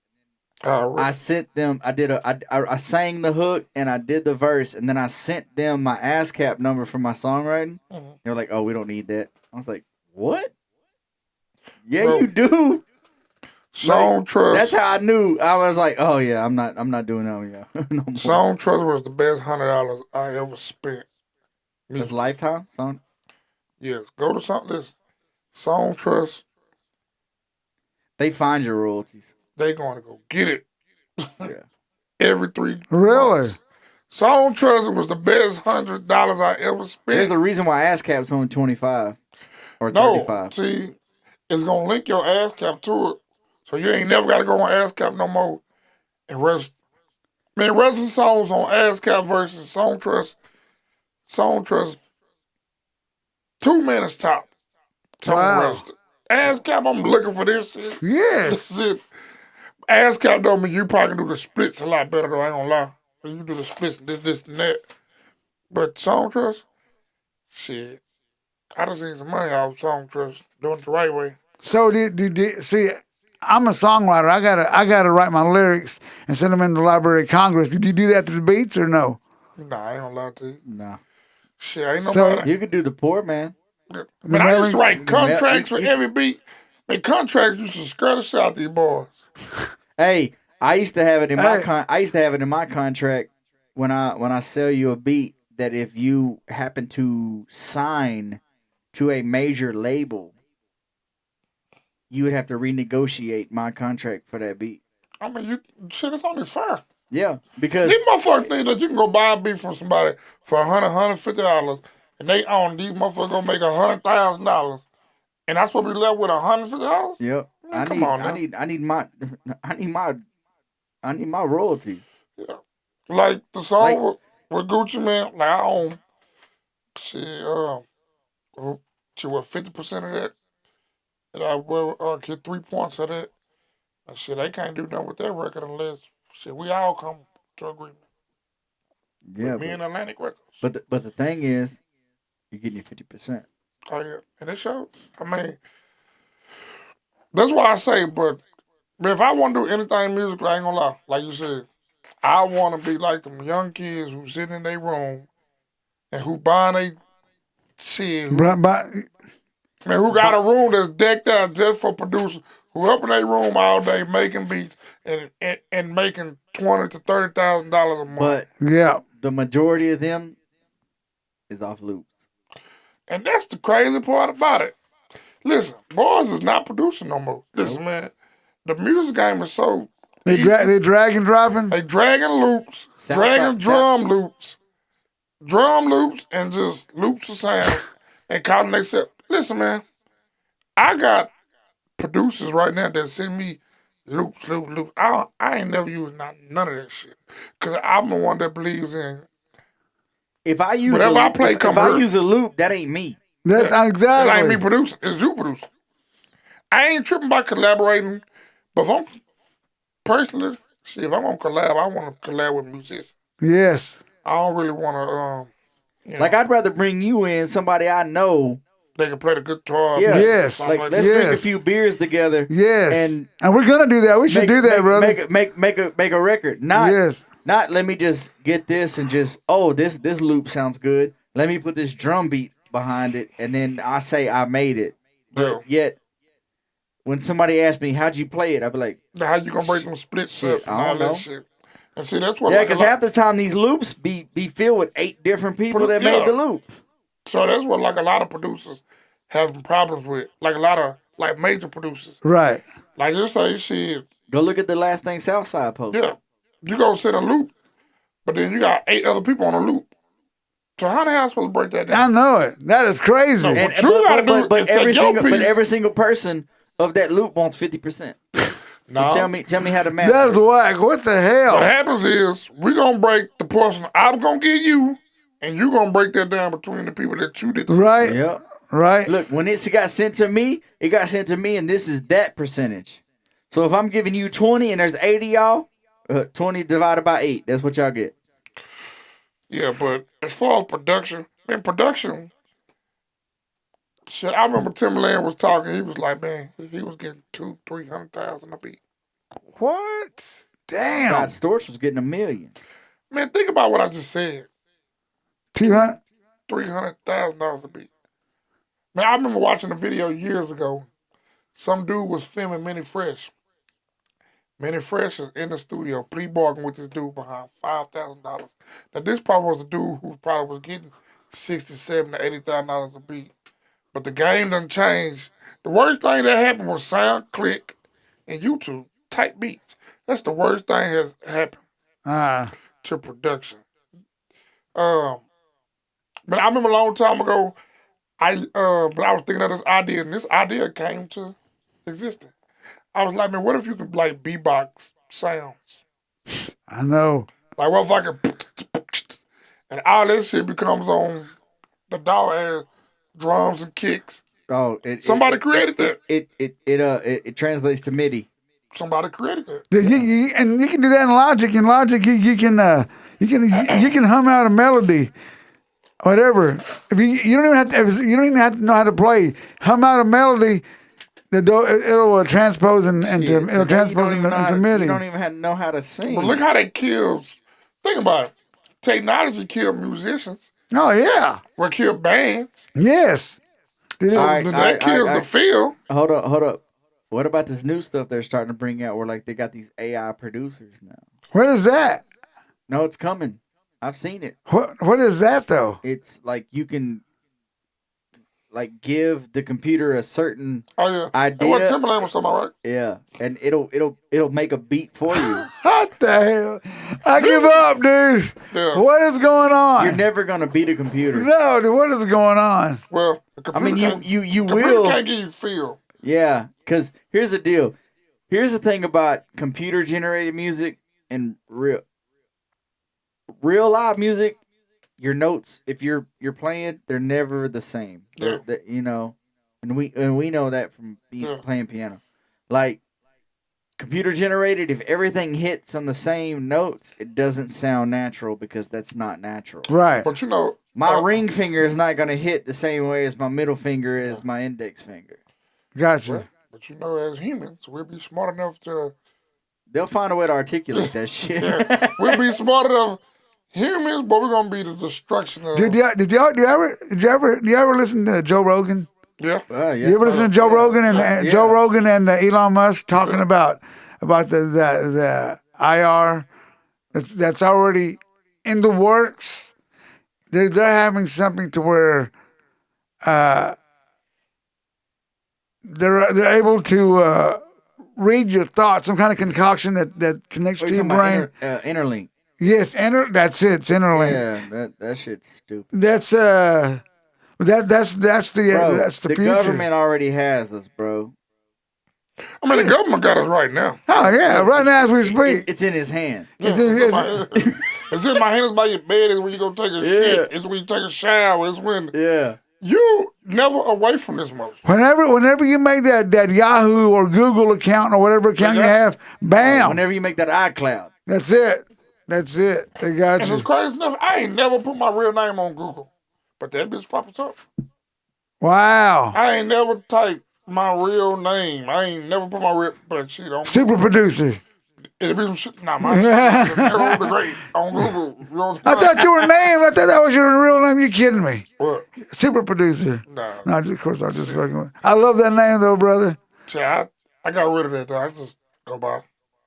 I sent them. I sang the hook and I did the verse, and then I sent them my ASCAP number for my songwriting. They were like, "Oh, we don't need that." I was like, "What? Yeah, Bro, you do." Song Trust. That's how I knew. I was like, "Oh yeah, I'm not doing that no more." Song Trust was the best $100 I ever spent. That's lifetime song. Yes, go to something. This Song Trust. They find your royalties. They going to go get it. Yeah. Every 3 Really? months. Song Trust was the best $100 I ever spent. There's a reason why ASCAP's only 25 or 35. See, it's gonna link your ASCAP to it, so you ain't never gotta go on ASCAP no more. And register songs on ASCAP versus Song Trust. Song Trust, 2 minutes top. Wow. Register. ASCAP, I'm looking for this shit. Yes. This is it. ASCAP don't mean you probably can do the splits a lot better though. I ain't gonna lie. You do the splits, this, and that. But Song Trust, shit. I done seen some money out of Song Trust doing it the right way. So see? I'm a songwriter. I gotta write my lyrics and send them in the Library of Congress. Did you do that through the beats or no? Nah, I ain't gonna lie to you. Nah. Shit, ain't So- nobody. You could do the poor man. Man, I used to write contracts for you- every beat. Man, contracts used to scare the shit out these boys. Hey, I used to have it in my Hey. I used to have it in my contract when I sell you a beat that if you happen to sign to a major label, you would have to renegotiate my contract for that beat. I mean, shit, it's only fair. Yeah, because These motherfuckers think that you can go buy a beat from somebody for $150, and they own these motherfuckers gonna make $100,000, and that's what we left with $150. yep, Man, come on now. I need my I need my royalties. Yeah. Like the song Like- with Gucci Man, like I own shit. She what 50% of that, and I will get 3 points of that. And shit, they can't do nothing with that record unless shit we all come to agreement. Yeah, With me and Atlantic Records. but the thing is, you're getting your 50%. Oh yeah, and it showed. I mean, that's why I say, but if I want to do anything musical, I ain't gonna lie. Like you said, I want to be like them young kids who sitting in their room and who buying they shit. Who who got a room that's decked out just for producers who up in their room all day making beats and making $20,000 to $30,000 a month. But Yeah. the majority of them is off loops. And that's the crazy part about it. Listen, boys is not producing no more. Listen, man, the music game is so They drag and dropping. They dragging loops, dragging drum loops, and just loops of sound and calling themselves. Listen, man, I got producers right now that send me loops. I ain't never used none of that shit because I'm the one that believes in. If I use Whatever I play, if I use a loop, that ain't me. That's exactly. It ain't me producing. It's you producing. I ain't tripping by collaborating, but if I'm personally, see, if I'm gonna collab, I want to collab with musicians. Yes. I don't really want to. Like I'd rather bring you in somebody I know. They can play the guitar. Yeah. Yes. Like let's drink a few beers together. Yes. And we're gonna do that. We should do that, brother. Make a record. Not yes. Not let me just get this and just this loop sounds good. Let me put this drum beat behind it, and then I say I made it. But yet, when somebody asks me how'd you play it, I'd be like, how you gonna break them splits up and all that shit? And see, that's what. Yeah, because half the time these loops be filled with 8 different people that made the loops. So that's what like a lot of producers have problems with. Like a lot of like major producers. Right. Like you say, shit. Go look at the last thing Southside posted. Yeah. You go set a loop, but then you got 8 other people on a loop. So how the hell am I supposed to break that down? I know it. That is crazy. No, what you gotta do but is every single person of that loop wants 50%. So tell me how to manage. That is whack. What the hell? What happens is we're gonna break the portion I'm gonna give you, and you're gonna break that down between the people that you did. Right. Yep. Right. Look, when it got sent to me, and this is that percentage. So if I'm giving you 20 and there's 80 y'all, 20 divided by 8, that's what y'all get. Yeah, but as far as production, shit, I remember Timberland was talking. He was like, man, he was getting 200,000-300,000 a beat. What? Damn. Scott Storch was getting $1 million. Man, think about what I just said. 200, $300,000 a beat. Man, I remember watching a video years ago. Some dude was filming Manny Fresh. Manny Fresh is in the studio, plea-bargaining with this dude behind $5,000. Now, this probably was a dude who probably was getting $67,000 to $80,000 a beat. But the game done changed. The worst thing that happened was SoundClick and YouTube type beats. That's the worst thing has happened to production. But I remember a long time ago, but I was thinking of this idea, and this idea came to existence. I was like, man, what if you could like beatbox sounds? I know. Like, what if I could, and all that shit becomes on the dog ass drums and kicks. Oh, somebody created that. It translates to MIDI. Somebody created that. And you can do that in Logic. In Logic, you can hum out a melody, whatever. If you don't even have to know how to play. Hum out a melody. It'll transpose into MIDI. You don't even have to know how to sing. But look how that kills. Think about it. Technology killed musicians. Oh yeah. Or killed bands. Yes. That kills the feel. Hold up. What about this new stuff they're starting to bring out where like they got these AI producers now? What is that? No, it's coming. I've seen it. What is that though? It's like you can like give the computer a certain Oh yeah. And idea. what Timberland was talking about, right? Yeah, and it'll make a beat for you. What the hell? I give up, dude. Yeah. What is going on? You're never gonna beat a computer. No, dude, what is going on? Well, the I computer mean, can't- you computer will. can't give you feel. Yeah, because here's the deal. Here's the thing about computer generated music and real live music. Your notes, if you're playing, they're never the same. Yeah. You know, and we know that from playing piano. Like computer generated, if everything hits on the same notes, it doesn't sound natural because that's not natural. Right. But you know, My ring finger is not gonna hit the same way as my middle finger is my index finger. Gotcha. well, but you know, as humans, we'll be smart enough to. They'll find a way to articulate that shit. Yeah, we'll be smart enough humans, but we're gonna be the destruction of. Did you ever listen to Joe Rogan? Yeah. Yeah, You ever listen to Joe Rogan and Yeah. Joe Rogan and Elon Musk talking about the IR that's already in the works? They're having something to where they're able to read your thoughts, some kind of concoction that connects What to you your talking brain. about? Interlink. Yes, that's it. It's Interlink. Yeah, that shit's stupid. That's the Bro, that's the the future. government already has us, bro. I mean, the government got us right now. Oh yeah, right now as we speak. It's in his hand. It's Yeah, in- it's in my hand. It's in my hand. It's by your bed. It's when you go take a shit. It's when you take a shower. It's when Yeah. you never away from this motherfucker. Whenever you make that Yahoo or Google account or whatever account you have, bam, Whenever you make that iCloud. that's it. That's it. They got And you. it's crazy enough, I ain't never put my real name on Google, but that bitch pops up. Wow. I ain't never typed my real name. I ain't never put my real, but shit on Super producer. It'll be some shit. Nah, my shit. Denero the Great on Google. You know what I I'm saying? thought you were named. I thought that was your real name. You kidding me? What? Super producer. Nah. No, of course I was just fucking with. I love that name though, brother. See, I got rid of that though. I just go by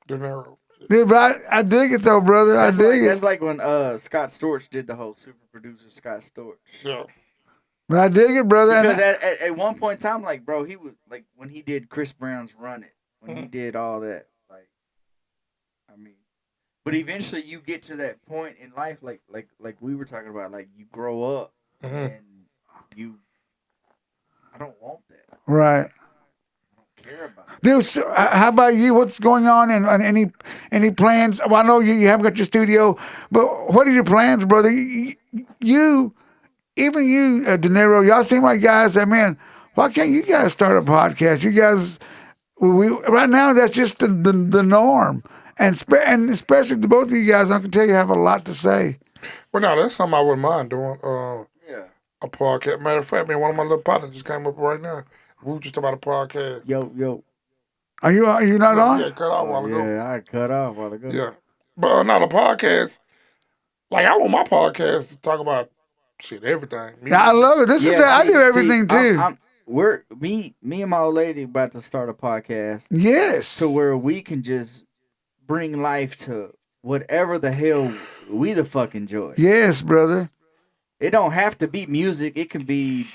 Denero. Dude, but I dig it though, brother. I dig it. That's like when Scott Storch did the whole super producer Scott Storch. Yeah. But I dig it, brother. Because And at one point in time, like, bro, he was like when he did Chris Brown's Run It, when he did all that, like, I mean, but eventually you get to that point in life, like we were talking about, like you grow up and I don't want that. right. I don't care about it. Dude, so, how about you? What's going on and any plans? Well, I know you haven't got your studio, but what are your plans, brother? You even you, Denero, y'all seem like guys that, man, why can't you guys start a podcast? You guys, we right now, that's just the norm. And especially the both of you guys, I can tell you have a lot to say. But now that's something I wouldn't mind doing. Yeah. A podcast. Matter of fact, man, one of my little partners just came up right now. We were just about a podcast. Yo. Are you not on? Yeah, cut off a while ago. Yeah, I cut off a while ago. Yeah. But now the podcast, like I want my podcast to talk about shit, everything. Music. Yeah, I love it. This is Yeah, I do everything too. Me and my old lady about to start a podcast Yes. to where we can just bring life to whatever the hell we the fuck enjoy. Yes, brother. It don't have to be music. It can be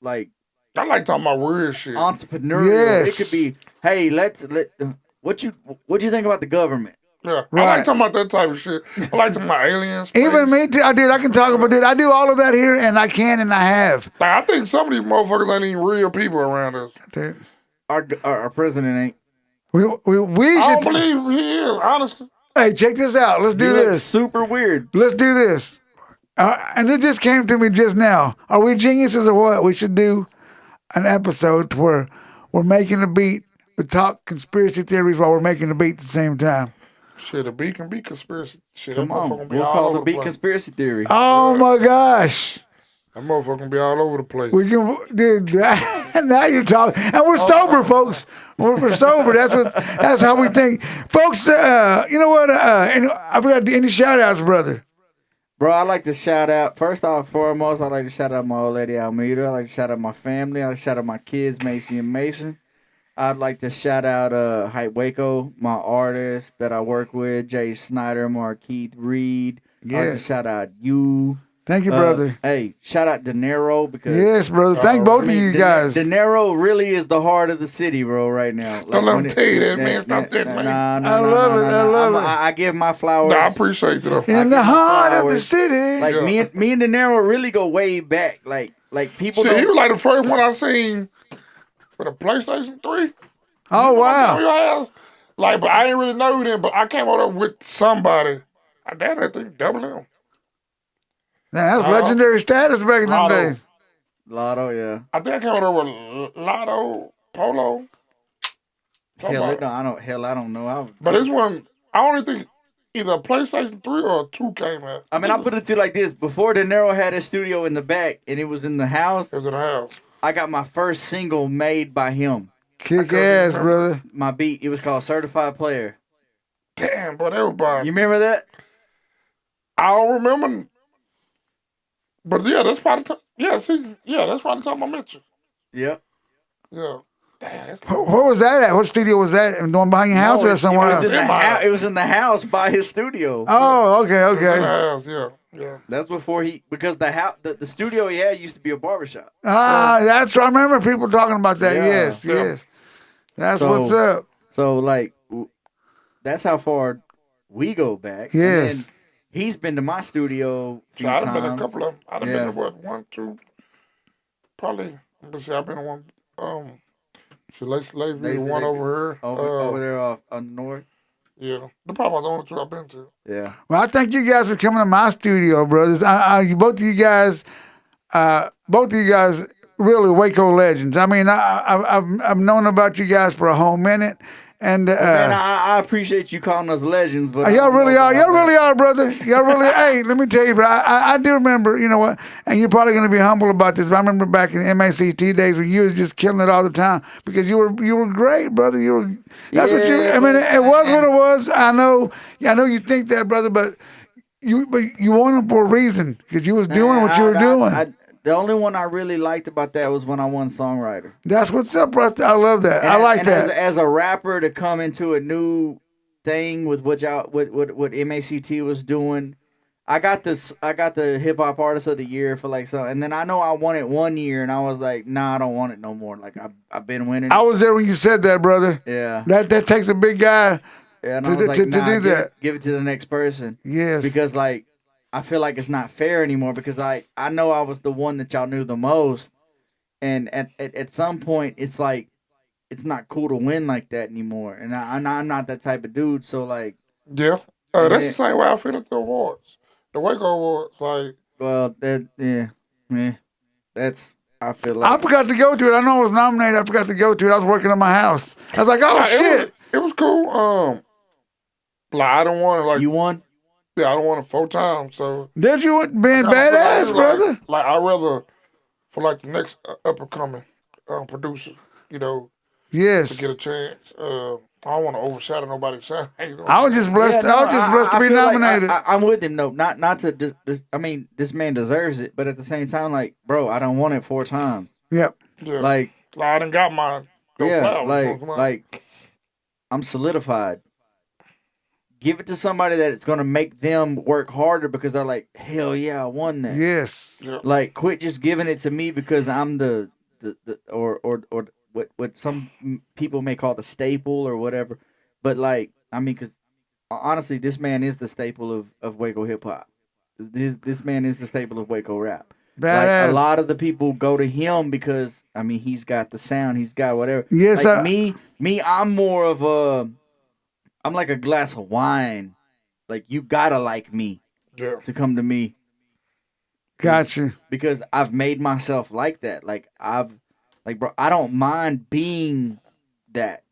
like I like talking about weird shit. entrepreneurial. Yes. It could be, hey, what you think about the government? Yeah. I Right. like talking about that type of shit. I like talking about aliens. Even space. me too. I can talk about it. I do all of that here, and I can, and I have. Like, I think some of these motherfuckers ain't even real people around us. Dude. Our president ain't. We I should. don't believe he is, honestly. Hey, check this out. Let's do You look this. super weird. Let's do this. And it just came to me just now. Are we geniuses or what? We should do an episode where we're making a beat. We talk conspiracy theories while we're making a beat at the same time. Shit, a beat can be conspiracy. Shit, Come that motherfucker on, can be we'll all call over the the beat place. conspiracy theory. Oh my gosh. That motherfucker can be all over the place. We can, dude. Now you're talking, and we're sober, folks. We're sober. That's how we think, folks. You know what? I forgot any shout outs, brother. Bro, I like to shout out, first off, foremost, I like to shout out my old lady Almeida. I like to shout out my family. I like to shout out my kids, Macy and Mason. I'd like to shout out Hype Waco, my artist that I work with, Jay Snyder, Markeith Reed. I'd like to Yes. shout out you. Thank you, brother. Hey, shout out Denero because Yes, brother. Thank both of you guys. Denero really is the heart of the city, bro. Right now, Don't let him tell you that, man. Stop that, man. I love it. I love it. I give my flowers. Nah, I appreciate you, though. In the heart of the flowers. city. Like me and Denero really go way back. Like people Shit, don't. he was like the first one I seen with a PlayStation 3. Oh, On wow. your house. Like, but I didn't really know them, but I came over there with somebody. I damn, I think double M. Man, that's legendary status back in them Lotto. days. Lotto, yeah. I think I came over there with Lotto, Polo. Hell, I don't know. But this one, I only think either a PlayStation 3 or a 2 came out. I mean, I put it to you like this: before Denero had a studio in the back, and it was in the house. It was in the house. I got my first single made by him. Kick ass, brother. My beat. It was called "Certified Player." Damn, but everybody. You remember that? I don't remember. But yeah, that's probably that's probably the time I met you. Yep. Yeah. Damn, that's Where was that at? What studio was that? The one behind your house or somewhere else? It was in the house by his studio. Oh, okay, in the okay. house, yeah. That's before because the studio he had used to be a barbershop. Ah, that's I remember people talking about that. Yeah. Yes, yes. That's what's up. So like, that's how far we go back. Yes. And then he's been to my studio a few So I'd times. have been a couple of them. I'd have been to what, 1, 2, probably. Let's see, I've been to one. Lakeview, one over here. Over there off on the north. Yeah, the probably the only 2 I've been to. Yeah. Well, I thank you guys for coming to my studio, brothers. Both of you guys, really Waco legends. I mean, I've known about you guys for a whole minute, and Man, I appreciate you calling us legends, but y'all really are. Y'all really are, brother. Y'all really. Hey, let me tell you, bro. I do remember. You know what? And you're probably going to be humble about this, but I remember back in MACT days when you was just killing it all the time because you were great, brother. You were. That's what you. I mean, it was what it was. I know you think that, brother, but you won it for a reason because you was doing what you were doing. The only one I really liked about that was when I won songwriter. That's what's up, brother. I love that. I like that. As a rapper to come into a new thing with what MACT was doing, I got the hip hop artist of the year for like so, and then I know I won it 1 year, and I was like, nah, I don't want it no more. Like I've been winning. I was there when you said that, brother. Yeah. That takes a big guy Yeah, and to I was like, nah, do that. Give it to the next person. Yes. Because like I feel like it's not fair anymore because I know I was the one that y'all knew the most, and at some point it's like it's not cool to win like that anymore, and I'm not that type of dude. So like, Yeah, that's the same way I feel at the awards, the Waco Awards. Like, well, that's I feel like I forgot to go to it. I know I was nominated. I forgot to go to it. I was working on my house. I was like, oh shit. It was cool. Like I don't want to like you won. Yeah, I don't want it 4 times. So did you being badass, brother? Like I rather for like the next up and coming producer, Yes. to get a chance. I don't want to overshadow nobody's shine. I was just blessed. I was just blessed to be nominated. Like I'm with him though. Not to just. I mean, this man deserves it, but at the same time, like, bro, I don't want it 4 times. Yep. Yeah. Like I done got mine. Like I'm solidified. Give it to somebody that it's gonna make them work harder because they're like, hell yeah, I won that. Yes. Yeah. Like, quit just giving it to me because I'm the or what some people may call the staple or whatever. But like, I mean, because honestly, this man is the staple of Waco hip hop. This man is the staple of Waco rap. Badass. Like a lot of the people go to him because I mean he's got the sound, he's got whatever. Yes, like me, I'm more of a. I'm like a glass of wine. Like, you gotta like me to come to me. Gotcha. Because I've made myself like that. Like, bro, I don't mind being that.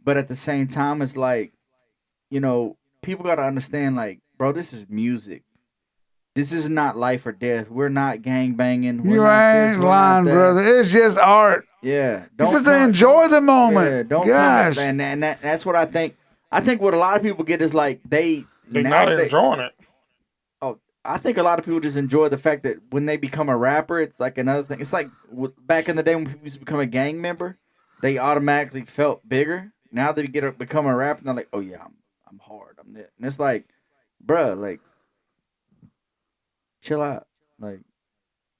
But at the same time, it's like, people gotta understand, like, bro, this is music. This is not life or death. We're not gang banging. You ain't lying, brother. It's just art. Yeah. You're supposed to enjoy the moment. Yeah, don't Gosh. and that's what I think. I think what a lot of people get is like they're not enjoying it. Oh, I think a lot of people just enjoy the fact that when they become a rapper, it's like another thing. It's like back in the day when people used to become a gang member, they automatically felt bigger. Now they become a rapper, and they're like, oh yeah, I'm hard, I'm that. And it's like, bruh, like, chill out. Like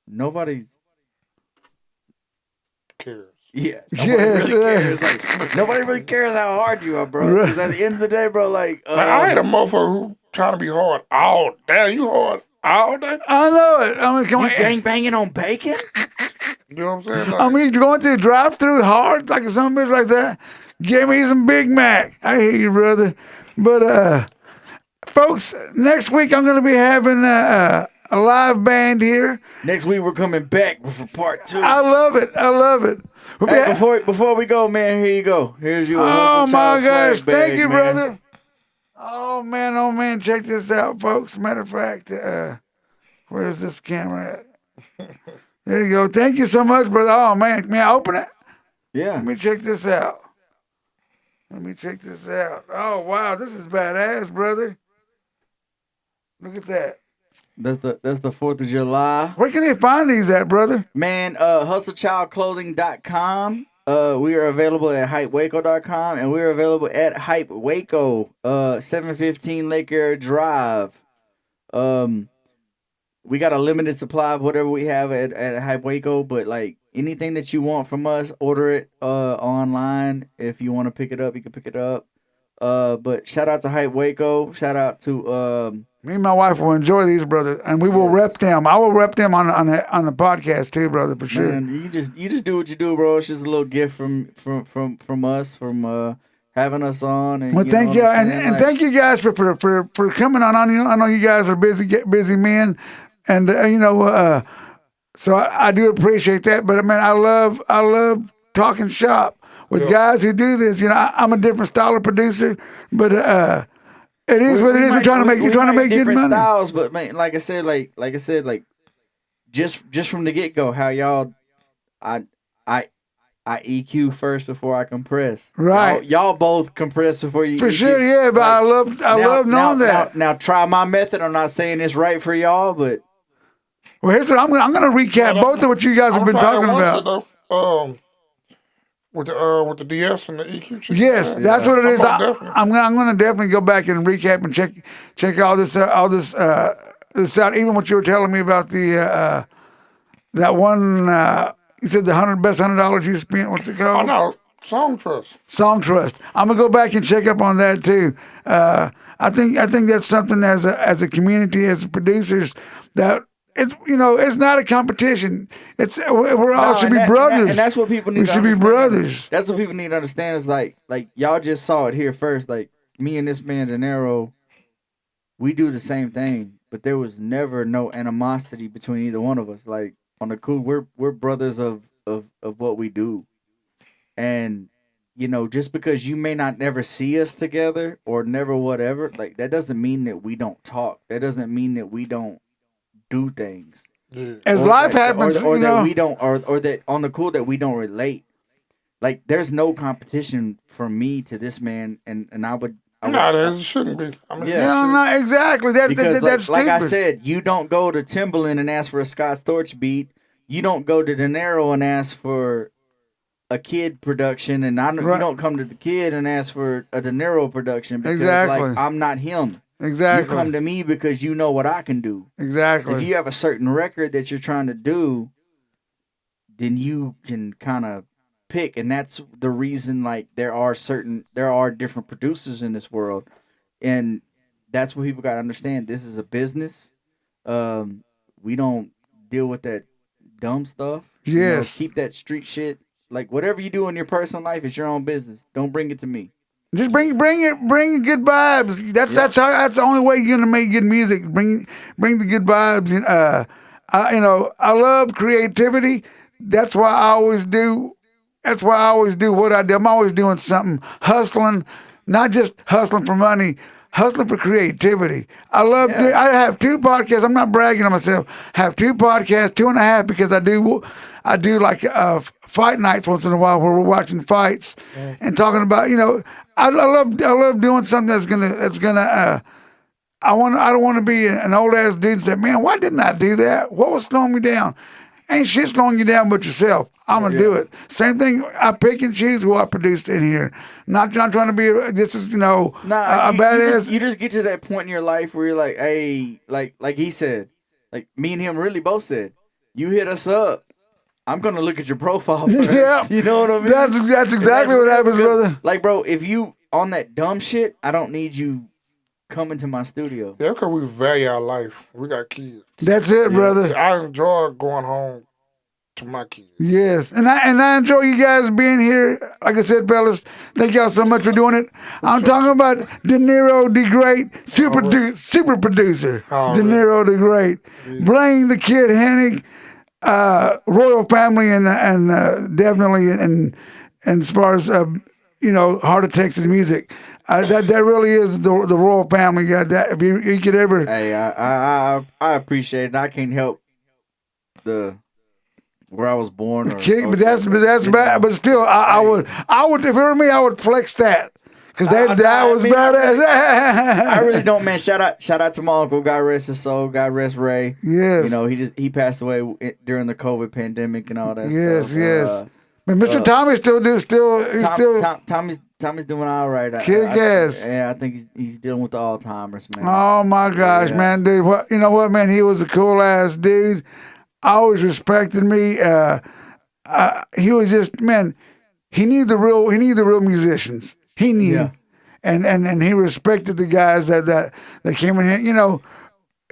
nobody's cares. yeah. Nobody Yes, really cares. Like nobody really cares how hard you are, bro. Because at the end of the day, bro, like Like, I had a motherfucker who trying to be hard all day. You hard all day? I know it. I mean, come you on. gang banging on bacon? You know what I'm saying? Like, I mean, you're going through the drive-through hard like some bitch like that. Give me some Big Mac. I hear you, brother. But folks, next week I'm going to be having a live band here. Next week we're coming back for part 2. I love it. I love it. We'll be Hey, before we go, man, here you go. Here's your oh Hustle my Child gosh! swag bag, Thank you, man. brother. Oh man! Check this out, folks. Matter of fact, where's this camera at? There you go. Thank you so much, brother. Oh man, may I open it? Yeah. Let me check this out. Oh wow, this is badass, brother. Look at that. That's the 4th of July. Where can they find these at, brother? Man, hustlechildclothing.com. We are available at hypewaco.com, and we're available at Hype Waco, 715 Lake Air Drive. We got a limited supply of whatever we have at Hype Waco, but like anything that you want from us, order it online. If you want to pick it up, you can pick it up. But shout out to Hype Waco. Shout out to Me and my wife will enjoy these, brother, and we will rep them. I will rep them on the podcast too, brother, for sure. man, you just do what you do, bro. It's just a little gift from us, from having us on. And Well, thank you, and like, thank you guys for coming on. I know you guys are busy men, and so I do appreciate that. But man, I love talking shop with guys who do this. You know, I'm a different style of producer, but it is what it is. We're trying to make good different money. styles, but man, like I said, just from the get go, how y'all, I EQ first before I compress. Right. Y'all both compress before you. For EQ. sure, yeah. But I love knowing that. Now, try my method. I'm not saying it's right for y'all, but Well, here's what I'm gonna recap both of what you guys have been talking about. With the DS and the EQ. Yes, that's what it is. Definitely. I'm gonna definitely go back and recap and check all this this out. Even what you were telling me about the that one. You said the best $100 you spent. What's it called? Oh no, Song Trust. Song Trust. I'm gonna go back and check up on that too. I think that's something as a community, as producers, that it's not a competition. We're all should be brothers, and that's what people need. We to should be understand. brothers. That's what people need to understand. Is like y'all just saw it here first. Like me and this man Denero, we do the same thing, but there was never no animosity between either one of us. Like on the cool, we're brothers of what we do, and just because you may not never see us together or never whatever, like that doesn't mean that we don't talk. That doesn't mean that we don't do things. Yeah. As life happens, or that we don't, or that on the cool that we don't relate. Like there's no competition from me to this man, and I would. No, there shouldn't be. I mean, No, exactly. That's like stupid. I said, you don't go to Timbaland and ask for a Scott Storch beat. You don't go to Denero and ask for a Kid production, and you don't come to the Kid and ask for a Denero production because like I'm not him. Exactly. You come to me because you know what I can do. Exactly. If you have a certain record that you're trying to do, then you can kind of pick, and that's the reason. Like there are different producers in this world, and that's what people got to understand. This is a business. We don't deal with that dumb stuff. Yes. Keep that street shit. Like whatever you do in your personal life is your own business. Don't bring it to me. Just bring good vibes. That's the only way you're gonna make good music. Bring the good vibes. I love creativity. That's why I always do. That's why I always do what I do. I'm always doing something, hustling, not just hustling for money, hustling for creativity. I love. I have 2 podcasts. I'm not bragging on myself. I have 2 podcasts, 2.5, because I do like fight nights once in a while where we're watching fights and talking about I love doing something that's gonna I don't want to be an old ass dude and say, man, why didn't I do that? What was slowing me down? Ain't shit slowing you down but yourself. I'm gonna do it. Same thing. I pick and choose who I produce in here. Not trying to be. This is a badass. You just get to that point in your life where you're like, hey, like he said, like me and him really both said, you hit us up, I'm gonna look at your profile first. Yeah. You know what I mean? That's exactly what happens, brother. Like, bro, if you on that dumb shit, I don't need you coming to my studio. Yeah, because we value our life. We got kids. That's it, See, brother. I enjoy going home to my kids. Yes, and I enjoy you guys being here. Like I said, fellas, thank y'all so much for doing it. I'm talking about Denero the Great, super producer. Denero the Great, Blain the Kid, Hennig, Royal Family, and definitely and as far as Heart of Texas music. That really is the Royal Family. That if you could ever. Hey, I appreciate it. I can't help where I was born. But that's bad. But still, I would if it were me, I would flex that because that was badass. I really don't, man. Shout out to my uncle. God rest his soul. God rest Ray. Yes. You know, he passed away during the COVID pandemic and all that. Yes, stuff. yes. But Mr. Tommy Tommy's doing all right. Kick ass. Yeah, I think he's dealing with the Alzheimer's, man. Oh my gosh, man, dude. You know what, man? He was a cool ass dude. Always respected me. He was just, man. He needed the real musicians. He needed, and he respected the guys that came in here. You know,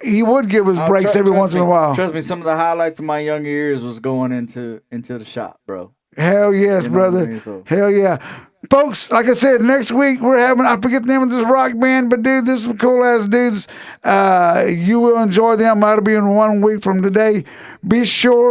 he would give us breaks every once in a while. Trust me, some of the highlights of my younger years was going into the shop, bro. Hell yes, brother. I mean? So. Hell yeah. Folks, like I said, next week we're having, I forget the name of this rock band, but dude, there's some cool ass dudes. You will enjoy them. That'll be in 1 week from today. Be sure